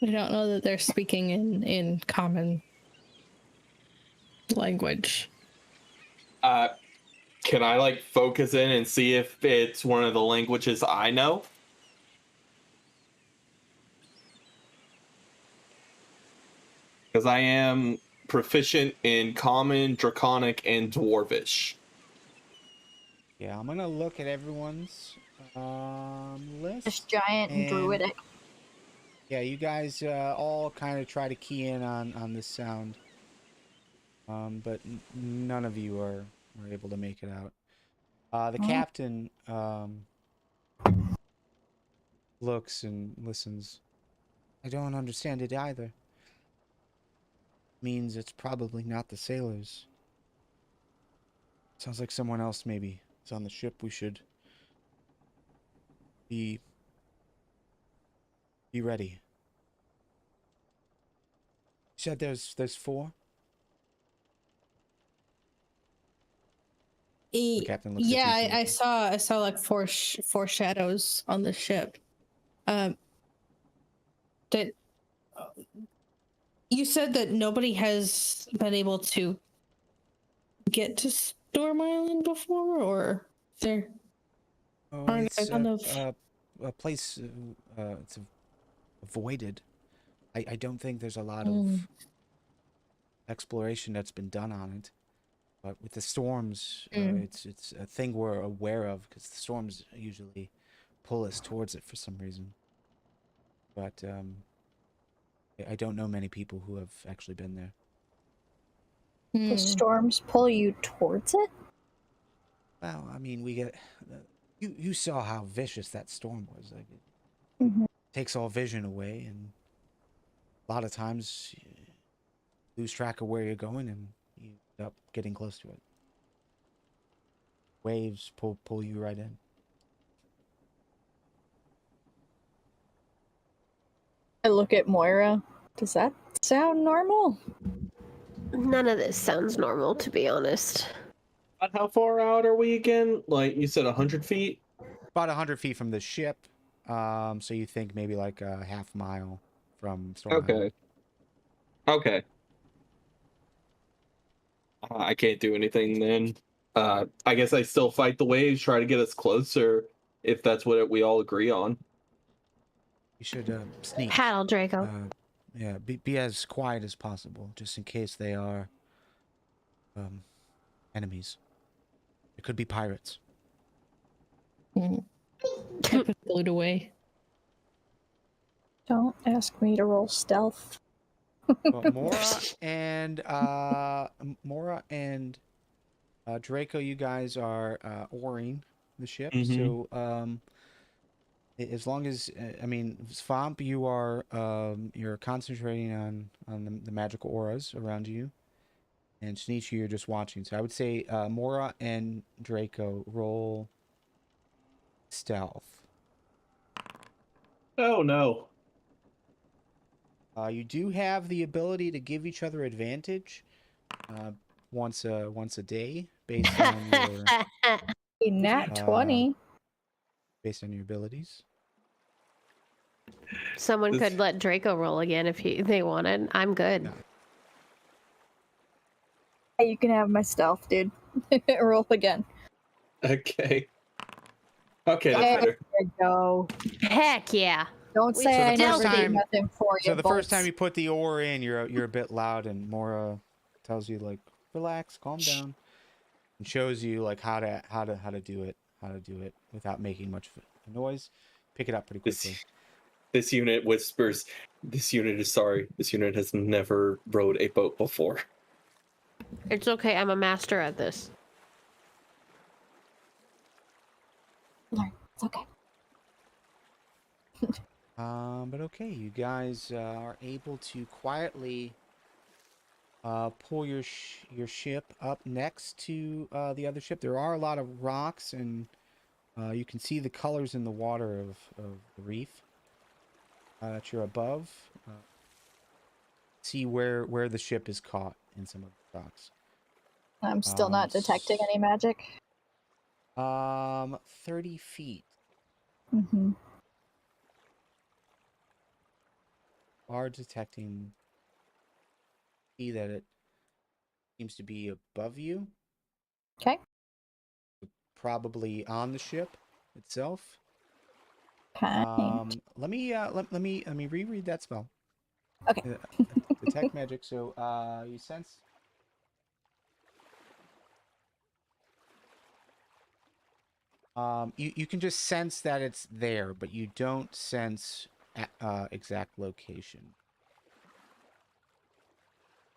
I don't know that they're speaking in common language. Can I like focus in and see if it's one of the languages I know? Because I am proficient in Common, Draconic, and Dwarvish. Yeah, I'm gonna look at everyone's list. Just giant and and druidic. Yeah, you guys all kind of try to key in on this sound, but none of you are able to make it out. The captain looks and listens. I don't understand it either. Means it's probably not the sailors. Sounds like someone else maybe is on the ship. We should be ready. You said there's 4? The captain looks Yeah, at you. I saw like four shadows on the ship. That you said that nobody has been able to get to Storm Island before, or there Oh, aren't it's kind of a place it's avoided. I don't think there's a lot of exploration that's been done on it. But with the storms, it's a thing we're aware of because the storms usually pull us towards it for some reason. But I don't know many people who have actually been there. The storms pull you towards it? Well, I mean, we get you saw how vicious that storm was. Like, it takes all vision away, and a lot of times you lose track of where you're going, and you end up getting close to it. Waves pull you right in. I look at Moira. Does that sound normal? None of this sounds normal, to be honest. How far out are we again? Like you said, 100 feet? About 100 feet from the ship. So you think maybe like a half mile from Storm Island. Okay. I can't do anything then. I guess I still fight the waves, try to get us closer, if that's what we all agree on. You should sneak. Paddle, Draco. Yeah, be as quiet as possible, just in case they are enemies. It could be pirates. I put glued away. Don't ask me to roll stealth. But Mora and Draco, you guys are oaring the ship. So as long as I mean, Svamp, you are you're concentrating on the magical auras around you, and Shinichi, you're just watching. So I would say Mora and Draco roll stealth. Oh no. You do have the ability to give each other advantage once a day based on your A nat 20. based on your abilities. Someone could let Draco roll again if they wanted. I'm good. Yeah. Hey, you can have my stealth, dude. Roll again. Okay. Okay, that's There better. you go. Heck yeah. Don't So say the I never first did time- nothing for you. So the first Bolts. time you put the oar in, you're a bit loud, and Mora tells you like, relax, calm down, and shows you like how to do it without making much of a noise. Pick it up pretty quickly. This unit whispers, this unit is sorry. This unit has never rowed a boat before. It's okay. I'm a master at this. Learn. It's okay. But okay, you guys are able to quietly pull your ship up next to the other ship. There are a lot of rocks and You can see the colors in the water of the reef that you're above. See where the ship is caught in some of the docks. I'm still not detecting any magic. 30 feet. Mm-hmm. Are detecting. See that it seems to be above you. Okay. Probably on the ship itself. Kind. Let me reread that spell. Okay. Detect magic. So you sense. You can just sense that it's there, but you don't sense exact location.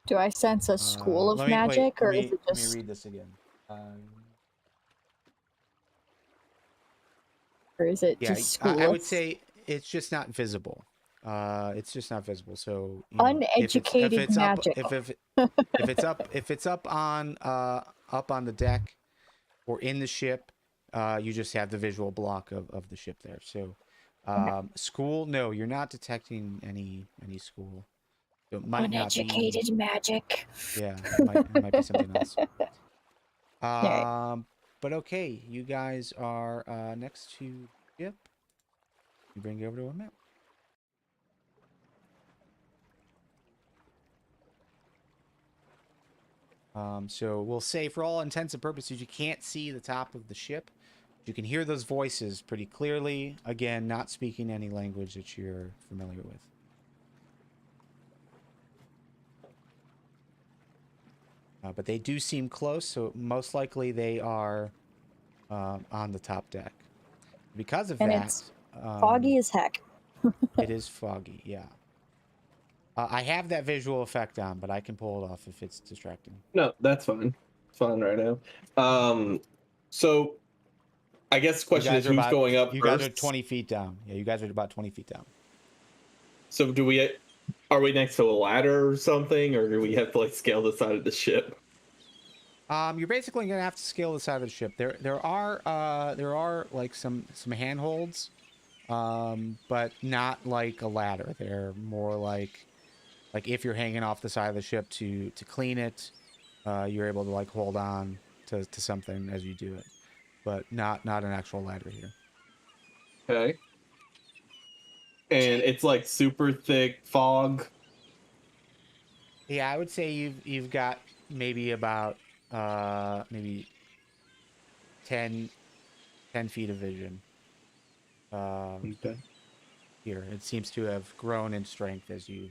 Do I sense a school of magic, or is it just? Let me read this again. Or is it Yeah, just I would schoolless? say it's just not visible. It's just not visible. So you know, Uneducated magic. if it's up on the deck or in the ship, you just have the visual block of the ship there. So school, no, you're not detecting any school. So it might not be Uneducated magic. Yeah, it might be something else. Alright. But okay, you guys are next to the ship. You bring you over to a map. So we'll say for all intents and purposes, you can't see the top of the ship. You can hear those voices pretty clearly. Again, not speaking any language that you're familiar with. But they do seem close, so most likely they are on the top deck. Because of And that, it's foggy as heck. it is foggy, yeah. I have that visual effect on, but I can pull it off if it's distracting. No, that's fine. It's fine right now. So I guess the question is who's going up first? You guys are 20 feet down. Yeah, you guys are about 20 feet down. So are we next to a ladder or something, or do we have to like scale the side of the ship? You're basically gonna have to scale the side of the ship. There are like some handholds, but not like a ladder. They're more like if you're hanging off the side of the ship to clean it, you're able to like hold on to something as you do it, but not an actual ladder here. Okay. And it's like super thick fog. Yeah, I would say you've got maybe about maybe 10 feet of vision. Okay. Here, it seems to have grown in strength as you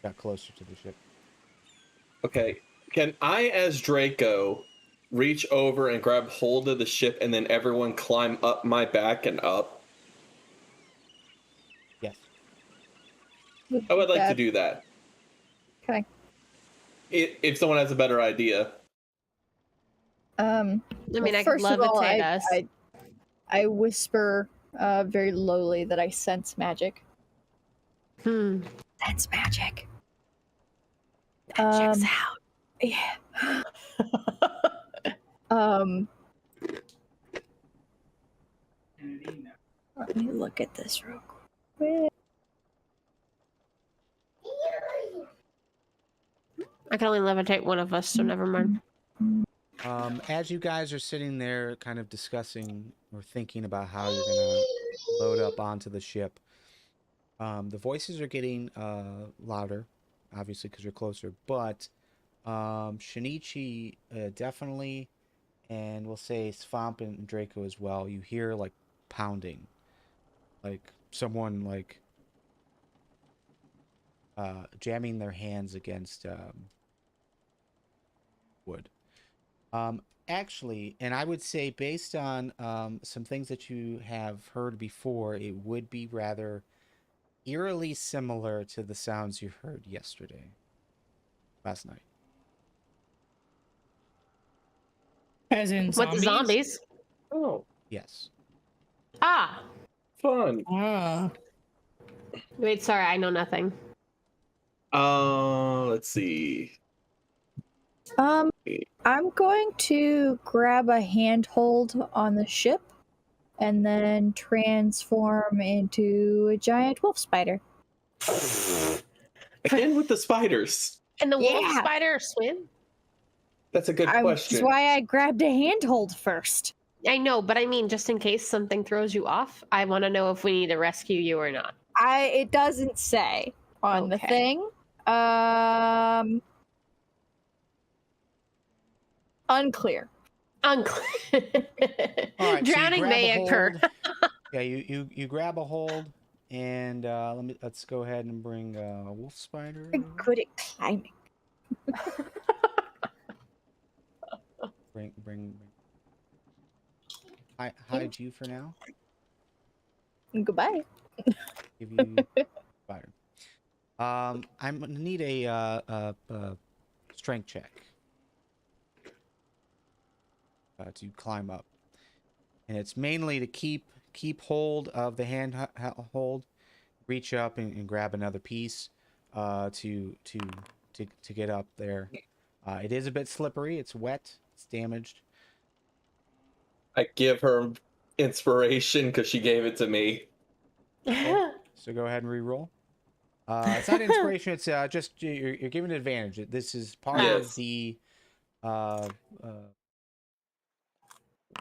got closer to the ship. Okay. Can I, as Draco, reach over and grab hold of the ship and then everyone climb up my back and up? Yes. I would like to do that. Okay. If someone has a better idea. I mean, well, I could first of all, levitate us. I whisper very lowly that I sense magic. Sense magic. Magic's out. Yeah. Let me look at this real quick. I can only levitate one of us, so never mind. As you guys are sitting there kind of discussing or thinking about how you're gonna load up onto the ship, the voices are getting louder, obviously because you're closer, but Shinichi definitely, and we'll say Swamp and Draco as well, you hear like pounding, like someone like jamming their hands against wood. Actually, and I would say based on some things that you have heard before, it would be rather eerily similar to the sounds you heard last night. As in What, the zombies? Oh, Yes. Ah! fun. Wait, sorry, I know nothing. Let's see. I'm going to grab a handhold on the ship and then transform into a giant wolf spider. Again with the spiders. Can the wolf Yeah. spider swim? That's a good That's question. why I grabbed a handhold first. I know, but I mean, just in case something throws you off, I want to know if we need to rescue you or not. It doesn't say on the Okay. thing. Unclear. Unclear. All right, so you Drowning grab may a occur. hold. Yeah, you grab a hold, and let's go ahead and bring wolf spider. I'm good at climbing. Bring. Hide you for now. Goodbye. Give you spider. I'm gonna need a strength check to climb up, and it's mainly to keep hold of the hand hold, reach up and grab another piece to get up there. It is a bit slippery. It's wet. It's damaged. I give her inspiration because she gave it to me. Okay. So go ahead and re-roll. It's not inspiration. It's just you're given an advantage. This is part of the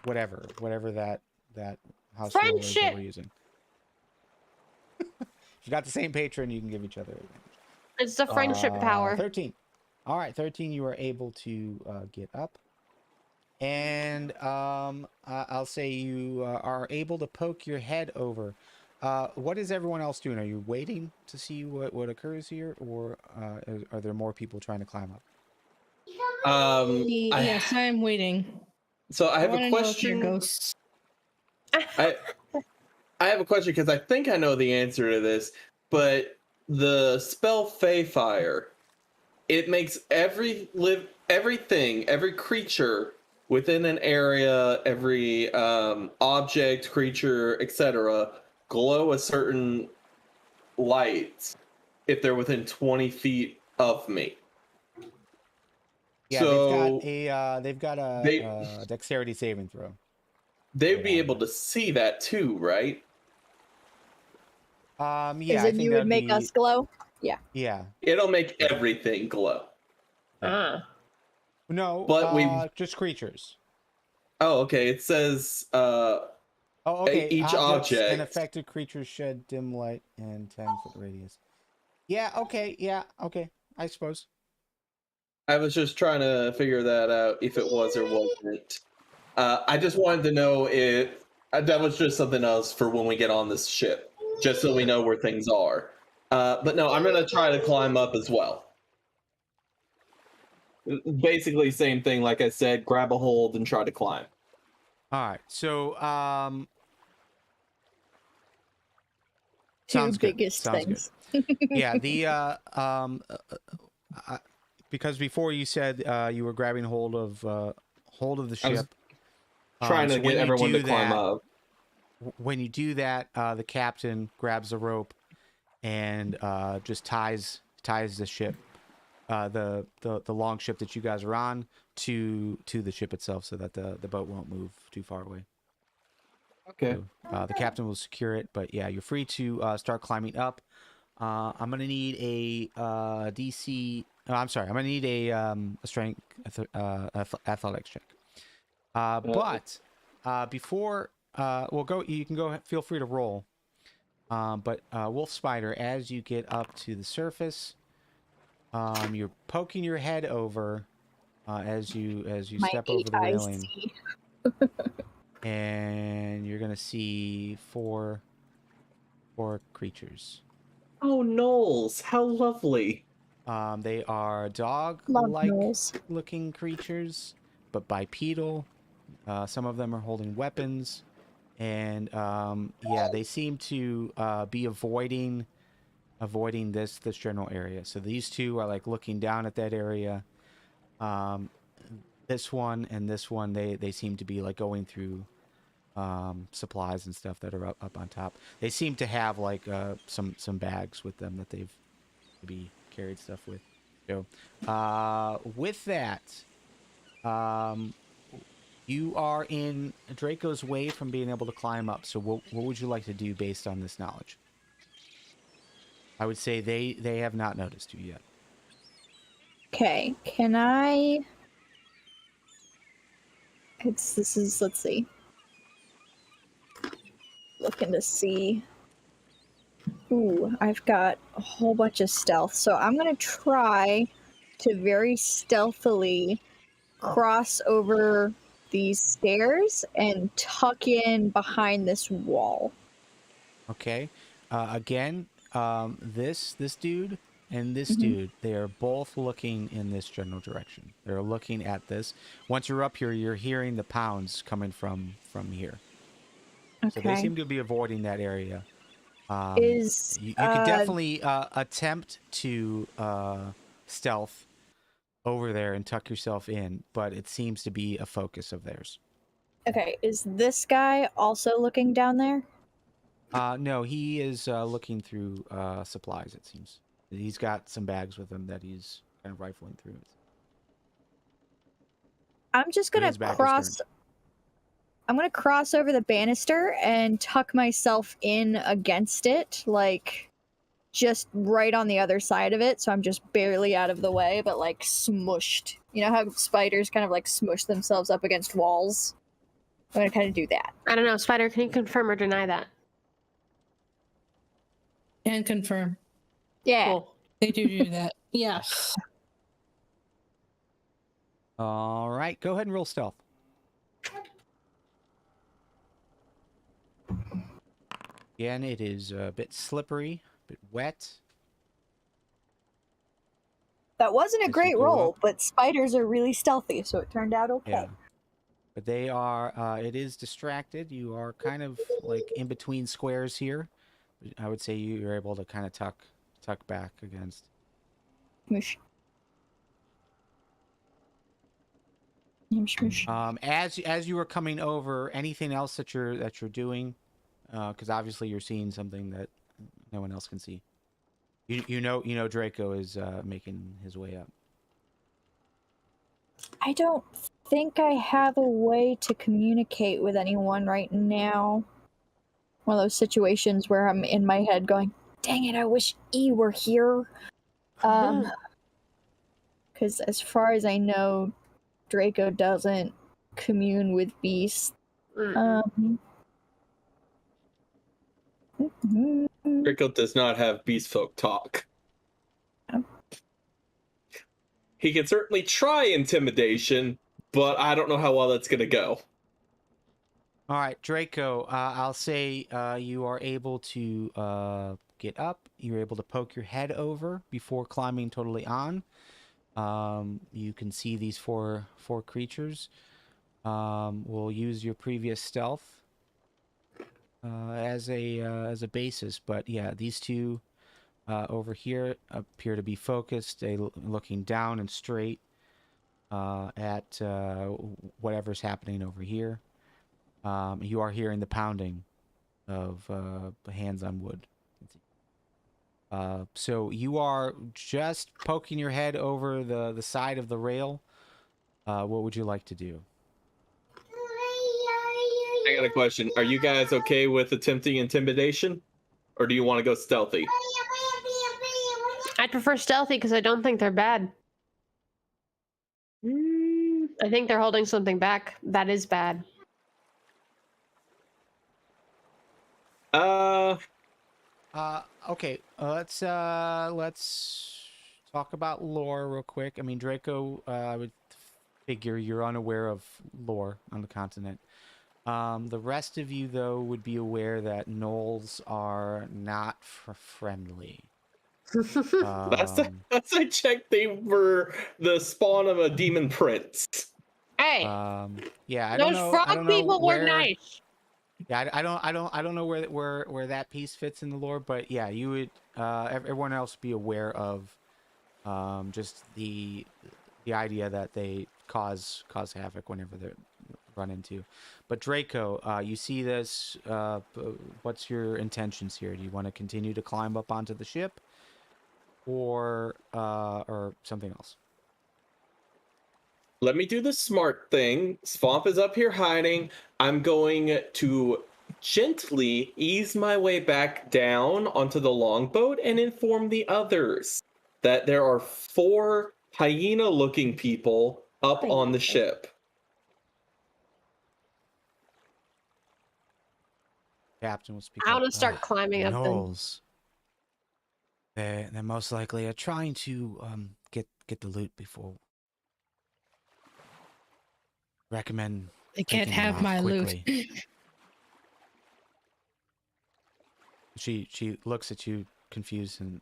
whatever that house rule is that we're using. If you got the same patron, you can give each other advantage. It's the friendship power. 13. All right, 13. You are able to get up, and I'll say you are able to poke your head over. What is everyone else doing? Are you waiting to see what occurs here, or are there more people trying to climb up? Yes, I'm waiting. So I have wanna a know if question. they're ghosts. I have a question because I think I know the answer to this, but the spell Fey Fire, it makes every creature within an area, every object, creature, etc., glow a certain light if they're within 20 feet of me. Yeah, So they've got a dexterity saving throw. they'd be able to see that too, right? Yeah, As I in think you that'd would make be, us glow? Yeah. It'll make everything glow. No, But just creatures. Oh, okay. It says Oh, okay. each Objects and object. affected creatures shed dim light and 10-foot radius. Yeah, okay. Yeah, okay. I suppose. I was just trying to figure that out if it was or wasn't. I just wanted to know if that was just something else for when we get on this ship, just so we know where things are. But no, I'm gonna try to climb up as well. Basically, same thing. Like I said, grab a hold and try to climb. All right. So, Two sounds good. biggest Sounds things. good. Yeah, the because before you said you were grabbing hold of the ship. Trying to so get everyone to climb that, up. When you do that, the captain grabs a rope and just ties the ship, the long ship that you guys are on, to the ship itself, so that the boat won't move too far away. Okay. So, the captain will secure it, but yeah, you're free to start climbing up. I'm gonna need a DC. Oh, I'm sorry. I'm gonna need a strength athletics check. But before we'll go, you can go. Feel free to roll. But wolf spider, as you get up to the surface, you're poking your head over as you step over the railing, and you're gonna see four creatures. Oh, Knowles, how lovely. They are Love dog-like Knowles. looking creatures, but bipedal. Some of them are holding weapons, and yeah, they seem to be avoiding this general area. So these two are like looking down at that area. This one and this one, they seem to be like going through supplies and stuff that are up on top. They seem to have like some bags with them that they've maybe carried stuff with. So with that, You are in Draco's way from being able to climb up. So what would you like to do based on this knowledge? I would say they have not noticed you yet. Okay, can I... let's see. Looking to see. Ooh, I've got a whole bunch of stealth. So I'm gonna try to very stealthily cross over these stairs and tuck in behind this wall. Okay. Again, this dude and this Mhm. dude, they are both looking in this general direction. They're looking at this. Once you're up here, you're hearing the pounds coming from here. So they Okay. seem to be avoiding that area. Is You could definitely attempt to stealth over there and tuck yourself in, but it seems to be a focus of theirs. okay, is this guy also looking down there? No, he is looking through supplies, it seems. He's got some bags with him that he's kind of rifling through. I'm just So gonna his back is cross. turned. I'm gonna cross over the banister and tuck myself in against it, like just right on the other side of it, so I'm just barely out of the way, but like smushed. You know how spiders kind of like smush themselves up against walls? I'm gonna kind of do that. I don't know, Spider, can you confirm or deny that? And confirm. Yeah. Cool. They do that. Yes. All right, go ahead and roll stealth. Again, it is a bit slippery, a bit wet. That wasn't a As you great go roll, up. but spiders are really stealthy, so it turned out okay. Yeah. But they are, it is distracted. You are kind of like in between squares here. I would say you're able to kind of tuck back against. Mush. Mush, mush. As you are coming over, anything else that you're doing, because obviously you're seeing something that no one else can see. You know Draco is making his way up. I don't think I have a way to communicate with anyone right now. One of those situations where I'm in my head going, dang it, I wish E were here. Because as far as I know, Draco doesn't commune with beasts. Mm-mm. Draco does not have beast folk talk. Oh. He can certainly try intimidation, but I don't know how well that's going to go. All right, Draco, I'll say you are able to get up. You're able to poke your head over before climbing totally on. You can see these four creatures. We'll use your previous stealth as a basis, but yeah, these two over here appear to be focused, looking down and straight at whatever's happening over here. You are hearing the pounding of hands on wood. So you are just poking your head over the side of the rail. What would you like to do? I got a question. Are you guys okay with attempting intimidation? Or do you want to go stealthy? I'd prefer stealthy because I don't think they're bad. I think they're holding something back. That is bad. Okay. Let's talk about lore real quick. I mean, Draco, I would figure you're unaware of lore on the continent. The rest of you, though, would be aware that gnolls are not friendly. Last I checked, they were the spawn of a demon prince. Hey, yeah, I don't those know. frog I don't know people where, were nice. Yeah, I don't know where that piece fits in the lore, but yeah, you would. Everyone else would be aware of, just the idea that they cause havoc whenever they're run into. But Draco, you see this. What's your intentions here? Do you want to continue to climb up onto the ship, or something else? let me do the smart thing. Swamp is up here hiding. I'm going to gently ease my way back down onto the longboat and inform the others that there are 4 hyena-looking people up on the ship. Captain will speak I up. want to start climbing up. Gnolls. They're most likely are trying to get the loot before. Recommend. They can't taking them have out my quickly. loot. She looks at you confused and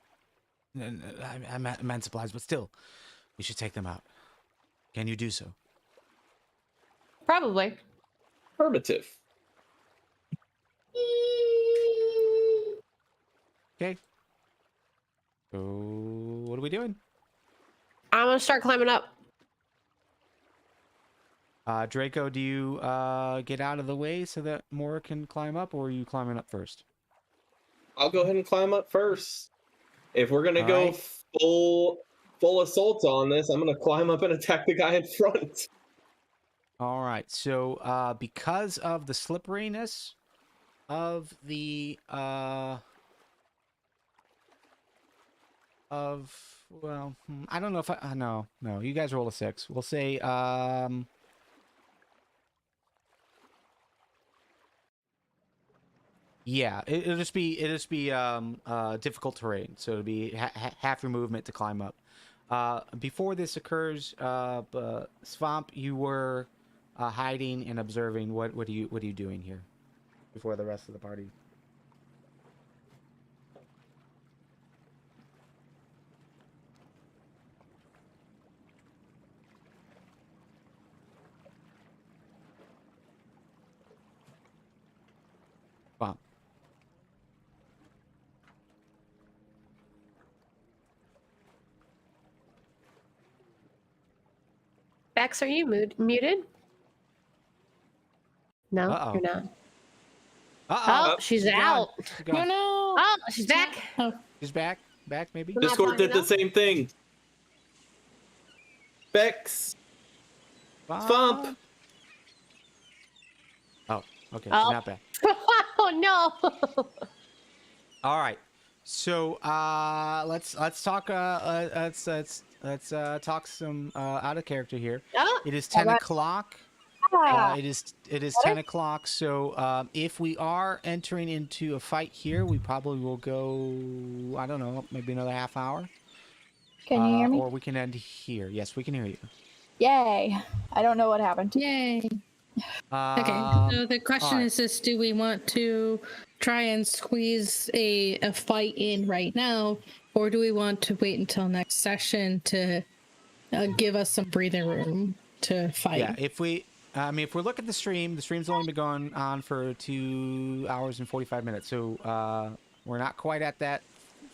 I meant supplies, but still, you should take them out. Can you do so? Probably. Affirmative. Okay. So what are we doing? I'm gonna start climbing up. Draco, do you get out of the way so that Mora can climb up, or are you climbing up first? I'll go ahead and climb up first. If we're gonna All go right. full assault on this, I'm gonna climb up and attack the guy in front. All right. So because of the slipperiness of the I don't know if I no, you guys roll a 6. We'll say yeah, it'll just be difficult terrain, so it'll be half your movement to climb up. Before this occurs, Swamp, you were hiding and observing. What are you doing here before the rest of the party? Swamp. Bex, are you muted? No, Uh-oh. you're not. Uh-oh. Oh, she's She's gone. out. She's Oh gone. no! Oh, she's back. Oh, She's back. Back maybe. We're not Discord talking did the now? same thing. Bex. Swamp. Oh, okay. Oh. She's not back. Oh no. All right. So let's talk let's talk some out of character here. Oh, It is 10 Alright. o'clock. It is 10 o'clock. So if we are entering into a fight here, we probably will go, I don't know, maybe another half hour. Can you hear me? Or we can end here. Yes, we can hear you. Yay! I don't know what happened. yay! Okay, so the question alright. is just, do we want to try and squeeze a fight in right now, or do we want to wait until next session to give us some breathing room to fight? Yeah, if we look at the stream's only been going on for 2 hours and 45 minutes. So we're not quite at that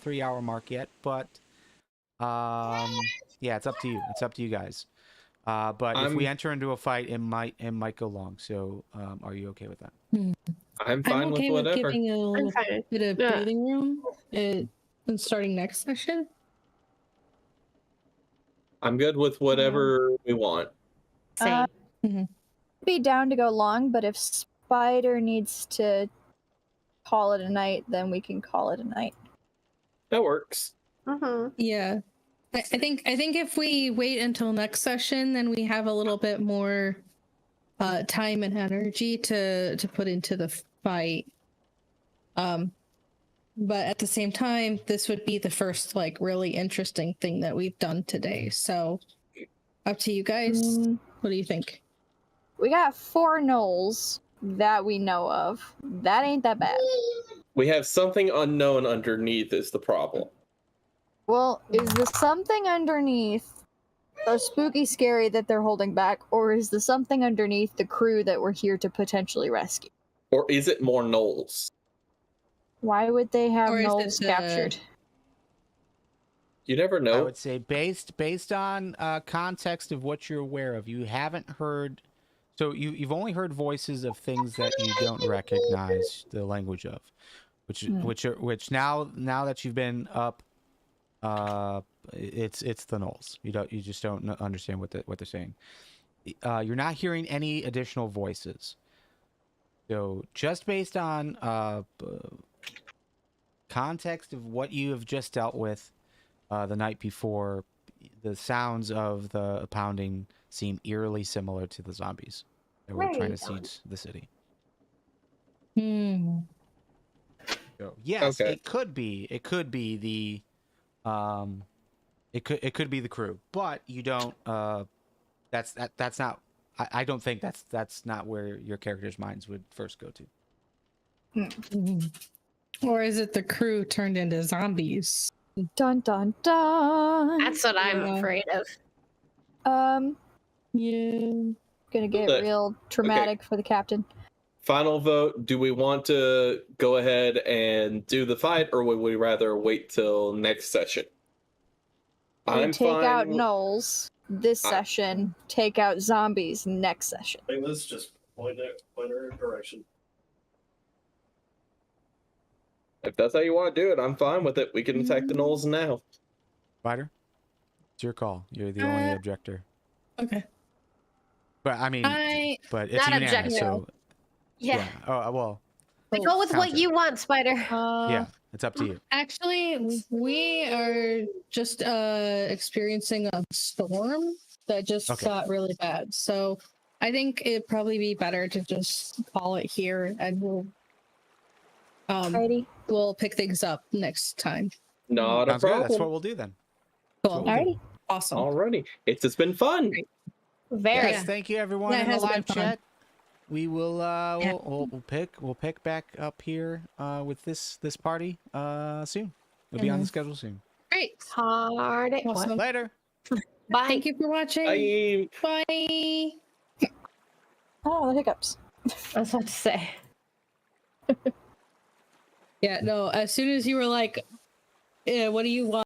3-hour mark yet, but yeah, it's up to you. It's up to you guys. But if we enter into a fight, it might go long. So are you okay with that? I'm fine I'm okay with with whatever. giving a little fine. bit of Yeah. breathing room and starting next session. I'm good with whatever we want. same. Be down to go long, but if Spider needs to call it a night, then we can call it a night. That works. Mm-hmm. Yeah. I think if we wait until next session, then we have a little bit more time and energy to put into the fight. But at the same time, this would be the first like really interesting thing that we've done today. So up to you guys. Mm, What do you think? we got 4 gnolls that we know of. That ain't that bad. We have something unknown underneath is the problem. Well, is the something underneath so spooky scary that they're holding back, or is the something underneath the crew that we're here to potentially rescue? Or is it more gnolls? Why would they have Or is gnolls it, captured? You never I know. would say based on context of what you're aware of, you haven't heard. So you've only heard voices of things that you don't recognize the language of, which now that you've been up it's the gnolls. You just don't understand what they're saying. You're not hearing any additional voices. So just based on context of what you have just dealt with the night before, the sounds of the pounding seem eerily similar to the zombies that were trying to siege the city. So, yes, Okay. it could be the it could be the crew, but you don't that's not I don't think that's not where your character's minds would first go to. Or is it the crew turned into zombies? Dun dun dun. That's what I'm Yeah. afraid of. Yeah. Gonna get Okay. real traumatic for the captain. Final vote. Do we want to go ahead and do the fight, or would we rather wait till next session? We take fine out with- Gnolls this session, take out zombies next session. Hey, let's just point her direction. If that's how you want to do it, I'm fine with it. We can attack the gnolls now. Spider, it's your call. You're the only objector. Okay. But I mean, but it's Not unanimous. objective. So Yeah. Oh well. We go with what Counter. you want, Spider. Yeah, it's up to you. Actually, we are just experiencing a storm that just got really bad. So I think it'd probably be better to just call it here, and we'll pick things up next time. Not a Sounds good. problem. That's what we'll do then. Cool. Alrighty. Awesome. Alrighty. It's been fun. Very. Yes, thank you everyone Yeah, it in the has been live fun. chat. We will we'll pick back up here with this party soon. It'll be on the schedule soon. Great. Hard. Awesome. Later. Bye. Thank you for watching. Bye. Bye. Oh, the hiccups. I was about to say. Yeah, no, as soon as you were like, what do you want?